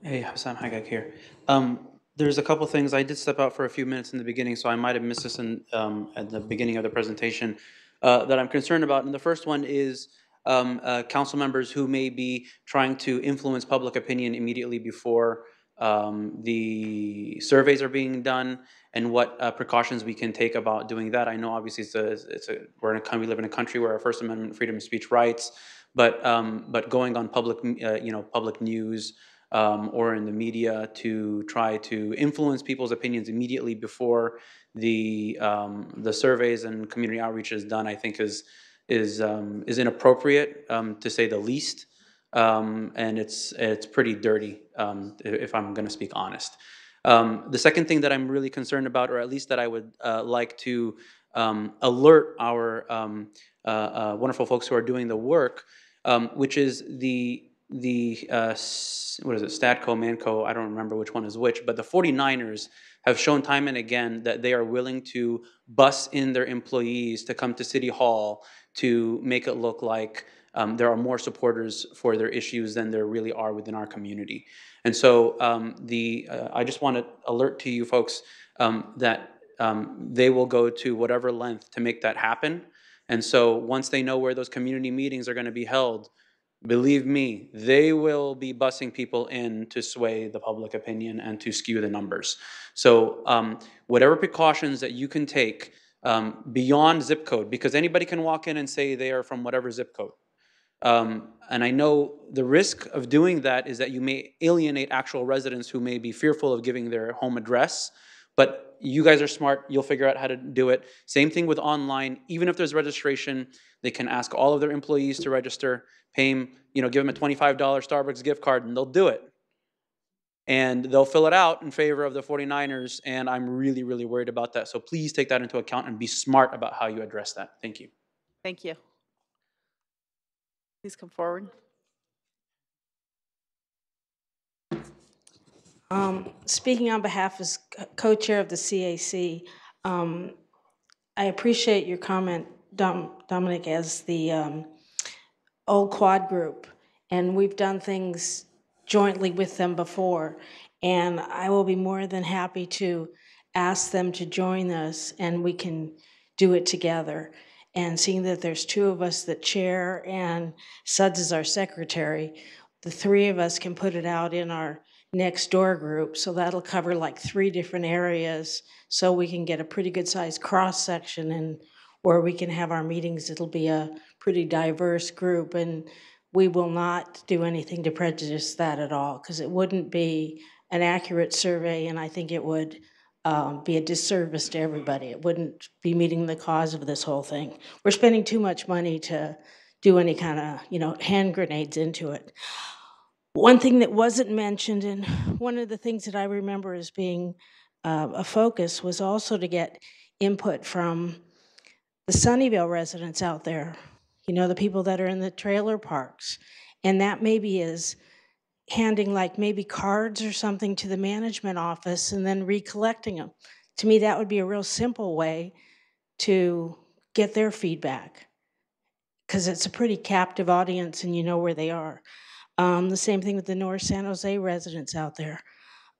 Hey, Hassan Hagak here. There's a couple things. I did step out for a few minutes in the beginning, so I might have missed this at the beginning of the presentation that I'm concerned about. And the first one is council members who may be trying to influence public opinion immediately before the surveys are being done, and what precautions we can take about doing that. I know obviously we live in a country where our First Amendment freedom of speech rights, but going on public public news or in the media to try to influence people's opinions immediately before the surveys and community outreach is done, I think is inappropriate, to say the least, and it's pretty dirty, if I'm going to speak honest. The second thing that I'm really concerned about, or at least that I would like to alert our wonderful folks who are doing the work, which is the what is it, Statco, Manco, I don't remember which one is which, but the 49ers have shown time and again that they are willing to bus in their employees to come to City Hall to make it look like there are more supporters for their issues than there really are within our community. And so I just want to alert to you folks that they will go to whatever length to make that happen. And so once they know where those community meetings are going to be held, believe me, they will be busing people in to sway the public opinion and to skew the numbers. So whatever precautions that you can take beyond zip code, because anybody can walk in and say they are from whatever zip code. And I know the risk of doing that is that you may alienate actual residents who may be fearful of giving their home address, but you guys are smart, you'll figure out how to do it. Same thing with online, even if there's registration, they can ask all of their employees to register, pay them, give them a $25 Starbucks gift card, and they'll do it. And they'll fill it out in favor of the 49ers, and I'm really, really worried about that. So please take that into account and be smart about how you address that. Thank you. Thank you. Please come forward. Speaking on behalf as co-chair of the CAC, I appreciate your comment, Dominic, as the old quad group, and we've done things jointly with them before, and I will be more than happy to ask them to join us, and we can do it together. And seeing that there's two of us that chair and Suds is our secretary, the three of us can put it out in our next door group, so that'll cover like 3 different areas, so we can get a pretty good sized cross section, and where we can have our meetings, it'll be a pretty diverse group, and we will not do anything to prejudice that at all, because it wouldn't be an accurate survey, and I think it would be a disservice to everybody. It wouldn't be meeting the cause of this whole thing. We're spending too much money to do any kind of, hand grenades into it. One thing that wasn't mentioned, and one of the things that I remember as being a focus, was also to get input from the Sunnyvale residents out there, the people that are in the trailer parks. And that maybe is handing like maybe cards or something to the management office and then recollecting them. To me, that would be a real simple way to get their feedback, because it's a pretty captive audience and you know where they are. The same thing with the North San Jose residents out there.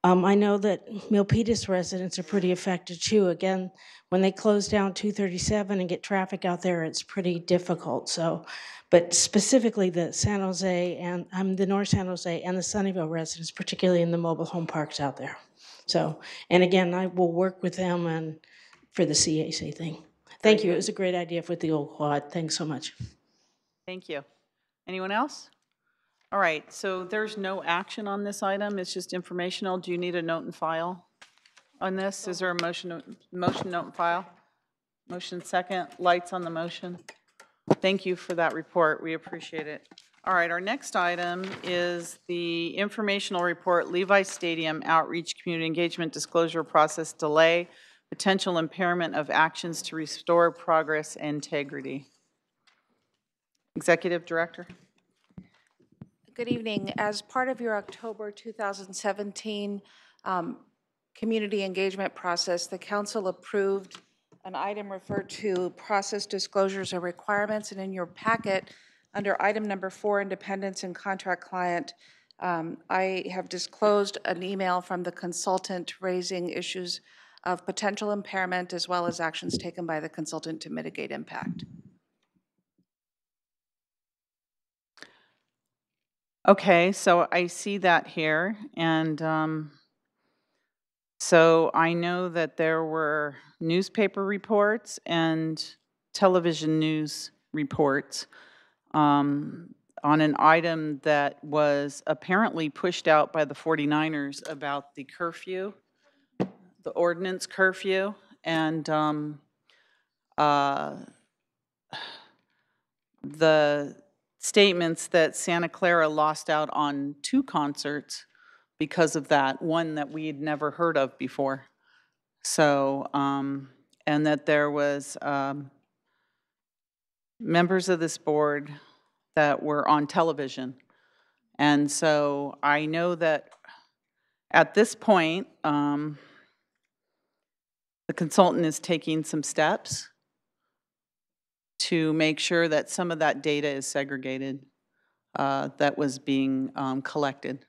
I know that Milpitas residents are pretty affected too. Again, when they close down 237 and get traffic out there, it's pretty difficult. So, but specifically the San Jose and the North San Jose and the Sunnyvale residents, particularly in the mobile home parks out there. So, and again, I will work with them and for the CAC thing. Thank you. It was a great idea with the old quad. Thanks so much. Thank you. Anyone else? All right, so there's no action on this item. It's just informational. Do you need a note and file on this? Is there a motion, note and file? Motion second. Lights on the motion. Thank you for that report. We appreciate it. All right, our next item is the informational report, Levi Stadium Outreach Community Engagement Disclosure Process Delay, Potential Impairment of Actions to Restore Progress and Integrity. Executive Director. Good evening. As part of your October 2017 community engagement process, the council approved an item referred to process disclosures and requirements, and in your packet, under item number 4, independence and contract client, I have disclosed an email from the consultant raising issues of potential impairment as well as actions taken by the consultant to mitigate impact. Okay, so I see that here, and so I know that there were newspaper reports and television news reports on an item that was apparently pushed out by the 49ers about the curfew, the ordinance curfew, and the statements that Santa Clara lost out on 2 concerts because of that, one that we had never heard of before. So, and that there was members of this board that were on television. And so I know that at this point, the consultant is taking some steps to make sure that some of that data is segregated that was being collected.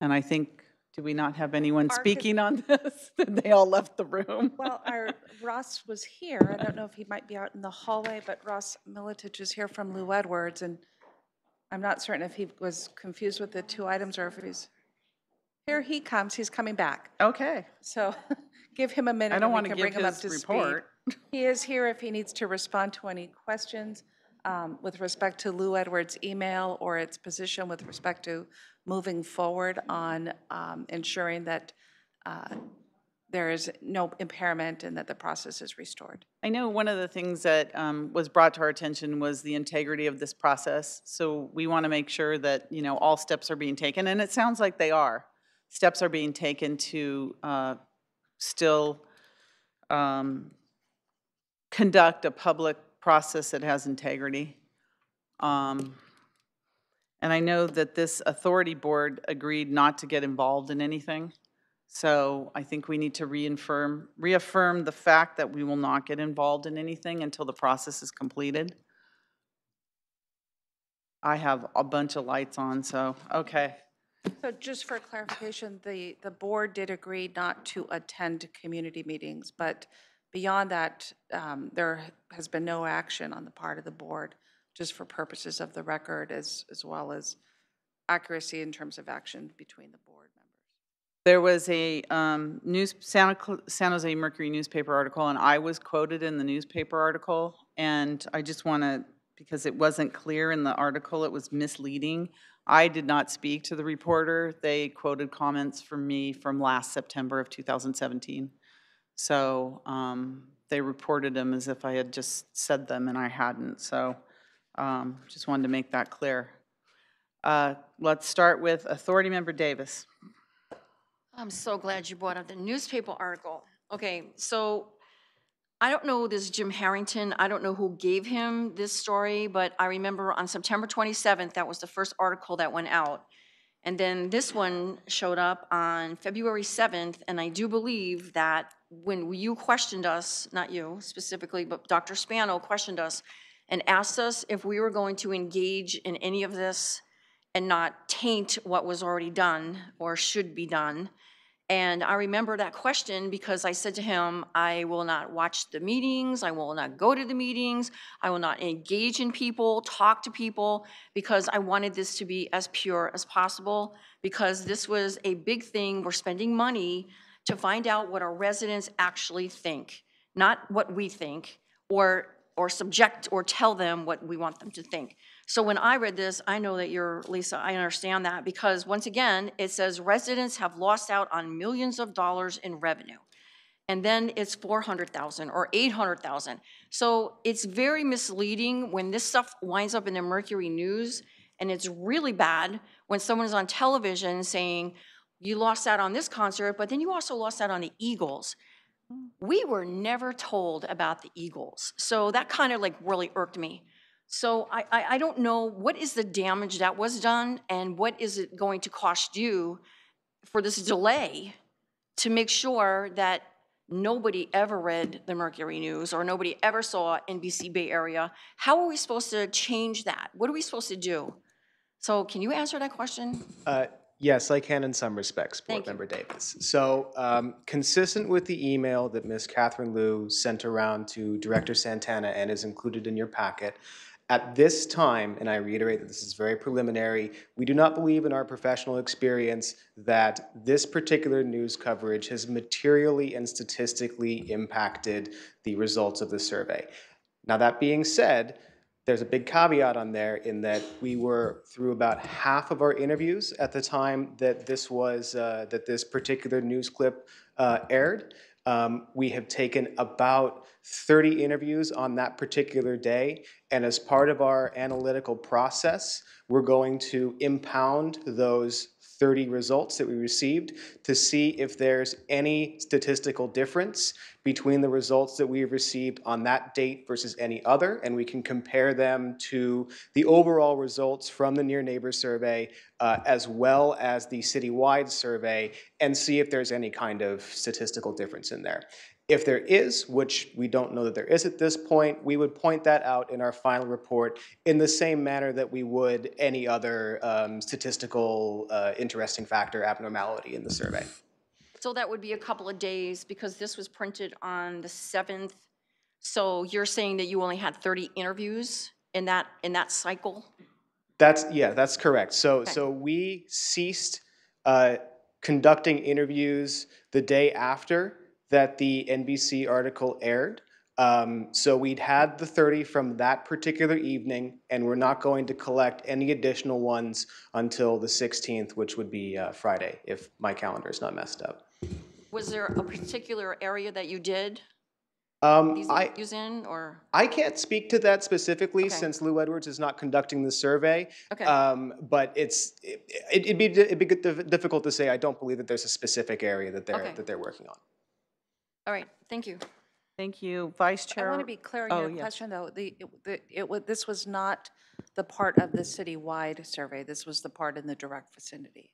And I think, do we not have anyone speaking on this? They all left the room. Well, Ross was here. I don't know if he might be out in the hallway, but Ross Militich is here from Lou Edwards, and I'm not certain if he was confused with the 2 items or if he's... Here he comes. He's coming back. Okay. So give him a minute. I don't and we want to can bring give him up his to report. Speed. He is here if he needs to respond to any questions with respect to Lou Edwards' email or its position with respect to moving forward on ensuring that there is no impairment and that the process is restored. I know one of the things that was brought to our attention was the integrity of this process. So we want to make sure that, you know, all steps are being taken, and it sounds like they are. Steps are being taken to still conduct a public process that has integrity. And I know that this authority board agreed not to get involved in anything. So I think we need to reaffirm the fact that we will not get involved in anything until the process is completed. I have a bunch of lights on, so, okay. So just for clarification, the board did agree not to attend community meetings, but beyond that, there has been no action on the part of the board, just for purposes of the record as well as accuracy in terms of action between the board members. There was a San Jose Mercury newspaper article, and I was quoted in the newspaper article, and I just want to, because it wasn't clear in the article, it was misleading. I did not speak to the reporter. They quoted comments from me from last September of 2017. So they reported them as if I had just said them, and I hadn't. So just wanted to make that clear. Let's start with Authority Member Davis. I'm so glad you brought up the newspaper article. Okay, so I don't know this Jim Harrington. I don't know who gave him this story, but I remember on September 27th, that was the first article that went out. And then this one showed up on February 7th, and I do believe that when you questioned us, not you specifically, but Dr. Spano questioned us and asked us if we were going to engage in any of this and not taint what was already done or should be done. And I remember that question because I said to him, I will not watch the meetings, I will not go to the meetings, I will not engage in people, talk to people, because I wanted this to be as pure as possible, because this was a big thing. We're spending money to find out what our residents actually think, not what we think, or subject or tell them what we want them to think. So when I read this, I know that you're, Lisa, I understand that, because once again, it says residents have lost out on millions of dollars in revenue. and then it's 400,000 or 800,000. So it's very misleading when this stuff winds up in the Mercury News, and it's really bad when someone is on television saying, you lost out on this concert, but then you also lost out on the Eagles. We were never told about the Eagles. So that kind of like really irked me. So I don't know, what is the damage that was done, and what is it going to cost you for this delay to make sure that nobody ever read the Mercury News or nobody ever saw NBC Bay Area? How are we supposed to change that? What are we supposed to do? So can you answer that question? Yes, I can in some respects, Board Member Davis. So consistent with the email that Ms. Catherine Liu sent around to Director Santana and is included in your packet, at this time, and I reiterate that this is very preliminary, we do not believe in our professional experience that this particular news coverage has materially and statistically impacted the results of the survey. Now, that being said, there's a big caveat on there in that we were through about half of our interviews at the time that this particular news clip aired. We have taken about 30 interviews on that particular day, and as part of our analytical process, we're going to impound those 30 results that we received to see if there's any statistical difference between the results that we have received on that date versus any other, and we can compare them to the overall results from the Near Neighbor Survey as well as the citywide survey, and see if there's any kind of statistical difference in there. If there is, which we don't know that there is at this point, we would point that out in our final report in the same manner that we would any other statistical interesting factor abnormality in the survey. So that would be a couple of days, because this was printed on the 7th. So you're saying that you only had 30 interviews in that cycle? That's correct. So we ceased conducting interviews the day after that the NBC article aired. So we'd had the 30 from that particular evening, and we're not going to collect any additional ones until the 16th, which would be Friday, if my calendar is not messed up. Was there a particular area that you did these interviews in, or? I can't speak to that specifically since Lou Edwards is not conducting the survey. Okay. But it'd be difficult to say. I don't believe that there's a specific area that they're working on. All right, thank you. Thank you. Vice Chair. I want to be clear on your question, though. This was not the part of the citywide survey. This was the part in the direct vicinity.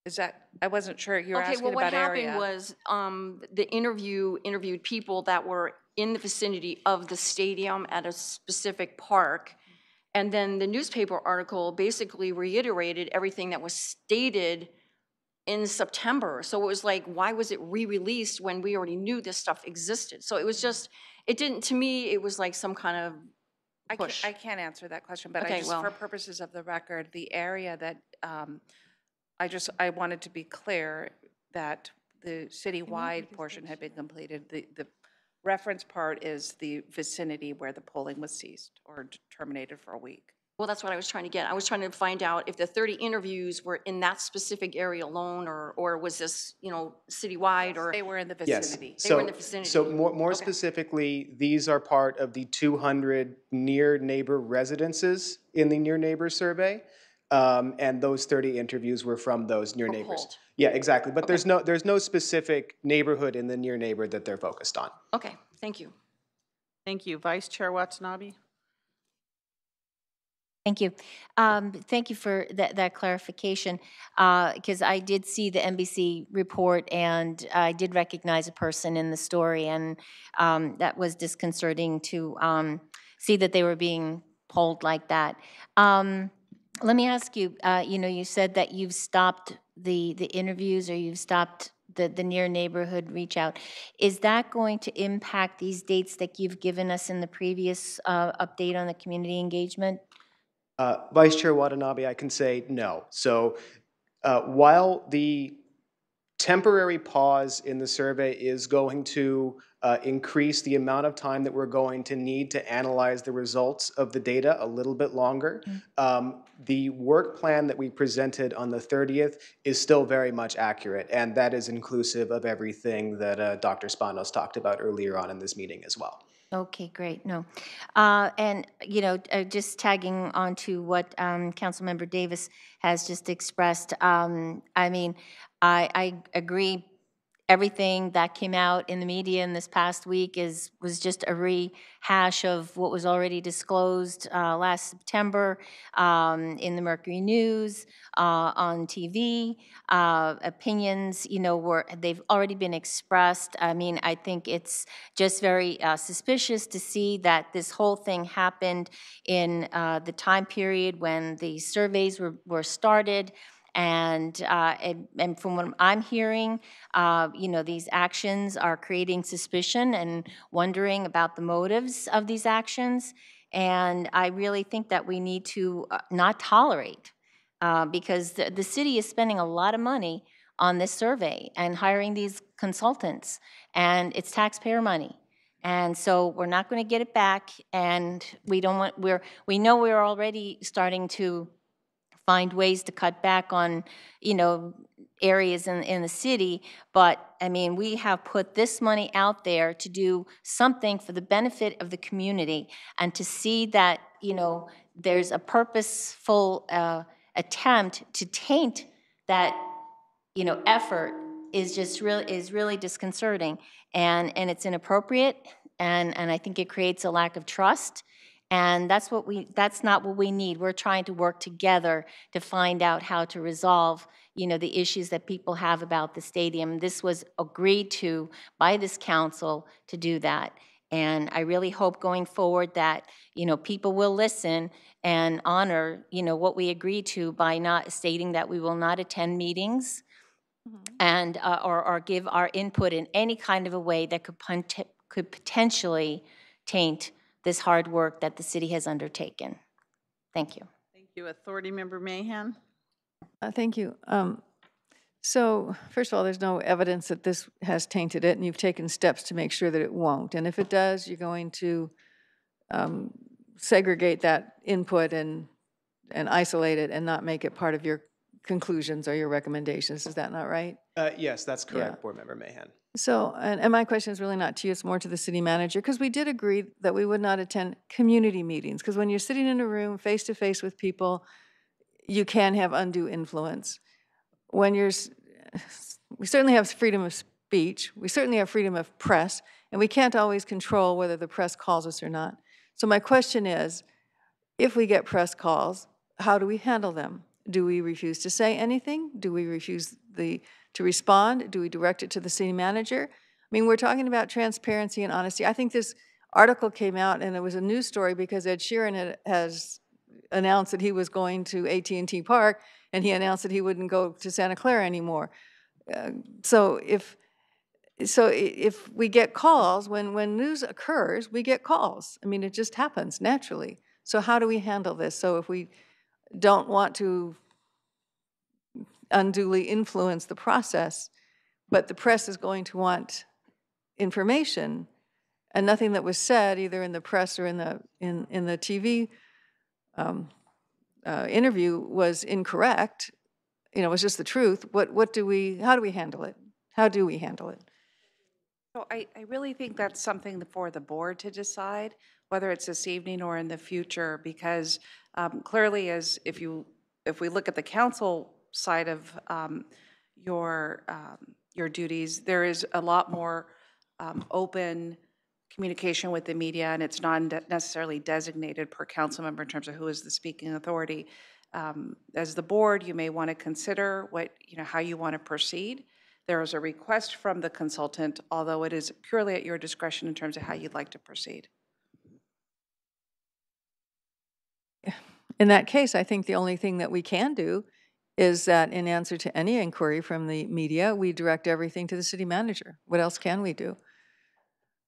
Is that, I wasn't sure, you were asking about area. Okay, well, what happened was the interviewed people that were in the vicinity of the stadium at a specific park, and then the newspaper article basically reiterated everything that was stated in September. So it was like, why was it re-released when we already knew this stuff existed? So it was just, it didn't, to me, it was like some kind of push. I can't answer that question, but for purposes of the record, the area that, I wanted to be clear that the citywide portion had been completed. The reference part is the vicinity where the polling was ceased or terminated for a week. Well, that's what I was trying to get. I was trying to find out if the 30 interviews were in that specific area alone, or was this, citywide, or? They were in the vicinity. Yes. They were in the vicinity. So more specifically, these are part of the 200 near neighbor residences in the Near Neighbor Survey. And those 30 interviews were from those near neighbors. Polled. Yeah, exactly. But there's no specific neighborhood in the near neighbor that they're focused on. Okay, thank you. Thank you. Vice Chair Watanabe. Thank you. Thank you for that clarification, because I did see the NBC report and I did recognize a person in the story, and that was disconcerting to see that they were being polled like that. Let me ask you, you said that you've stopped the interviews, or you've stopped the near neighborhood reach out. Is that going to impact these dates that you've given us in the previous update on the community engagement? Vice Chair Watanabe, I can say no. So while the temporary pause in the survey is going to increase the amount of time that we're going to need to analyze the results of the data a little bit longer. The work plan that we presented on the 30th is still very much accurate, and that is inclusive of everything that Dr. Spanos talked about earlier on in this meeting as well. Okay, great. No. And, just tagging on to what Councilmember Davis has just expressed, I mean, I agree. Everything that came out in the media in this past week was just a rehash of what was already disclosed last September in the Mercury News, on TV. Opinions, they've already been expressed. I mean, I think it's just very suspicious to see that this whole thing happened in the time period when the surveys were started. And from what I'm hearing, these actions are creating suspicion and wondering about the motives of these actions. And I really think that we need to not tolerate, because the city is spending a lot of money on this survey and hiring these consultants, and it's taxpayer money. And so we're not going to get it back, and we know we're already starting to find ways to cut back on, areas in the city. But, I mean, we have put this money out there to do something for the benefit of the community, and to see that, there's a purposeful attempt to taint that, effort is really disconcerting, and it's inappropriate, and I think it creates a lack of trust. And that's not what we need. We're trying to work together to find out how to resolve, the issues that people have about the stadium. This was agreed to by this council to do that. And I really hope going forward that, people will listen and honor, what we agreed to by not stating that we will not attend meetings and or give our input in any kind of a way that could potentially taint this hard work that the city has undertaken. Thank you. Thank you. Authority Member Mahan. Thank you. So first of all, there's no evidence that this has tainted it, and you've taken steps to make sure that it won't. And if it does, you're going to segregate that input and isolate it and not make it part of your conclusions or your recommendations. Is that not right? Yes, that's correct, Board Member Mahan. So, and my question is really not to you, it's more to the city manager, because we did agree that we would not attend community meetings, because when you're sitting in a room face-to-face with people, you can have undue influence. We certainly have freedom of speech, we certainly have freedom of press, and we can't always control whether the press calls us or not. So my question is, if we get press calls, how do we handle them? Do we refuse to say anything? Do we refuse to respond? Do we direct it to the city manager? I mean, we're talking about transparency and honesty. I think this article came out, and it was a news story because Ed Sheeran has announced that he was going to AT&T Park, and he announced that he wouldn't go to Santa Clara anymore. So if we get calls, when news occurs, we get calls. I mean, it just happens naturally. So how do we handle this? So if we don't want to unduly influence the process, but the press is going to want information, and nothing that was said either in the press or in the TV interview was incorrect, it was just the truth. How do we handle it? How do we handle it? So I really think that's something for the board to decide, whether it's this evening or in the future, because clearly, if we look at the council side of your duties, there is a lot more open communication with the media, and it's not necessarily designated per council member in terms of who is the speaking authority. As the board, you may want to consider how you want to proceed. There is a request from the consultant, although it is purely at your discretion in terms of how you'd like to proceed. In that case, I think the only thing that we can do is that in answer to any inquiry from the media, we direct everything to the city manager. What else can we do?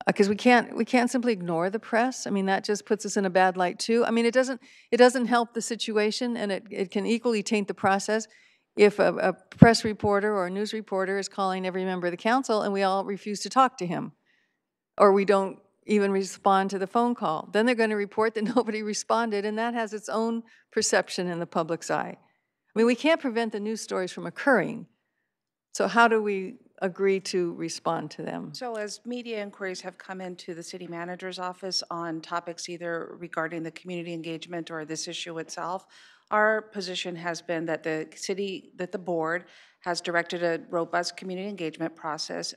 Because we can't simply ignore the press. I mean, that just puts us in a bad light too. I mean, it doesn't help the situation, and it can equally taint the process. if a press reporter or a news reporter is calling every member of the council and we all refuse to talk to him, or we don't even respond to the phone call, then they're going to report that nobody responded, and that has its own perception in the public's eye. I mean, we can't prevent the news stories from occurring, so how do we agree to respond to them? So as media inquiries have come into the city manager's office on topics either regarding the community engagement or this issue itself, our position has been that the board has directed a robust community engagement process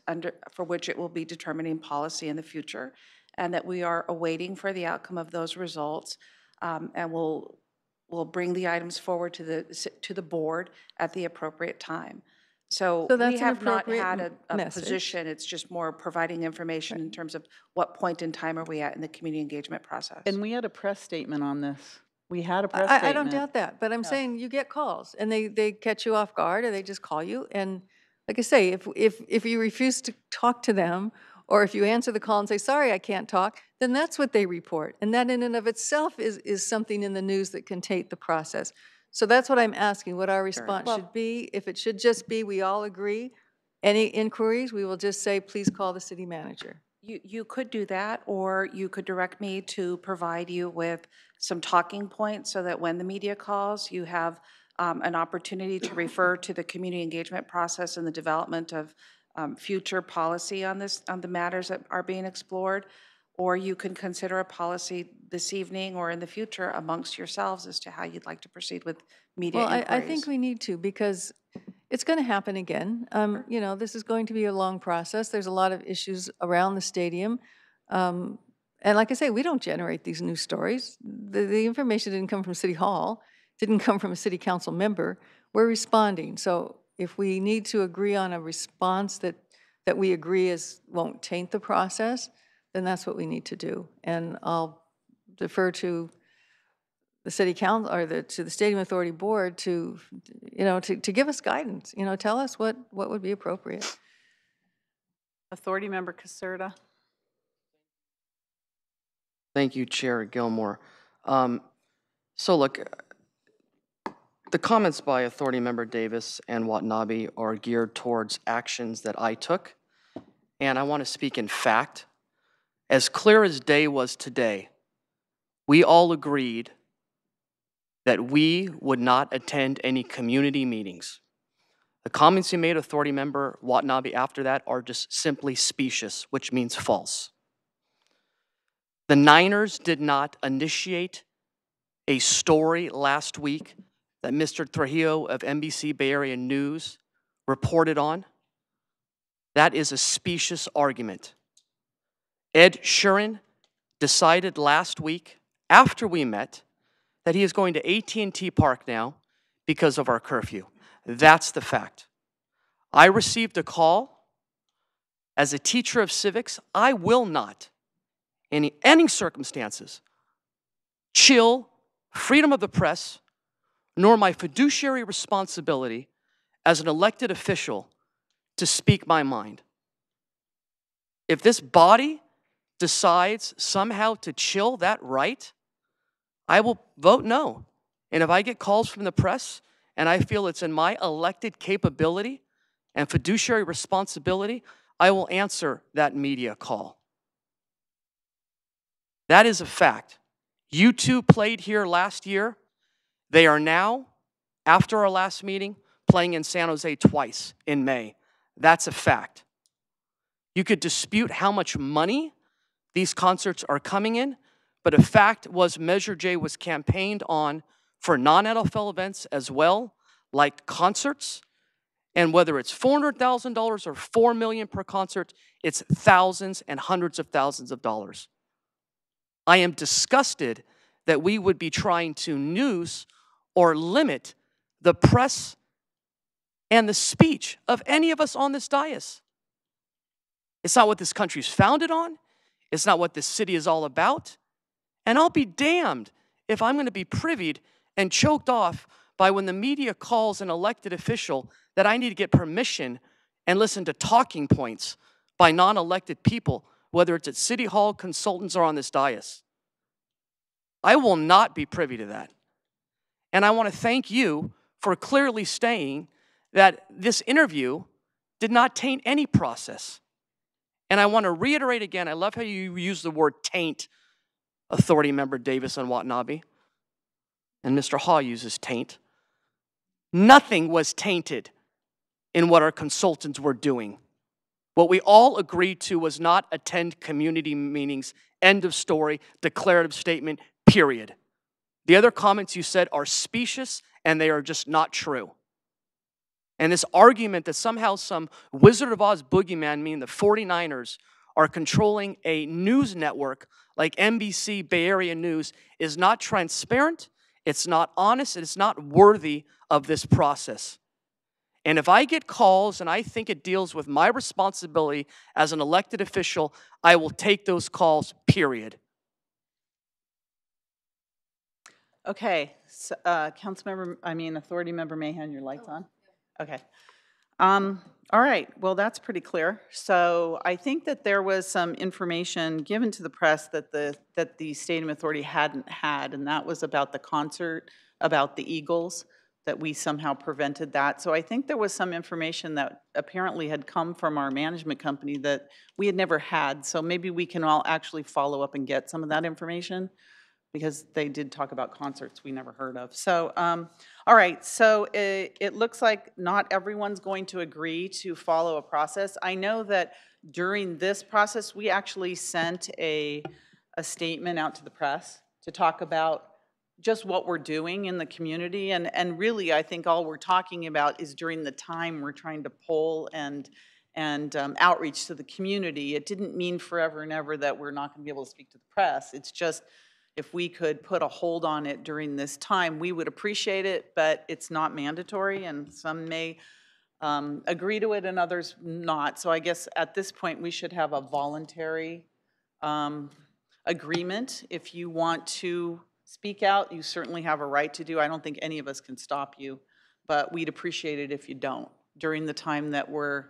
for which it will be determining policy in the future, and that we are awaiting for the outcome of those results, and we'll bring the items forward to the board at the appropriate time. So that's we an have not appropriate had a message. position. It's just more providing information in terms of what point in time are we at in the community engagement process. And we had a press statement on this. We had a press statement. I don't doubt that, but I'm saying you get calls, and they catch you off guard, or they just call you, and like I say, if you refuse to talk to them, or if you answer the call and say, sorry, I can't talk, then that's what they report, and that in and of itself is something in the news that can taint the process. So that's what I'm asking, what our response should be. If it should just be, we all agree, any inquiries, we will just say, please call the city manager. You could do that, or you could direct me to provide you with some talking points so that when the media calls, you have an opportunity to refer to the community engagement process and the development of future policy on the matters that are being explored. Or you can consider a policy this evening or in the future amongst yourselves as to how you'd like to proceed with media inquiries. I think we need to, because it's going to happen again. You know, this is going to be a long process. There's a lot of issues around the stadium. And like I say, we don't generate these news stories. The information didn't come from City Hall, didn't come from a city council member. We're responding. So if we need to agree on a response that we agree won't taint the process, then that's what we need to do. And I'll defer to the city council or to the Stadium Authority Board to give us guidance. You know, tell us what would be appropriate. Authority Member Caserta. Thank you, Chair Gilmore. So look, the comments by Authority Member Davis and Watanabe are geared towards actions that I took, and I want to speak in fact. As clear as day was today, we all agreed that we would not attend any community meetings. The comments you made, Authority Member Watanabe, after that are just simply specious, which means false. The Niners did not initiate a story last week that Mr. Trujillo of NBC Bay Area News reported on. That is a specious argument. Ed Sheeran decided last week, after we met, that he is going to AT&T Park now because of our curfew. That's the fact. I received a call. As a teacher of civics, I will not, in any circumstances, chill freedom of the press, nor my fiduciary responsibility as an elected official to speak my mind. If this body decides somehow to chill that right, I will vote no. And if I get calls from the press and I feel it's in my elected capability and fiduciary responsibility, I will answer that media call. That is a fact. U2 played here last year. They are now, after our last meeting, playing in San Jose twice in May. That's a fact. You could dispute how much money these concerts are coming in, but a fact was Measure J was campaigned on for non-NFL events as well, like concerts. And whether it's $400,000 or $4 million per concert, it's thousands and hundreds of thousands of dollars. I am disgusted that we would be trying to noose or limit the press and the speech of any of us on this dais. It's not what this country's founded on. It's not what this city is all about. And I'll be damned if I'm going to be privied and choked off by when the media calls an elected official that I need to get permission and listen to talking points by non-elected people, whether it's at City Hall, consultants, or on this dais. I will not be privy to that. And I want to thank you for clearly saying that this interview did not taint any process. And I want to reiterate again, I love how you use the word taint, Authority Member Davis and Watanabe. And Mr. Hall uses taint. Nothing was tainted in what our consultants were doing. What we all agreed to was not attend community meetings, end of story, declarative statement, period. The other comments you said are specious and they are just not true. And this argument that somehow some Wizard of Oz boogeyman, meaning the 49ers, are controlling a news network like NBC Bay Area News is not transparent, it's not honest, and it's not worthy of this process. And if I get calls and I think it deals with my responsibility as an elected official, I will take those calls, period. Okay, so, Authority Member Mahan, your light's on? Okay. All right, well, that's pretty clear. So I think that there was some information given to the press that the Stadium Authority hadn't had, and that was about the concert, about the Eagles, that we somehow prevented that. So I think there was some information that apparently had come from our management company that we had never had. So maybe we can all actually follow up and get some of that information, because they did talk about concerts we never heard of. So, all right, so it looks like not everyone's going to agree to follow a process. I know that during this process, we actually sent a statement out to the press to talk about just what we're doing in the community. And really, I think all we're talking about is during the time we're trying to poll and outreach to the community. It didn't mean forever and ever that we're not going to be able to speak to the press. It's just, if we could put a hold on it during this time, we would appreciate it, but it's not mandatory, and some may agree to it and others not. So I guess at this point, we should have a voluntary agreement. If you want to speak out, you certainly have a right to do. I don't think any of us can stop you, but we'd appreciate it if you don't during the time that we're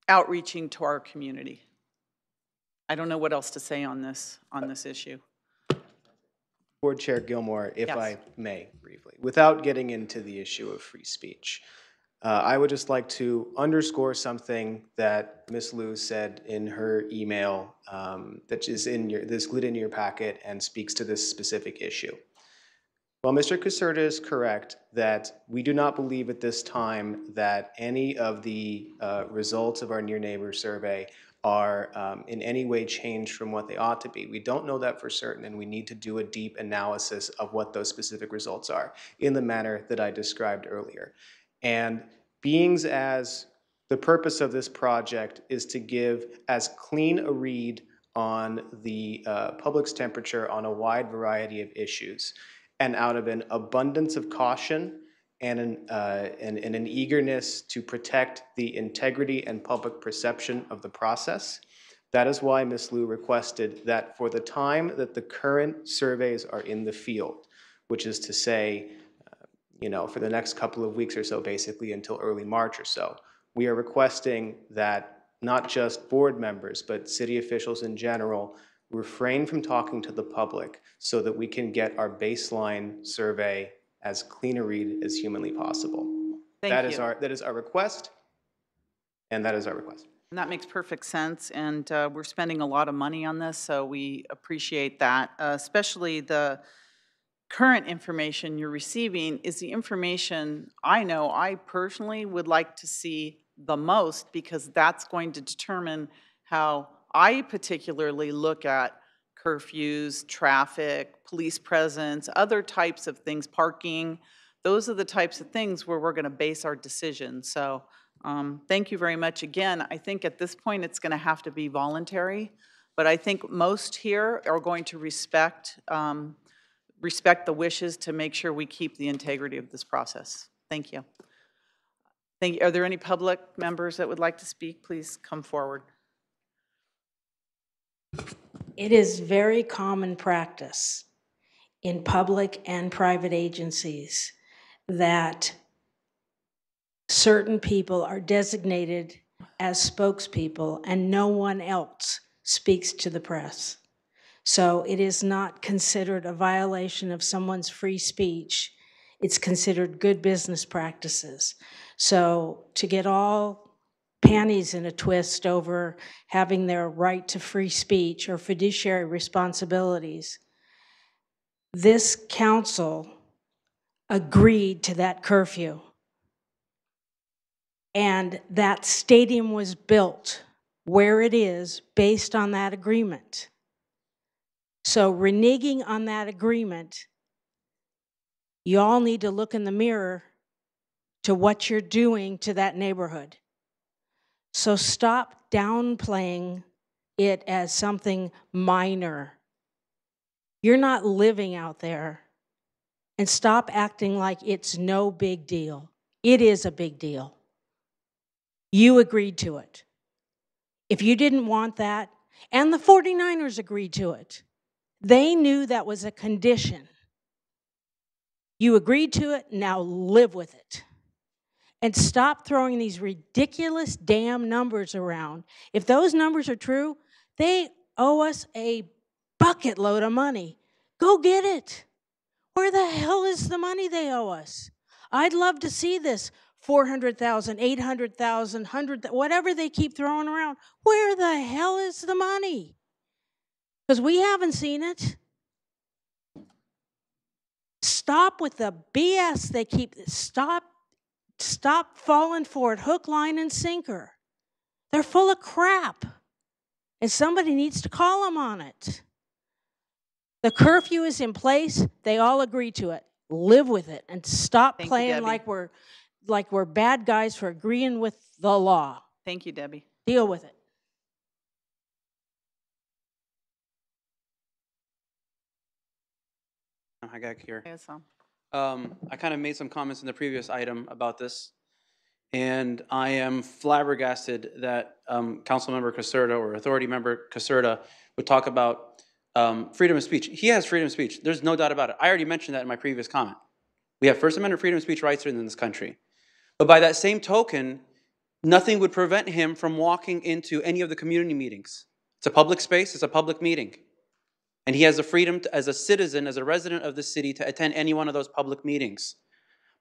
outreaching to our community. I don't know what else to say on this issue. Board Chair Gilmore, if Yes. I may briefly, without getting into the issue of free speech, I would just like to underscore something that Ms. Liu said in her email that is this included in your packet and speaks to this specific issue. While Mr. Caserta is correct that we do not believe at this time that any of the results of our Near Neighbor survey are in any way changed from what they ought to be. We don't know that for certain, and we need to do a deep analysis of what those specific results are in the manner that I described earlier. And beings as the purpose of this project is to give as clean a read on the public's temperature on a wide variety of issues. And out of an abundance of caution and an eagerness to protect the integrity and public perception of the process, that is why Ms. Liu requested that for the time that the current surveys are in the field, which is to say, for the next couple of weeks or so, basically until early March or so, we are requesting that not just board members, but city officials in general refrain from talking to the public so that we can get our baseline survey as clean a read as humanly possible. That is our request, and that is our request. And that makes perfect sense, and we're spending a lot of money on this, so we appreciate that. Especially the current information you're receiving is the information I personally would like to see the most, because that's going to determine how I particularly look at curfews, traffic, police presence, other types of things, parking. Those are the types of things where we're going to base our decisions. So thank you very much. Again, I think at this point it's going to have to be voluntary, but I think most here are going to respect the wishes to make sure we keep the integrity of this process. Thank you. Thank you. Are there any public members that would like to speak? Please come forward. It is very common practice in public and private agencies that certain people are designated as spokespeople and no one else speaks to the press. So it is not considered a violation of someone's free speech It's considered good business practices. So to get all panties in a twist over having their right to free speech or fiduciary responsibilities, this council agreed to that curfew. And that stadium was built where it is based on that agreement. So reneging on that agreement, you all need to look in the mirror to what you're doing to that neighborhood. So stop downplaying it as something minor. You're not living out there. And stop acting like it's no big deal. It is a big deal. You agreed to it. If you didn't want that, and the 49ers agreed to it, they knew that was a condition. You agreed to it, now live with it. And stop throwing these ridiculous damn numbers around. If those numbers are true, they owe us a bucket load of money. Go get it. Where the hell is the money they owe us? I'd love to see this 400,000, 800,000, 100, whatever they keep throwing around. Where the hell is the money? Because we haven't seen it. Stop with the BS they keep. Stop falling for it, hook, line, and sinker. They're full of crap. And somebody needs to call them on it. The curfew is in place. They all agree to it. Live with it and stop playing like we're bad guys for agreeing with the law. Thank you, Debbie. Deal with it. Hi, Gag here. Yes, I kind of made some comments in the previous item about this, and I am flabbergasted that Councilmember Caserta or Authority Member Caserta would talk about freedom of speech. He has freedom of speech. There's no doubt about it. I already mentioned that in my previous comment. We have First Amendment freedom of speech rights in this country. But by that same token, nothing would prevent him from walking into any of the community meetings. It's a public space. It's a public meeting. And he has the freedom to, as a citizen, as a resident of the city, to attend any one of those public meetings.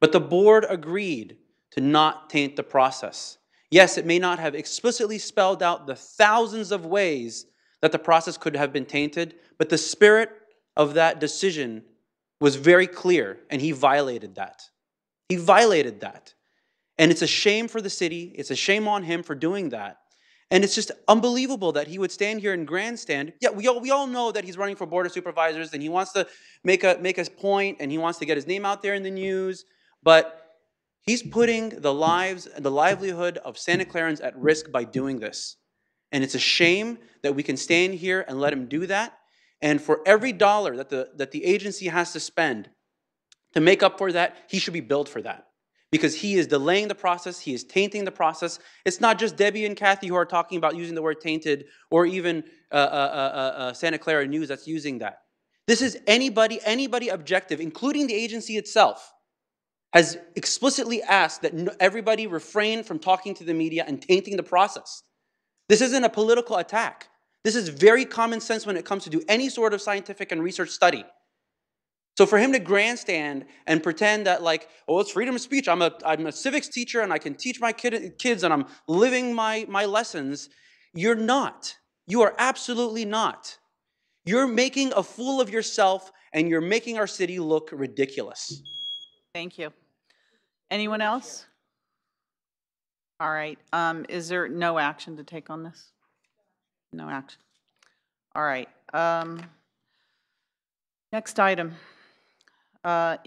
But the board agreed to not taint the process. Yes, it may not have explicitly spelled out the thousands of ways that the process could have been tainted, but the spirit of that decision was very clear, and he violated that. He violated that. And it's a shame for the city. It's a shame on him for doing that. And it's just unbelievable that he would stand here and grandstand. Yeah, we all know that he's running for board of supervisors and he wants to make a point and he wants to get his name out there in the news. But he's putting the lives and the livelihood of Santa Clarans at risk by doing this. And it's a shame that we can stand here and let him do that. And for every dollar that the agency has to spend to make up for that, he should be billed for that. Because he is delaying the process, he is tainting the process. It's not just Debbie and Kathy who are talking about using the word tainted, or even Santa Clara News that's using that. This is anybody objective, including the agency itself, has explicitly asked that everybody refrain from talking to the media and tainting the process. This isn't a political attack. This is very common sense when it comes to do any sort of scientific and research study. So for him to grandstand and pretend that like, oh, it's freedom of speech. I'm a civics teacher and I can teach my kids and I'm living my lessons. You're not. You are absolutely not. You're making a fool of yourself and you're making our city look ridiculous. Thank you. Anyone else? All right. Is there no action to take on this? No action. All right. Next item.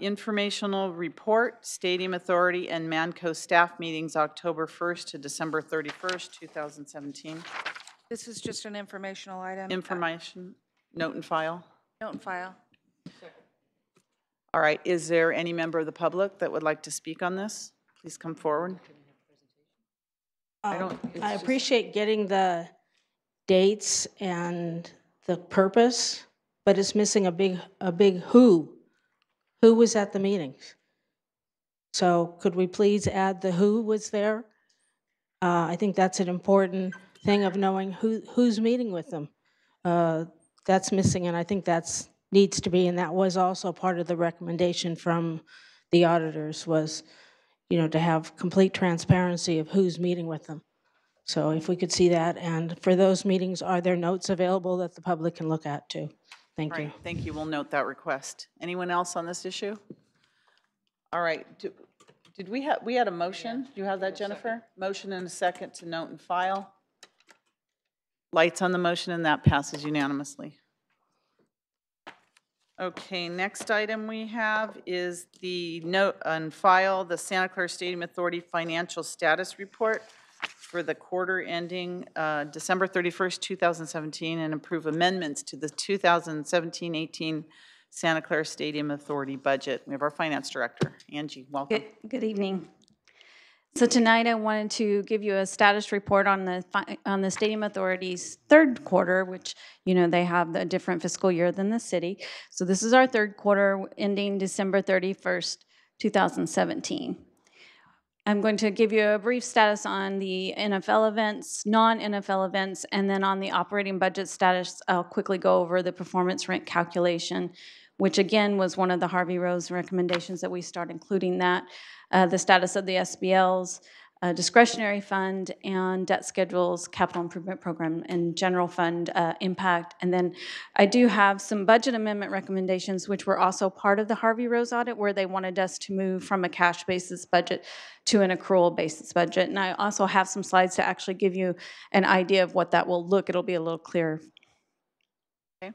Informational report, Stadium Authority and Manco staff meetings October 1st to December 31st, 2017. This is just an informational item. Information, note and file. Note and file. All right, is there any member of the public that would like to speak on this? Please come forward. I appreciate getting the dates and the purpose, but it's missing a big who. Who was at the meetings? So could we please add the who was there? I think that's an important thing of knowing who's meeting with them. That's missing, and I think that's needs to be, and that was also part of the recommendation from the auditors was, to have complete transparency of who's meeting with them. So if we could see that, and for those meetings, are there notes available that the public can look at too? Thank you. Right, thank you. We'll note that request. Anyone else on this issue? All right. Did we had a motion? Do you have that, Jennifer? Motion and a second to note and file. Lights on the motion, and that passes unanimously. Okay, next item we have is the note and file the Santa Clara Stadium Authority financial status report for the quarter ending December 31st, 2017, and approve amendments to the 2017-18 Santa Clara Stadium Authority budget. We have our finance director, Angie. Welcome. Good evening. So tonight I wanted to give you a status report on the Stadium Authority's third quarter, which, they have a different fiscal year than the city. So this is our third quarter ending December 31st, 2017. I'm going to give you a brief status on the NFL events, non-NFL events, and then on the operating budget status, I'll quickly go over the performance rent calculation, which again was one of the Harvey Rose recommendations that we start including that, the status of the SBLs, discretionary fund, and debt schedules, capital improvement program, and general fund impact. And then I do have some budget amendment recommendations, which were also part of the Harvey Rose audit, where they wanted us to move from a cash basis budget to an accrual basis budget. And I also have some slides to actually give you an idea of what that will look. It'll be a little clearer. Okay.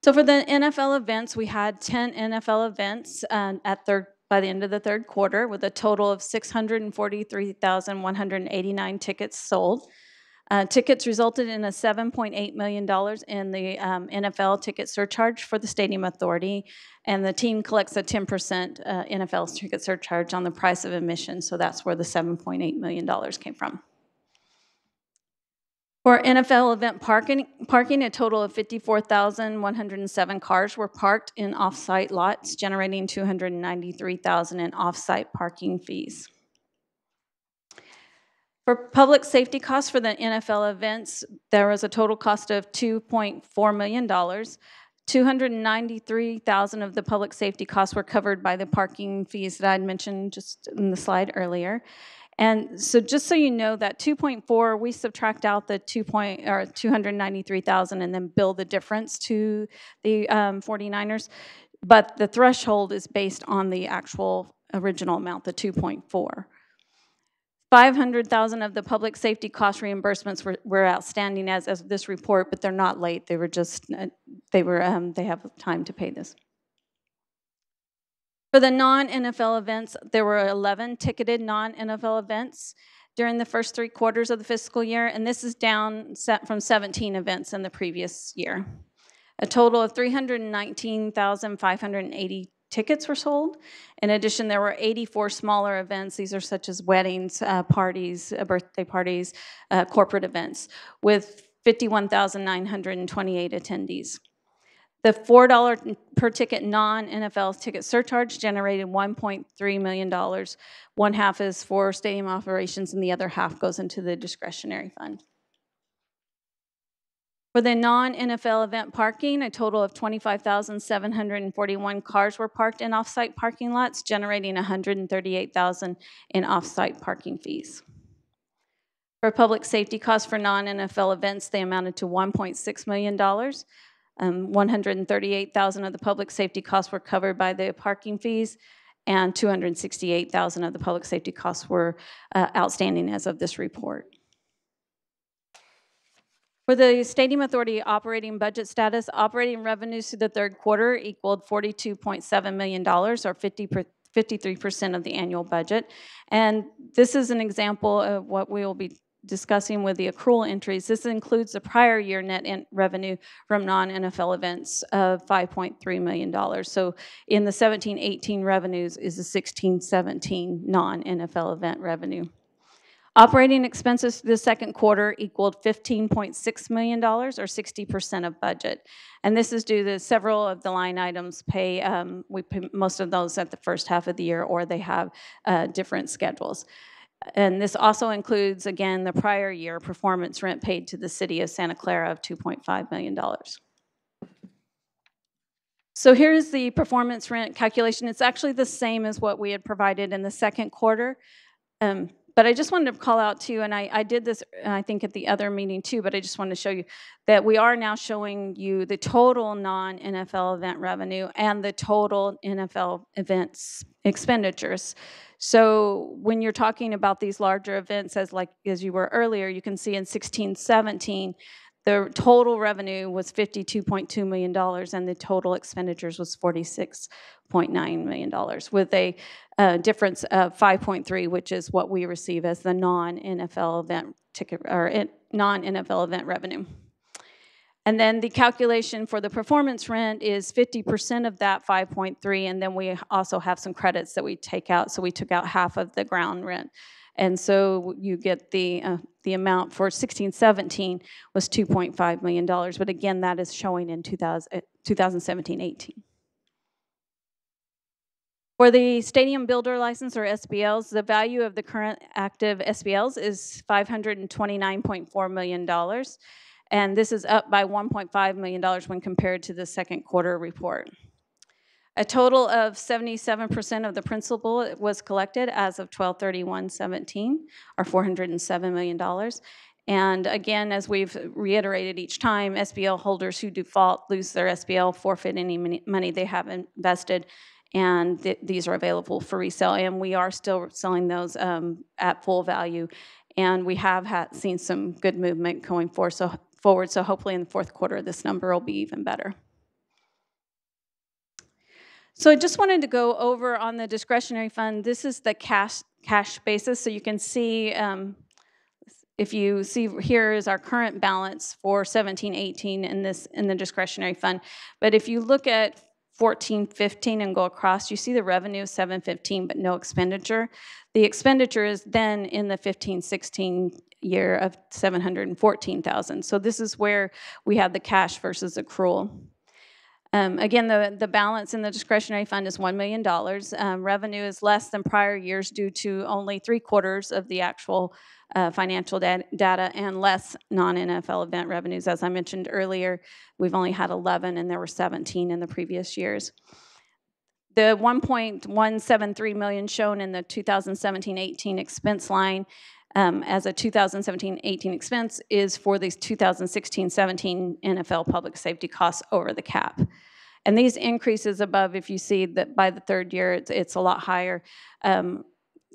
So for the NFL events, we had 10 NFL events by the end of the third quarter, with a total of 643,189 tickets sold. Tickets resulted in a $7.8 million in the NFL ticket surcharge for the Stadium Authority, and the team collects a 10% NFL ticket surcharge on the price of admission, so that's where the $7.8 million came from. For NFL event parking, a total of 54,107 cars were parked in off-site lots, generating $293,000 in off-site parking fees. For public safety costs for the NFL events, there was a total cost of $2.4 million. $293,000 of the public safety costs were covered by the parking fees that I had mentioned just in the slide earlier. And so just so you know, that 2.4, we subtract out the 293,000 and then bill the difference to the 49ers. But the threshold is based on the actual original amount, the 2.4. 500,000 of the public safety cost reimbursements were outstanding as of this report, but they're not late. They were just, they have time to pay this. For the non-NFL events, there were 11 ticketed non-NFL events during the first 3 quarters of the fiscal year, and this is down from 17 events in the previous year. A total of 319,580 tickets were sold. In addition, there were 84 smaller events. These are such as weddings, parties, birthday parties, corporate events, with 51,928 attendees. The $4 per ticket non-NFL ticket surcharge generated $1.3 million. One half is for stadium operations and the other half goes into the discretionary fund. For the non-NFL event parking, a total of 25,741 cars were parked in off-site parking lots, generating $138,000 in off-site parking fees. For public safety costs for non-NFL events, they amounted to $1.6 million. 138,000 of the public safety costs were covered by the parking fees, and 268,000 of the public safety costs were outstanding as of this report. For the Stadium Authority operating budget status, operating revenues through the third quarter equaled $42.7 million, or 53% of the annual budget. And this is an example of what we will be discussing with the accrual entries. This includes the prior year net revenue from non-NFL events of $5.3 million. So in the 17-18 revenues is the 16-17 non-NFL event revenue. Operating expenses for the second quarter equaled $15.6 million, or 60% of budget. And this is due to several of the line items we pay most of those at the first half of the year, or they have different schedules. And this also includes, again, the prior year performance rent paid to the city of Santa Clara of $2.5 million. So here's the performance rent calculation. It's actually the same as what we had provided in the second quarter. But I just wanted to call out too, and I did this, I think, at the other meeting too, but I just wanted to show you that we are now showing you the total non-NFL event revenue and the total NFL events expenditures. So when you're talking about these larger events, as you were earlier, you can see in 16-17, the total revenue was $52.2 million, and the total expenditures was $46.9 million, with a difference of 5.3, which is what we receive as the non-NFL event ticket or non-NFL event revenue. And then the calculation for the performance rent is 50% of that 5.3, and then we also have some credits that we take out. So we took out half of the ground rent. And so you get the amount for 16-17 was $2.5 million. But again, that is showing in 2017-18. For the stadium builder license, or SBLs, the value of the current active SBLs is $529.4 million. And this is up by $1.5 million when compared to the second quarter report. A total of 77% of the principal was collected as of 12/31/17, or $407 million. And again, as we've reiterated each time, SBL holders who default lose their SBL, forfeit any money they have invested, and these are available for resale. And we are still selling those at full value. And we have seen some good movement going forward, so hopefully in the fourth quarter, this number will be even better. So I just wanted to go over on the discretionary fund. This is the cash basis. So you can see, if you see here is our current balance for 17-18 in the discretionary fund. But if you look at 14-15 and go across, you see the revenue of 715, but no expenditure. The expenditure is then in the 15-16 year of 714,000. So this is where we have the cash versus accrual. Again, the balance in the discretionary fund is $1 million. Revenue is less than prior years due to only 3/4 of the actual financial data and less non-NFL event revenues. As I mentioned earlier, we've only had 11 and there were 17 in the previous years. The $1.173 million shown in the 2017-18 expense line as a 2017-18 expense is for these 2016-17 NFL public safety costs over the cap. And these increases above, if you see that by the third year, it's a lot higher.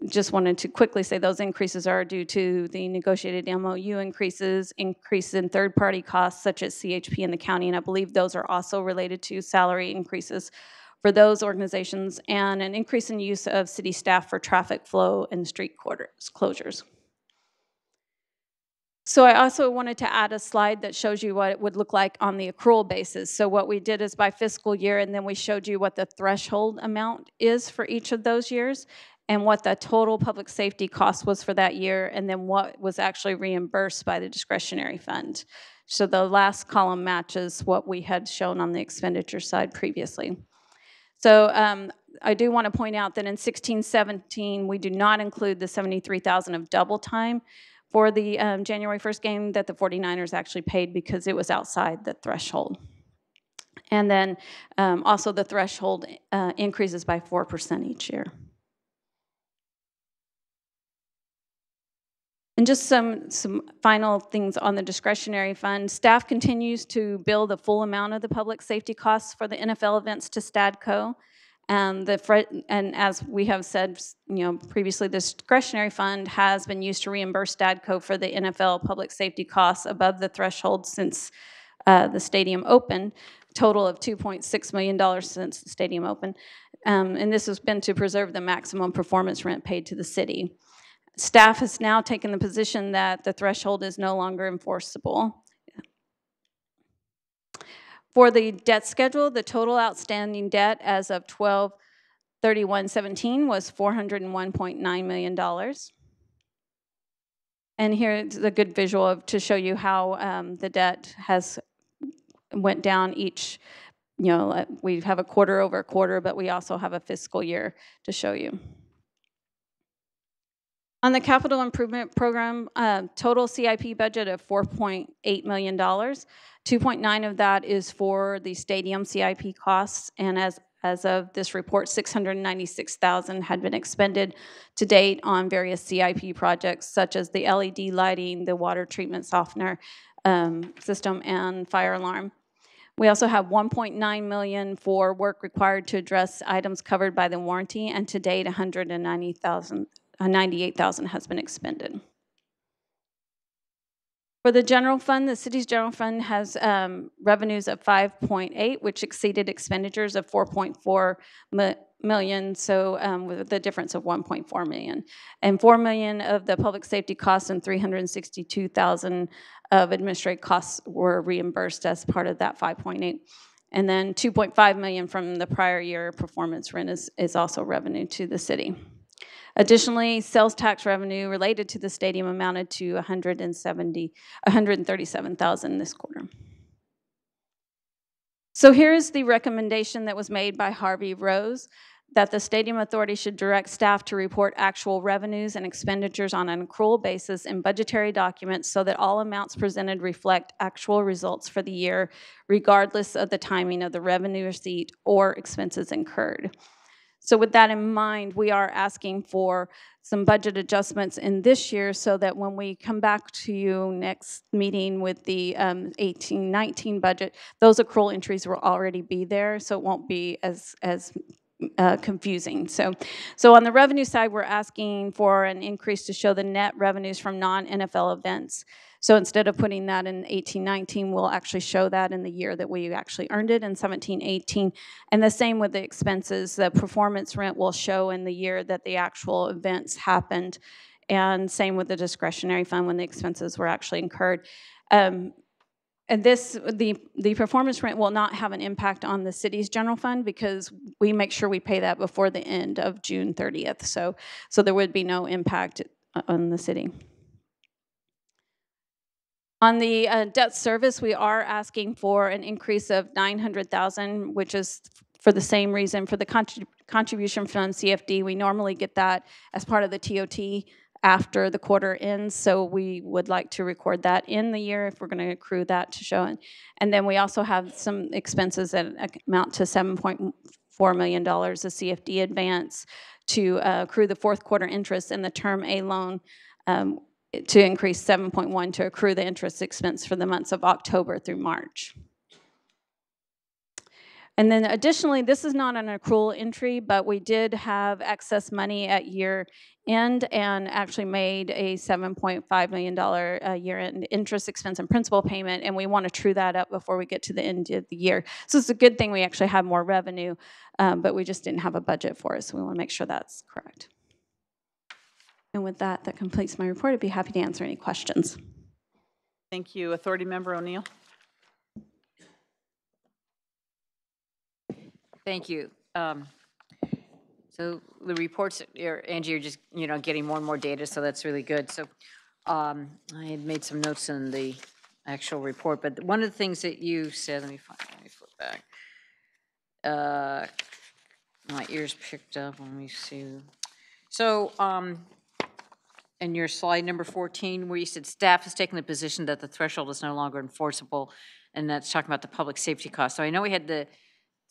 Just wanted to quickly say those increases are due to the negotiated MOU increases, increase in third-party costs such as CHP in the county, and I believe those are also related to salary increases for those organizations, and an increase in use of city staff for traffic flow and street closures. So I also wanted to add a slide that shows you what it would look like on the accrual basis. So what we did is by fiscal year, and then we showed you what the threshold amount is for each of those years, and what the total public safety cost was for that year, and then what was actually reimbursed by the discretionary fund. So the last column matches what we had shown on the expenditure side previously. So I do want to point out that in 16-17, we do not include the $73,000 of double time for the January 1st game that the 49ers actually paid because it was outside the threshold. And then also the threshold increases by 4% each year. And just some final things on the discretionary fund. Staff continues to bill the full amount of the public safety costs for the NFL events to STADCO. And as we have said, previously, the discretionary fund has been used to reimburse STADCO for the NFL public safety costs above the threshold since the stadium opened. Total of $2.6 million since the stadium opened. And this has been to preserve the maximum performance rent paid to the city. Staff has now taken the position that the threshold is no longer enforceable. For the debt schedule, the total outstanding debt as of 12/31/17 was $401.9 million. And here's a good visual to show you how the debt has went down each, we have a quarter over quarter, but we also have a fiscal year to show you. On the capital improvement program, total CIP budget of $4.8 million. 2.9 of that is for the stadium CIP costs, and as of this report, $696,000 had been expended to date on various CIP projects, such as the LED lighting, the water treatment softener system, and fire alarm. We also have $1.9 million for work required to address items covered by the warranty, and to date, $98,000 has been expended. For the general fund, the city's general fund has revenues of 5.8, which exceeded expenditures of 4.4 million, so with the difference of 1.4 million. And 4 million of the public safety costs and 362,000 of administrative costs were reimbursed as part of that 5.8. And then 2.5 million from the prior year performance rent is also revenue to the city. Additionally, sales tax revenue related to the stadium amounted to $137,000 this quarter. So here's the recommendation that was made by Harvey Rose, that the Stadium Authority should direct staff to report actual revenues and expenditures on an accrual basis in budgetary documents so that all amounts presented reflect actual results for the year, regardless of the timing of the revenue receipt or expenses incurred. So with that in mind, we are asking for some budget adjustments in this year so that when we come back to you next meeting with the 18-19 budget, those accrual entries will already be there, so it won't be as confusing. So on the revenue side, we're asking for an increase to show the net revenues from non-NFL events. So instead of putting that in 18-19, we'll actually show that in the year that we actually earned it in 17-18. And the same with the expenses. The performance rent will show in the year that the actual events happened. And same with the discretionary fund when the expenses were actually incurred. And the performance rent will not have an impact on the city's general fund because we make sure we pay that before the end of June 30th. So there would be no impact on the city. On the debt service, we are asking for an increase of $900,000, which is for the same reason. For the contribution from CFD, we normally get that as part of the TOT after the quarter ends, so we would like to record that in the year if we're going to accrue that to show it. And then we also have some expenses that amount to $7.4 million of CFD advance to accrue the fourth quarter interest in the Term A loan, to increase 7.1 to accrue the interest expense for the months of October through March. And then additionally, this is not an accrual entry, but we did have excess money at year end and actually made a $7.5 million year-end interest expense and principal payment, and we want to true that up before we get to the end of the year. So it's a good thing we actually have more revenue, but we just didn't have a budget for it, so we want to make sure that's correct. And with that, that completes my report. I'd be happy to answer any questions. Thank you. Authority Member O'Neill. Thank you. So the reports, Angie, you're just getting more and more data, so that's really good. So I had made some notes in the actual report, but one of the things that you said, let me flip back. My ears picked up. Let me see. So in your slide number 14, where you said staff has taken the position that the threshold is no longer enforceable, and that's talking about the public safety costs. So I know we had the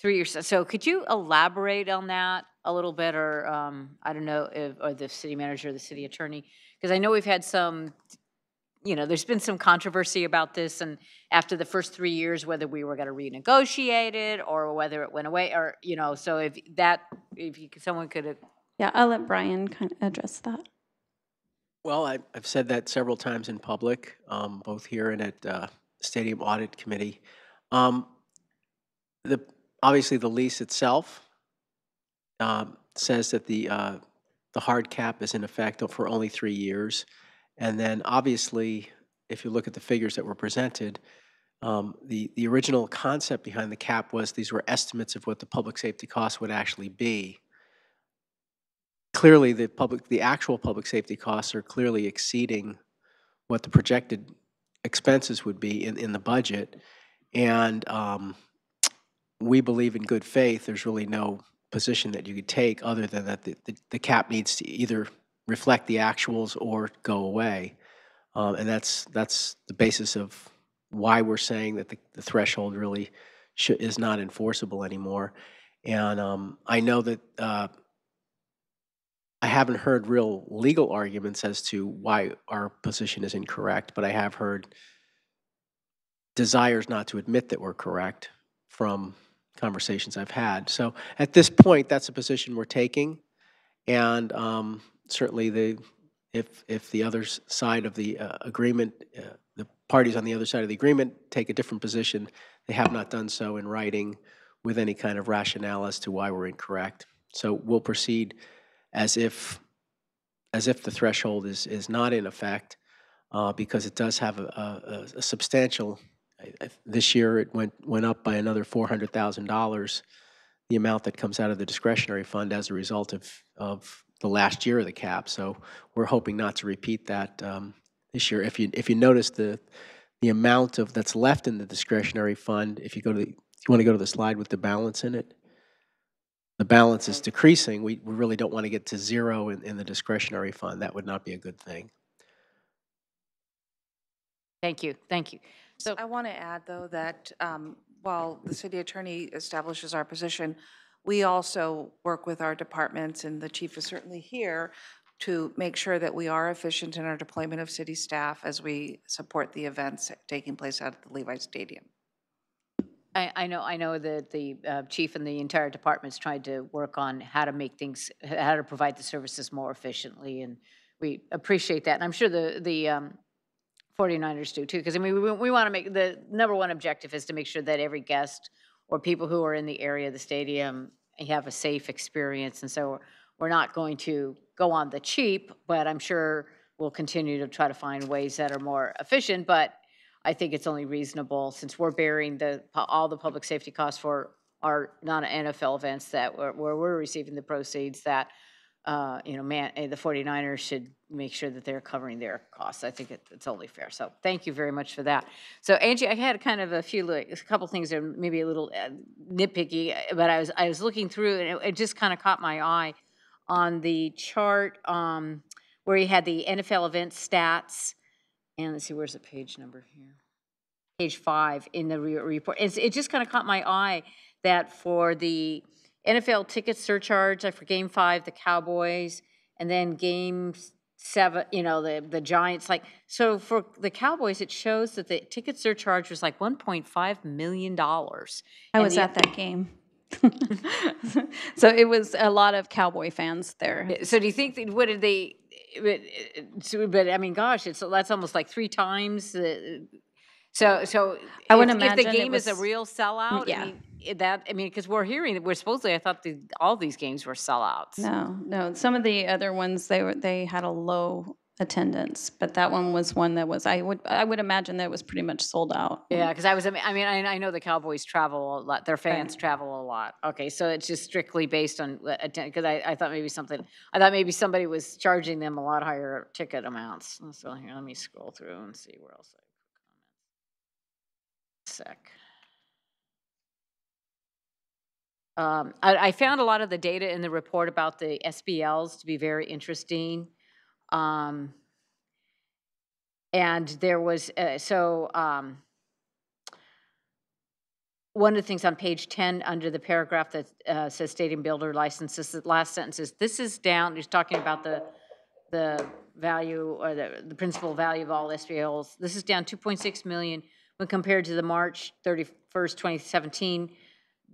3 years. So could you elaborate on that a little bit, or I don't know, or the city manager or the city attorney? Because I know we've had some, there's been some controversy about this, and after the first 3 years, whether we were going to renegotiate it or whether it went away, or, so if someone could. Yeah, I'll let Brian kind of address that. Well, I've said that several times in public, both here and at Stadium Audit Committee. Obviously, the lease itself says that the hard cap is in effect for only 3 years. And then obviously, if you look at the figures that were presented, the original concept behind the cap was these were estimates of what the public safety costs would actually be. Clearly, the actual public safety costs are clearly exceeding what the projected expenses would be in the budget. And we believe in good faith there's really no position that you could take other than that the cap needs to either reflect the actuals or go away. And that's the basis of why we're saying that the threshold really is not enforceable anymore. And I know that I haven't heard real legal arguments as to why our position is incorrect, but I have heard desires not to admit that we're correct from conversations I've had. So at this point, that's a position we're taking. And certainly if the other side of the agreement, the parties on the other side of the agreement take a different position, they have not done so in writing with any kind of rationale as to why we're incorrect. So we'll proceed as if the threshold is not in effect, because it does have a substantial. This year it went up by another $400,000, the amount that comes out of the discretionary fund as a result of the last year of the cap. So we're hoping not to repeat that this year. If you notice the amount that's left in the discretionary fund, if you want to go to the slide with the balance in it, the balance is decreasing. We really don't want to get to zero in the discretionary fund. That would not be a good thing. Thank you, thank you. So I want to add, though, that while the city attorney establishes our position, we also work with our departments, and the chief is certainly here, to make sure that we are efficient in our deployment of city staff as we support the events taking place at the Levi Stadium. I know that the chief and the entire department's tried to work on how to make things, how to provide the services more efficiently, and we appreciate that. And I'm sure the 49ers do too, because I mean, we want to make, the number one objective is to make sure that every guest or people who are in the area of the stadium have a safe experience. And so we're not going to go on the cheap, but I'm sure we'll continue to try to find ways that are more efficient. But I think it's only reasonable, since we're bearing all the public safety costs for our non-NFL events, that where we're receiving the proceeds, that the 49ers should make sure that they're covering their costs. I think it's only fair. So thank you very much for that. So Angie, I had kind of a couple things that are maybe a little nitpicky, but I was looking through, and it just kind of caught my eye on the chart where you had the NFL event stats. And let's see, where's the page number here? Page 5 in the report. It just kind of caught my eye that for the NFL ticket surcharge, like for Game 5, the Cowboys, and then Game 7, the Giants. So for the Cowboys, it shows that the ticket surcharge was like $1.5 million. I was at that game. So it was a lot of Cowboy fans there. So do you think that, what did they? But I mean, gosh, that's almost like 3 times. So I would if imagine the game is a real sellout, yeah. Because we're hearing, we're supposedly, I thought all these games were sellouts. No. Some of the other ones they had a low attendance, but that one was one that was I would imagine that it was pretty much sold out. Yeah, because I know the Cowboys travel a lot. Their fans travel a lot. Okay, so it's just strictly based on attendance. Because I thought maybe somebody was charging them a lot higher ticket amounts. So here, let me scroll through and see where else I put comments. I found a lot of the data in the report about the SBLs to be very interesting. And there was, one of the things on page 10 under the paragraph that says stadium builder licenses, the last sentence is, this is down, he's talking about the value or the principal value of all SBLs. This is down 2.6 million when compared to the March 31st, 2017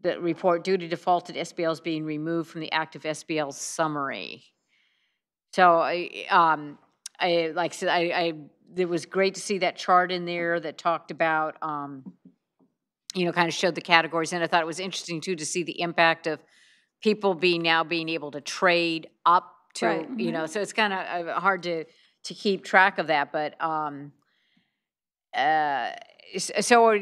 the report, due to defaulted SBLs being removed from the active SBL summary. So it was great to see that chart in there that talked about, kind of showed the categories. And I thought it was interesting too to see the impact of people now being able to trade up to, right. So it's kind of hard to keep track of that. But so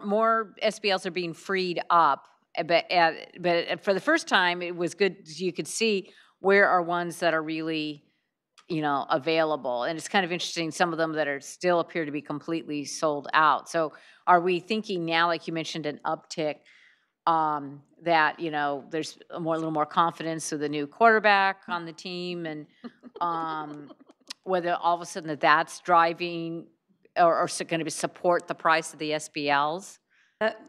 more SBLs are being freed up, but for the first time, it was good. You could see where are ones that are really, available, and it's kind of interesting. Some of them that are still appear to be completely sold out. So, are we thinking now, like you mentioned, an uptick? That there's a little more confidence with the new quarterback on the team, and whether all of a sudden that's driving or is it going to support the price of the SBLs?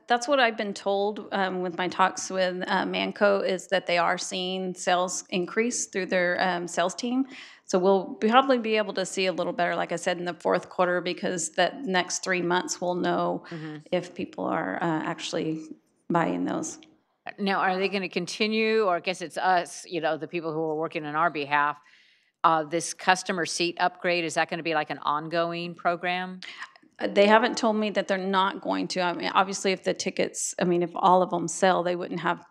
That's what I've been told with my talks with Manco, is that they are seeing sales increase through their sales team. So we'll probably be able to see a little better, like I said, in the fourth quarter, because that next 3 months we'll know if people are actually buying those. Now, are they going to continue, or I guess it's us, you know, the people who are working on our behalf, this customer seat upgrade, is that going to be like an ongoing program? They haven't told me that they're not going to. I mean, obviously, if the tickets, I mean, if all of them sell, they wouldn't have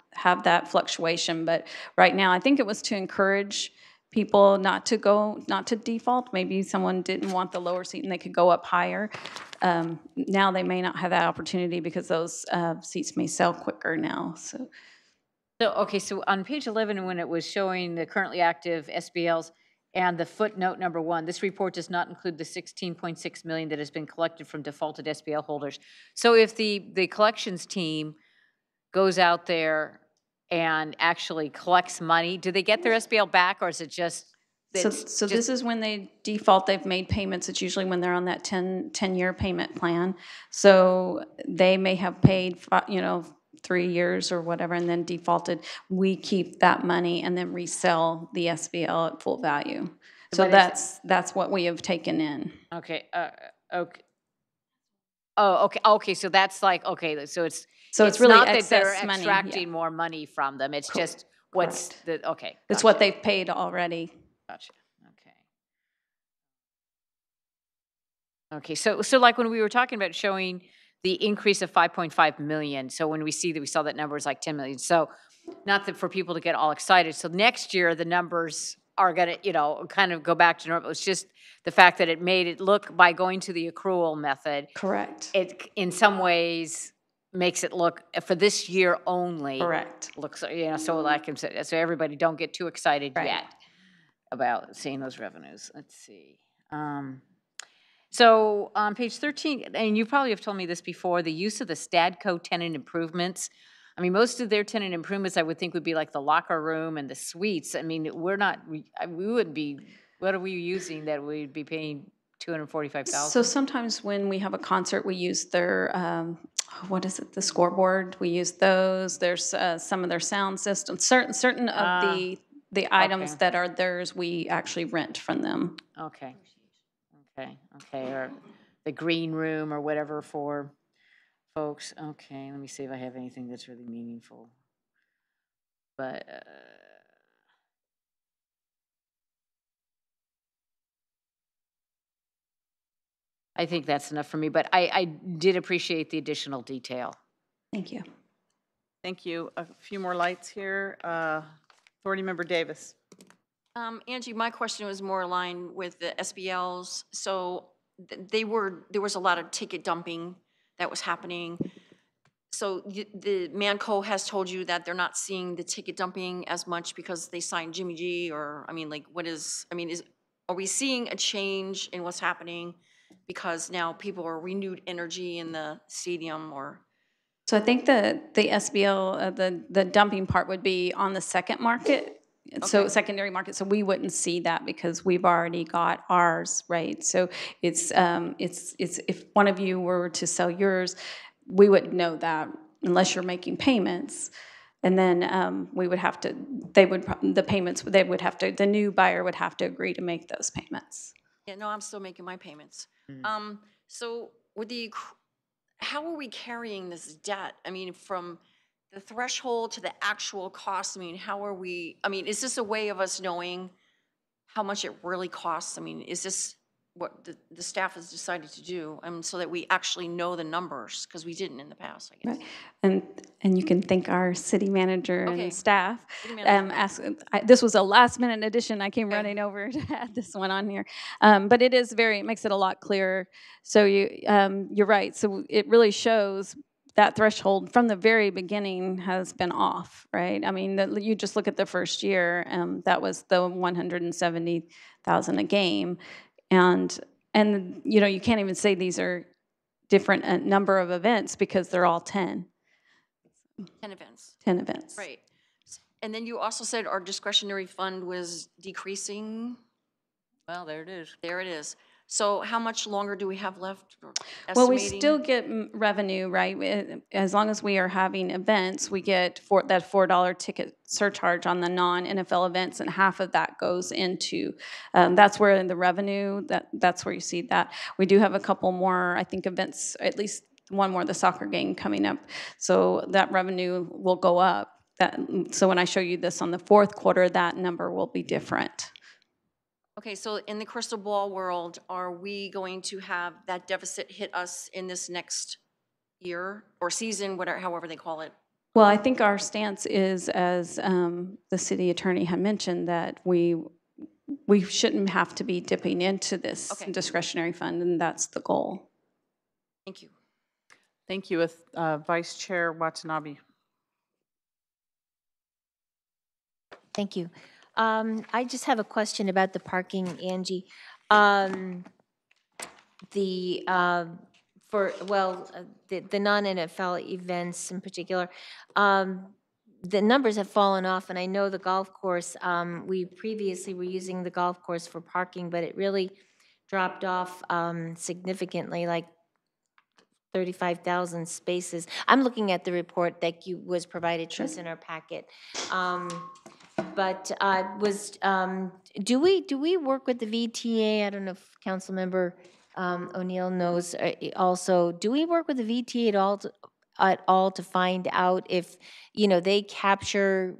that fluctuation. But right now, I think it was to encourage people not to default. Maybe someone didn't want the lower seat and they could go up higher. Now they may not have that opportunity because those seats may sell quicker now. So okay, so on page 11, when it was showing the currently active SBLs, and the footnote number 1, this report does not include the $16.6 million that has been collected from defaulted SBL holders. So if the collections team goes out there and actually collects money, do they get their SBL back, or is it just? So this is when they default, they've made payments. It's usually when they're on that 10-year payment plan. So they may have paid, 3 years or whatever, and then defaulted. We keep that money and then resell the SBL at full value. So that's what we have taken in. Okay. Okay. Oh, okay. Okay. So that's like, okay. So it's really not excess that they're money, extracting more money from them. It's just what's the okay. It's what they've paid already. Gotcha. Okay. Okay. So like when we were talking about showing the increase of 5.5 million. So when we saw that number is like 10 million. So not that for people to get all excited. So next year the numbers are going to, kind of go back to normal. It's just the fact that it made it look, by going to the accrual method. Correct. It in some ways makes it look, for this year only. Correct. Looks, so like I'm saying, so everybody don't get too excited yet about seeing those revenues. Let's see. So on page 13, and you probably have told me this before, the use of the Stadco tenant improvements. I mean, most of their tenant improvements I would think would be like the locker room and the suites. I mean, we wouldn't be, what are we using that we'd be paying $245,000? So sometimes when we have a concert, we use their, the scoreboard. We use those. There's some of their sound systems. Certain of the items that are theirs, we actually rent from them. Okay. Okay, or the green room or whatever for folks. Okay, let me see if I have anything that's really meaningful. But I think that's enough for me, but I did appreciate the additional detail. Thank you. Thank you. A few more lights here. Authority Member Davis. Angie, my question was more aligned with the SBLs. So there was a lot of ticket dumping that was happening. So the Manco has told you that they're not seeing the ticket dumping as much because they signed Jimmy G, or, I mean, like, are we seeing a change in what's happening because now people are renewed energy in the stadium, or? So I think the SBL, the dumping part would be on the second market. So secondary market, so we wouldn't see that because we've already got ours, right? So it's if one of you were to sell yours, we wouldn't know that unless you're making payments, and then we would have to. The new buyer would have to agree to make those payments. Yeah, no, I'm still making my payments. So how are we carrying this debt? I mean, from the threshold to the actual cost, I mean, is this a way of us knowing how much it really costs? I mean, is this what the staff has decided to do, so that we actually know the numbers, because we didn't in the past, I guess. Right. And you can thank our city manager and staff. This was a last minute addition. I came running over to add this one on here, but it makes it a lot clearer. So you're right. So it really shows that threshold from the very beginning has been off, right? I mean, you just look at the first year, that was the $170,000 a game, and you can't even say these are different number of events because they're all 10. 10 events. 10 events. Right. And then you also said our discretionary fund was decreasing. Well, there it is. There it is. So how much longer do we have left? Well, we Estimating? still get revenue, right? As long as we are having events, we get that $4 ticket surcharge on the non-NFL events, and half of that goes into, that's where the revenue, that's where you see that. We do have a couple more, I think, events, at least one more, the soccer game coming up. So that revenue will go up. So when I show you this on the fourth quarter, that number will be different. Okay, so in the crystal ball world, are we going to have that deficit hit us in this next year or season, whatever, however they call it? Well, I think our stance is, as the city attorney had mentioned, that we shouldn't have to be dipping into this discretionary fund, and that's the goal. Thank you. Thank you. With Vice Chair Watanabe. Thank you. I just have a question about the parking, Angie. The non-NFL events in particular, the numbers have fallen off, and I know the golf course, we previously were using the golf course for parking, but it really dropped off significantly, like 35,000 spaces. I'm looking at the report that was provided to us in our packet. But do we work with the VTA? I don't know if Councilmember O'Neill knows also. Do we work with the VTA at all to find out if, they capture,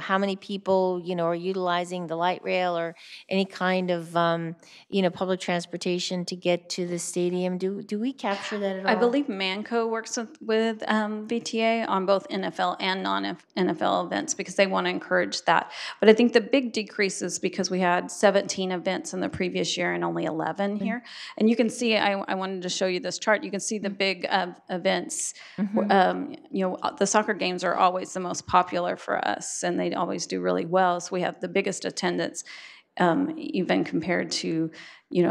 how many people, are utilizing the light rail or any kind of, public transportation to get to the stadium? Do we capture that at all? I believe Manco works with VTA on both NFL and non-NFL events because they want to encourage that. But I think the big decrease is because we had 17 events in the previous year and only 11 here. And you can see, I wanted to show you this chart. You can see the big events. The soccer games are always the most popular for us, and they always do really well. So we have the biggest attendance, even compared to, you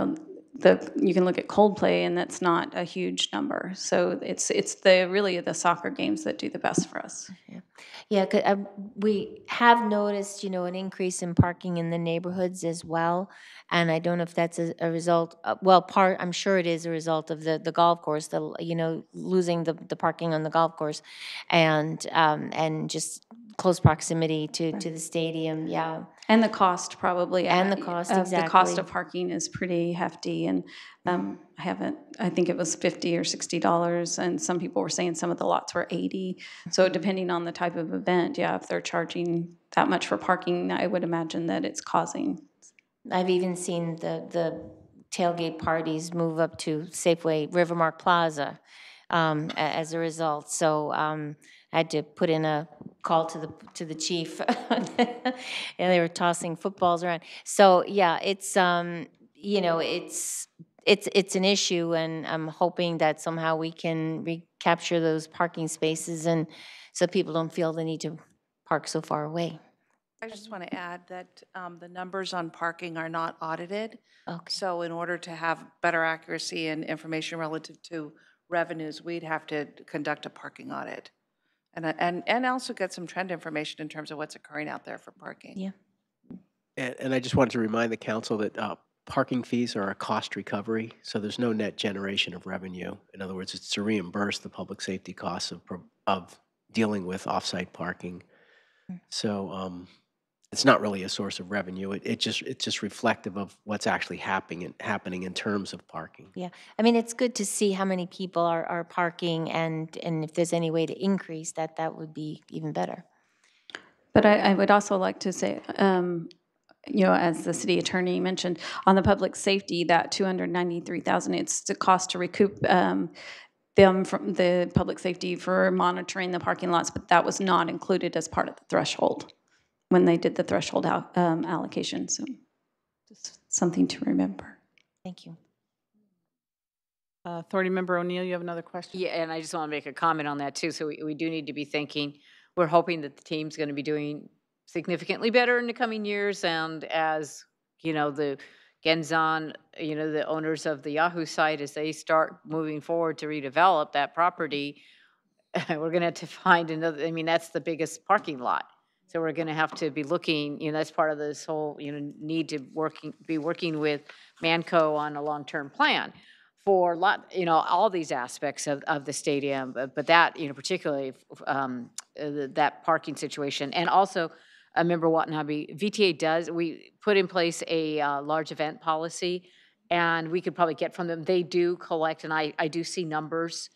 can look at Coldplay, and that's not a huge number. So it's really the soccer games that do the best for us. Yeah, we have noticed, an increase in parking in the neighborhoods as well, and I don't know if that's a result. I'm sure it is a result of the golf course, losing the parking on the golf course, and just close proximity to the stadium. Yeah. And the cost probably. And the cost, exactly. The cost of parking is pretty hefty, and I think it was $50 or $60, and some people were saying some of the lots were $80. So depending on the type of event, if they're charging that much for parking, I would imagine that it's causing. I've even seen the tailgate parties move up to Safeway Rivermark Plaza as a result. So I had to put in a call to the chief, and they were tossing footballs around. So yeah, it's it's an issue, and I'm hoping that somehow we can recapture those parking spaces, and so people don't feel the need to park so far away. I just want to add that the numbers on parking are not audited. Okay. So in order to have better accuracy and information relative to revenues, we'd have to conduct a parking audit. And also get some trend information in terms of what's occurring out there for parking. Yeah. And I just wanted to remind the council that parking fees are a cost recovery, so there's no net generation of revenue. In other words, it's to reimburse the public safety costs of dealing with off-site parking. So it's not really a source of revenue. It's just reflective of what's actually happening in terms of parking. Yeah, I mean, it's good to see how many people are parking, and if there's any way to increase that, that would be even better. But I would also like to say, as the city attorney mentioned, on the public safety, that $293,000, it's the cost to recoup them from the public safety for monitoring the parking lots, but that was not included as part of the threshold when they did the threshold allocation. So just something to remember. Thank you. Authority Member O'Neill, you have another question? Yeah, and I just want to make a comment on that too. So we do need to be thinking, we're hoping that the team's going to be doing significantly better in the coming years. And as, the Genzon, the owners of the Yahoo site, as they start moving forward to redevelop that property, we're going to have to find another, that's the biggest parking lot So we're going to have to be looking, that's part of this whole, need to be working with Manco on a long-term plan for all these aspects of the stadium, but that, particularly that parking situation. And also, Member Watanabe, VTA we put in place a large event policy, and we could probably get from them. They do collect, and I do see numbers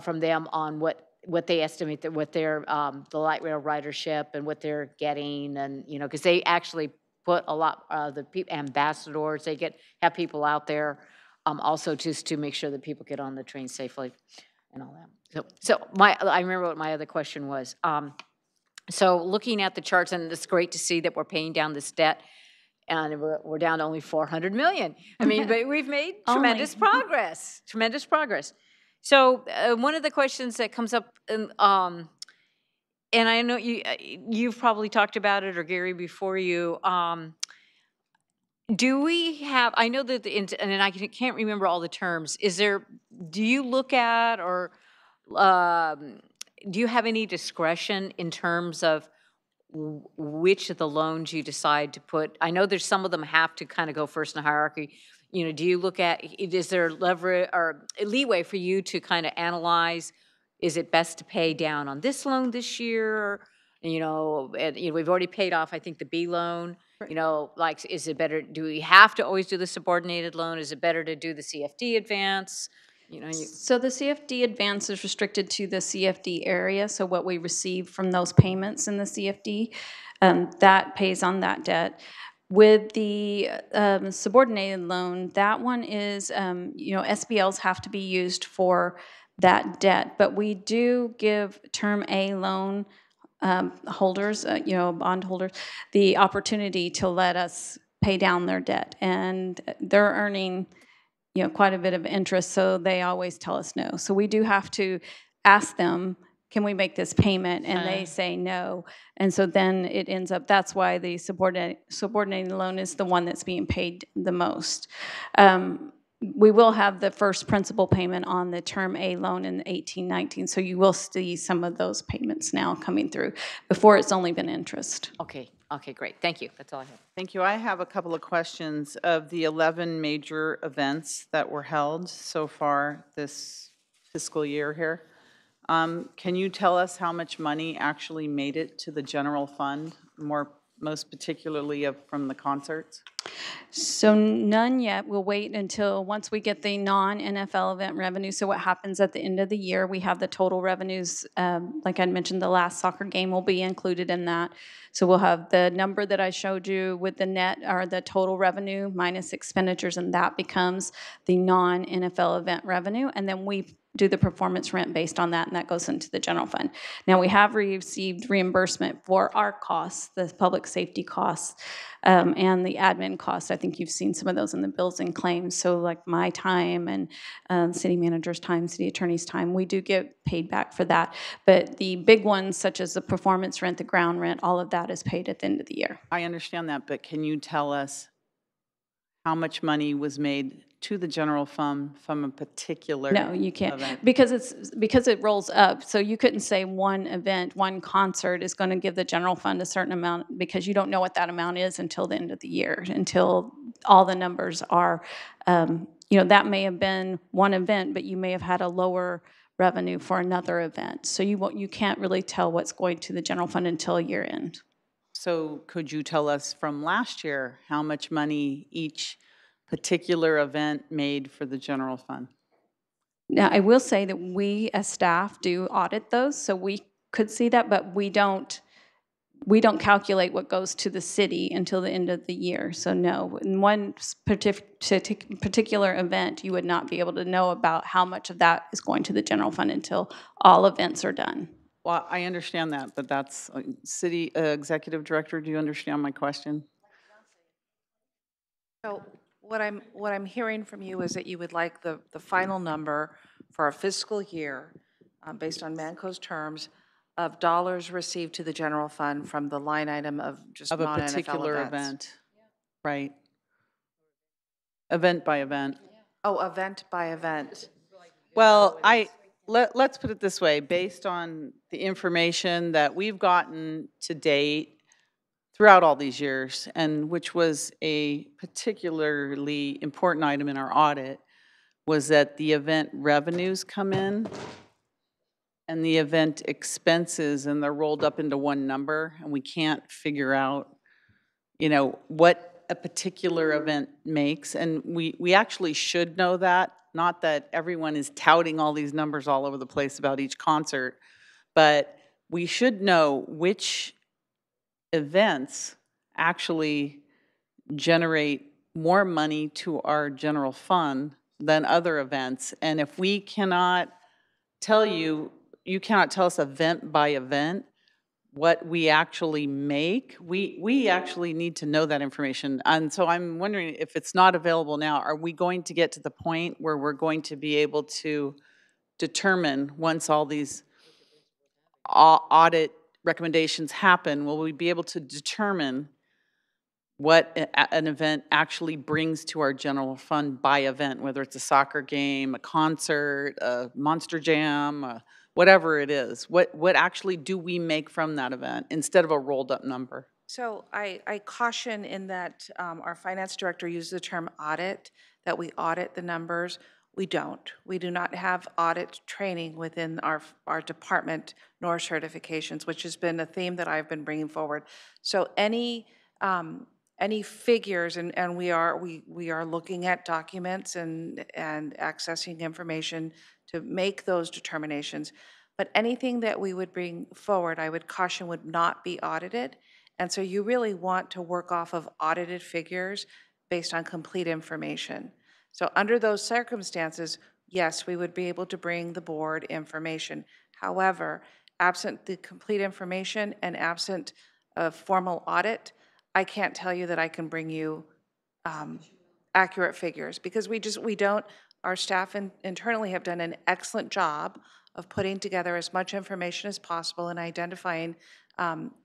from them on what they estimate that what their the light rail ridership and what they're getting, and because they actually put a lot of the ambassadors, they have people out there also just to make sure that people get on the train safely and all that. So I remember what my other question was. So looking at the charts, and it's great to see that we're paying down this debt, and we're down to only 400 million. I mean, but we've made tremendous progress, tremendous progress. So one of the questions that comes up, and I know you've probably talked about it, or Gary before you, do we have, I know that, and I can't remember all the terms, do you look at, or do you have any discretion in terms of which of the loans you decide to put? I know there's some of them have to kind of go first in the hierarchy. Do you look at, is there leverage or leeway for you to kind of analyze, is it best to pay down on this loan this year? We've already paid off, I think, the B loan. Like, is it better, do we have to always do the subordinated loan? Is it better to do the CFD advance? So the CFD advance is restricted to the CFD area. So what we receive from those payments in the CFD, that pays on that debt. With the subordinated loan, that one is, SBLs have to be used for that debt, but we do give Term A loan holders, bond holders, the opportunity to let us pay down their debt, and they're earning quite a bit of interest, so they always tell us no. So we do have to ask them, can we make this payment? And they say no. And so then it ends up, that's why the subordinated loan is the one that's being paid the most. We will have the first principal payment on the Term A loan in 18-19, so you will see some of those payments now coming through. Before, it's only been interest. Okay, great. Thank you. That's all I have. Thank you. I have a couple of questions. Of the 11 major events that were held so far this fiscal year here, can you tell us how much money actually made it to the general fund, most particularly from the concerts? So none yet. We'll wait until once we get the non-NFL event revenue. So what happens at the end of the year, we have the total revenues. Like I mentioned, the last soccer game will be included in that. So we'll have the number that I showed you with the net, or the total revenue minus expenditures, and that becomes the non-NFL event revenue. And then we do the performance rent based on that, and that goes into the general fund. Now, we have received reimbursement for our costs, the public safety costs, and the admin costs. I think you've seen some of those in the bills and claims. So like my time and city manager's time, city attorney's time, we do get paid back for that. But the big ones, such as the performance rent, the ground rent, all of that is paid at the end of the year. I understand that, but can you tell us how much money was made to the general fund from a particular No, you can't, event? because it rolls up. So you couldn't say one event, one concert is going to give the general fund a certain amount, because you don't know what that amount is until the end of the year, until all the numbers are, that may have been one event, but you may have had a lower revenue for another event. So you can't really tell what's going to the general fund until year end. So could you tell us from last year how much money each particular event made for the general fund? Now, I will say that we as staff do audit those, so we could see that, but we don't calculate what goes to the city until the end of the year. So no, in one particular event, you would not be able to know about how much of that is going to the general fund until all events are done. Well, I understand that, but that's city executive director. Do you understand my question? So what I'm hearing from you is that you would like the final number for our fiscal year, based on Manco's terms, of dollars received to the general fund from the line item of just Of a non-NFL particular events. event, right? Event by event. Oh, event by event. Well, let's put it this way, based on the information that we've gotten to date throughout all these years, and which was a particularly important item in our audit, was that the event revenues come in and the event expenses, and they're rolled up into one number, and we can't figure out, you know, what a particular event makes. And we actually should know that, not that everyone is touting all these numbers all over the place about each concert, but we should know which events actually generate more money to our general fund than other events. And if we cannot tell you, you cannot tell us event by event what we actually make, we actually need to know that information. And so I'm wondering, if it's not available now, are we going to get to the point where we're going to be able to determine, once all these audit recommendations happen, will we be able to determine what an event actually brings to our general fund by event, whether it's a soccer game, a concert, a Monster Jam, whatever it is? What actually do we make from that event instead of a rolled up number? So I caution in that our finance director used the term audit, that we audit the numbers. We don't. We do not have audit training within our department, nor certifications, which has been a theme that I've been bringing forward. So any figures, and we are looking at documents and accessing information to make those determinations. But anything that we would bring forward, I would caution, would not be audited. And so you really want to work off of audited figures based on complete information. So under those circumstances, yes, we would be able to bring the board information. However, absent the complete information and absent a formal audit, I can't tell you that I can bring you accurate figures, because we don't, our staff internally have done an excellent job of putting together as much information as possible and identifying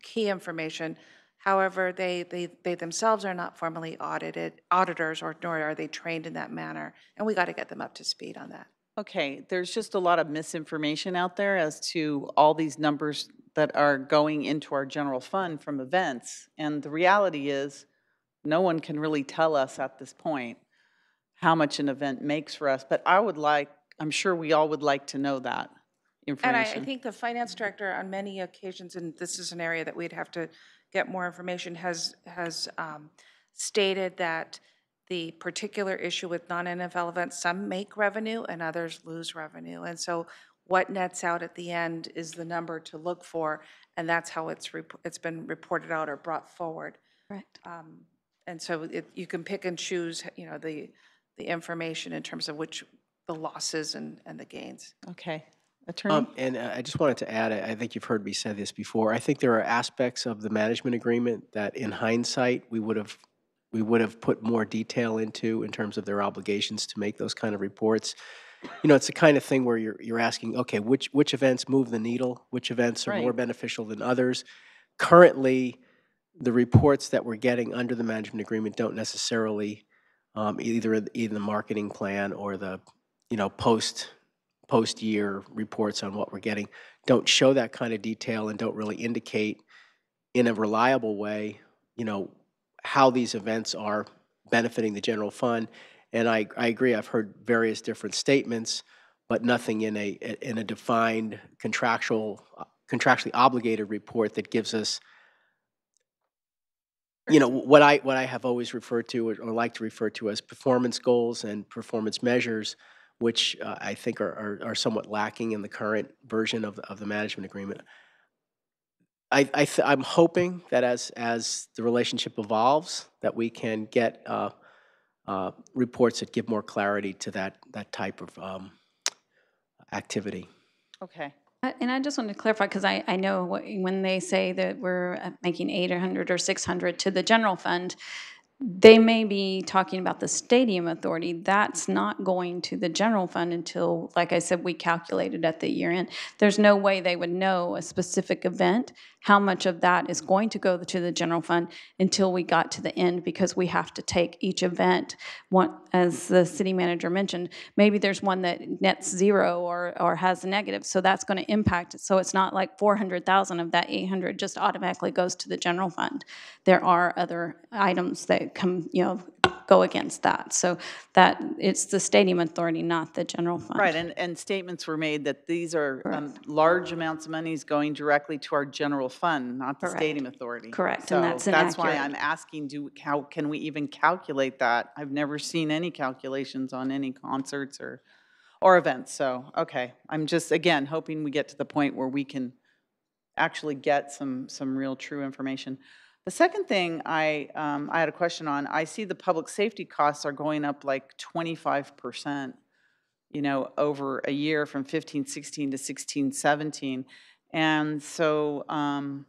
key information. However, they themselves are not formally auditors, or nor are they trained in that manner, and we got to get them up to speed on that. Okay, there's just a lot of misinformation out there as to all these numbers that are going into our general fund from events. And the reality is, no one can really tell us at this point how much an event makes for us. But I'm sure we all would like to know that information. And I think the finance director on many occasions, and this is an area that we'd have to get more information, has stated that the particular issue with non-NFL events, some make revenue and others lose revenue. And so what nets out at the end is the number to look for, and that's how it's been reported out or brought forward. Correct. And so you can pick and choose, you know, the information in terms of which the losses and the gains. Okay. Attorney? And I just wanted to add, I think you've heard me say this before, I think there are aspects of the management agreement that in hindsight we would have put more detail into in terms of their obligations to make those kind of reports. You know, it's the kind of thing where you're asking, okay, which events move the needle, which events are more beneficial than others. Currently, the reports that we're getting under the management agreement don't necessarily either the marketing plan or the, you know, post-year reports on what we're getting don't show that kind of detail and don't really indicate in a reliable way, you know, how these events are benefiting the general fund. And I agree, I've heard various different statements, but nothing in a defined contractually obligated report that gives us, you know, what I have always referred to or like to refer to as performance goals and performance measures, which I think are somewhat lacking in the current version of the management agreement. I'm hoping that as the relationship evolves, that we can get reports that give more clarity to that type of activity. Okay. And I just wanted to clarify, because I know when they say that we're making 800 or 600 to the general fund, They may be talking about the stadium authority. That's not going to the general fund until, like I said, we calculated at the year end. There's no way they would know a specific event, how much of that is going to go to the general fund until we got to the end, because we have to take each event, one, as the city manager mentioned, maybe there's one that nets zero or has a negative, so that's going to impact it. So it's not like 400,000 of that 800 just automatically goes to the general fund. There are other items that come, go against that. So that it's the stadium authority, not the general fund. Right, and statements were made that these are large amounts of monies going directly to our general fund, not the stadium authority. Correct, So and that's that's why inaccurate. I'm asking, how can we even calculate that? I've never seen any calculations on any concerts or events. So, okay, I'm just, again, hoping we get to the point where we can actually get some real true information. The second thing I had a question on, I see the public safety costs are going up like 25%, over a year from 15-16 to 16-17. And so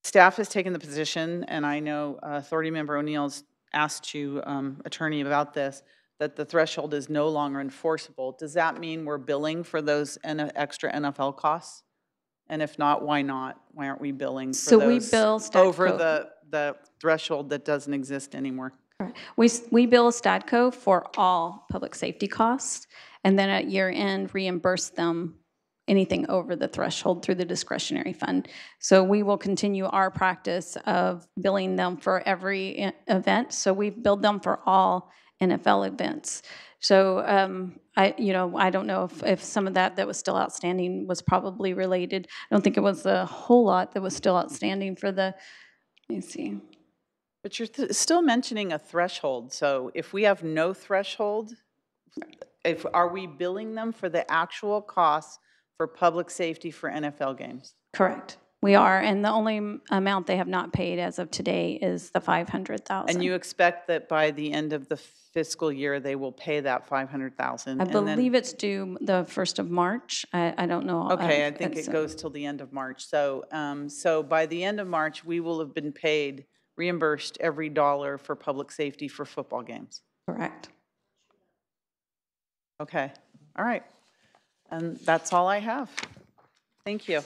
staff has taken the position, and I know Authority Member O'Neill's asked you, attorney, about this, that the threshold is no longer enforceable. Does that mean we're billing for those extra NFL costs? And if not, why not? Why aren't we billing for So we those bill over Statco. the threshold that doesn't exist anymore? We bill Statco for all public safety costs, and then at year end reimburse them anything over the threshold through the discretionary fund. So we will continue our practice of billing them for every event. So we've billed them for all NFL events. So I don't know if some of that was still outstanding was probably related. I don't think it was a whole lot that was still outstanding for the, let me see. But you're still mentioning a threshold. So if we have no threshold, are we billing them for the actual costs for public safety for NFL games? Correct. We are, and the only amount they have not paid as of today is the $500,000. And you expect that by the end of the fiscal year, they will pay that $500,000? I believe it's due the 1st of March. I don't know. Okay, I think it goes till the end of March. So, so by the end of March, we will have been paid, reimbursed every dollar for public safety for football games. Correct. Okay, all right. And that's all I have. Thank you.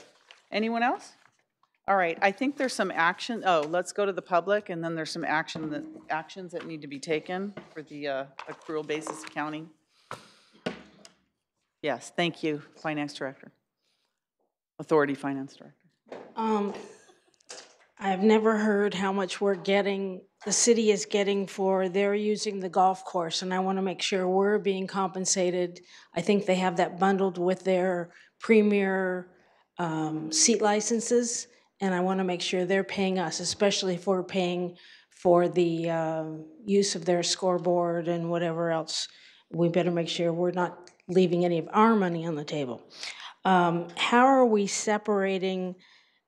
Anyone else? All right, I think there's some action. Oh, let's go to the public, and then there's some actions that need to be taken for the accrual basis accounting. Yes, thank you, Finance Director. Authority Finance Director. I've never heard how much the city is getting for their using the golf course, and I want to make sure we're being compensated. I think they have that bundled with their premier seat licenses, and I want to make sure they're paying us, especially if we're paying for the use of their scoreboard and whatever else. We better make sure we're not leaving any of our money on the table. How are we separating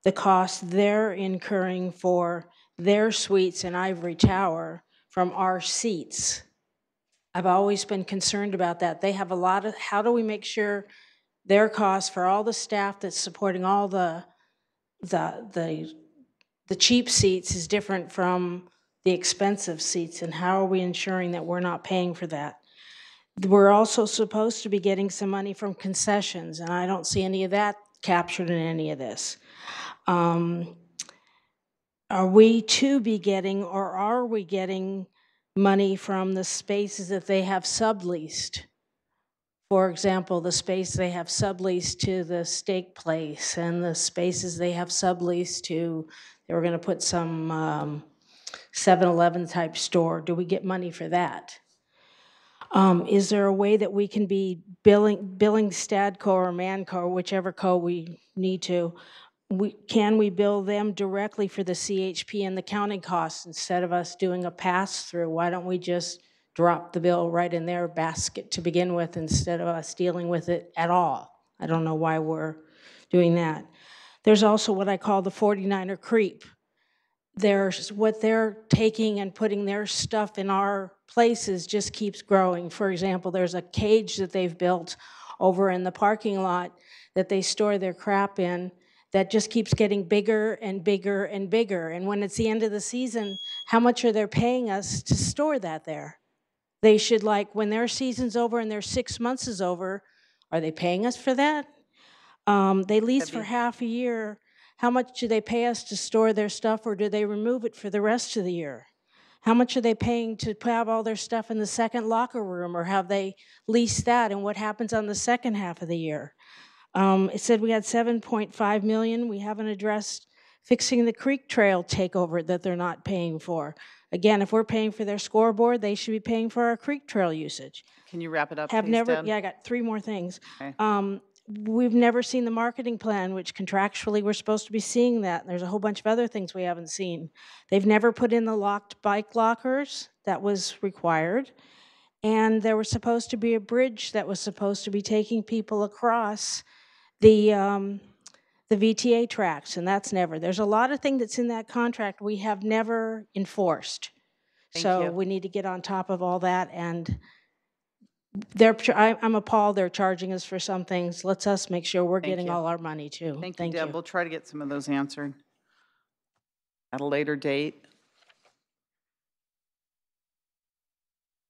the cost they're incurring for their suites in Ivory Tower from our seats? I've always been concerned about that. They have a lot of, how do we make sure their costs for all the staff that's supporting all the cheap seats is different from the expensive seats, and how are we ensuring that we're not paying for that? We're also supposed to be getting some money from concessions, and I don't see any of that captured in any of this. Are we to be getting, or are we getting money from the spaces that they have subleased? For example, the space they have subleased to the steak place, and the spaces they have subleased to, they were going to put some 7-Eleven type store. Do we get money for that? Is there a way that we can be billing Stadco or Manco, whichever co we need to, can we bill them directly for the CHP and the counting costs instead of us doing a pass-through? Why don't we just drop the bill right in their basket to begin with instead of us dealing with it at all? I don't know why we're doing that. There's also what I call the 49er creep. There's what they're taking and putting their stuff in our places just keeps growing. For example, there's a cage that they've built over in the parking lot that they store their crap in that just keeps getting bigger and bigger and bigger. And when it's the end of the season, how much are they paying us to store that there? They should, like, when their season's over and their 6 months is over, are they paying us for that? They lease for half a year. How much do they pay us to store their stuff, or do they remove it for the rest of the year? How much are they paying to have all their stuff in the second locker room, or have they leased that, and what happens on the second half of the year? It said we had $7.5 million. We haven't addressed fixing the creek trail takeover that they're not paying for. Again, if we're paying for their scoreboard, they should be paying for our creek trail usage. Can you wrap it up, Have please, never, Deb? yeah, I got 3 more things. Okay. We've never seen the marketing plan, which contractually we're supposed to be seeing that. There's a whole bunch of other things we haven't seen. They've never put in the locked bike lockers that was required. And there was supposed to be a bridge that was supposed to be taking people across the VTA tracks, and that's never. There's a lot of things that's in that contract we have never enforced. So we need to get on top of all that, and I'm appalled they're charging us for some things. Let's us make sure we're getting all our money too. Thank you, Deb. We'll try to get some of those answered at a later date.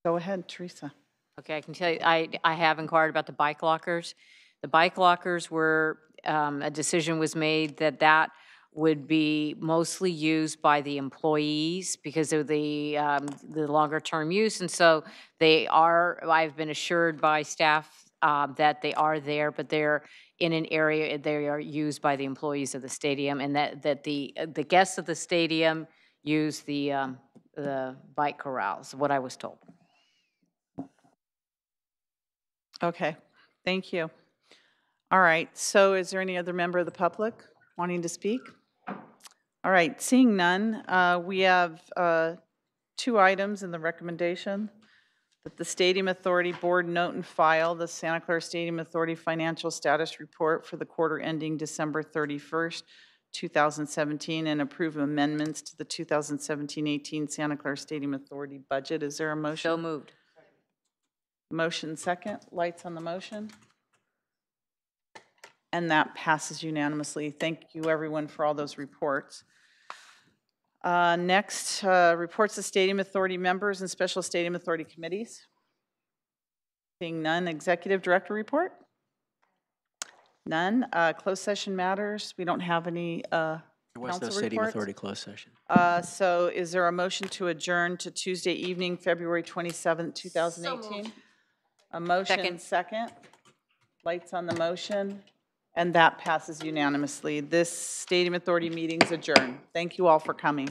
Go ahead, Teresa. Okay, I can tell you, I have inquired about the bike lockers. The bike lockers were, a decision was made that that would be mostly used by the employees because of the longer term use. And so they are, I've been assured by staff that they are there, but they're in an area, they are used by the employees of the stadium, and that the guests of the stadium use the bike corrals, what I was told. Okay, thank you. All right, so is there any other member of the public wanting to speak? All right, seeing none, we have 2 items in the recommendation. That the Stadium Authority Board note and file the Santa Clara Stadium Authority Financial Status Report for the quarter ending December 31st, 2017, and approve amendments to the 2017-18 Santa Clara Stadium Authority budget. Is there a motion? So moved. Motion second. Lights on the motion. And that passes unanimously. Thank you, everyone, for all those reports. Next, reports of Stadium Authority members and Special Stadium Authority committees. Seeing none, Executive Director report? None. Closed session matters. We don't have any There was no Stadium reports. Authority closed session. So is there a motion to adjourn to Tuesday evening, February 27th, 2018? A motion second. Lights on the motion. And that passes unanimously. This Stadium Authority meeting is adjourned. Thank you all for coming.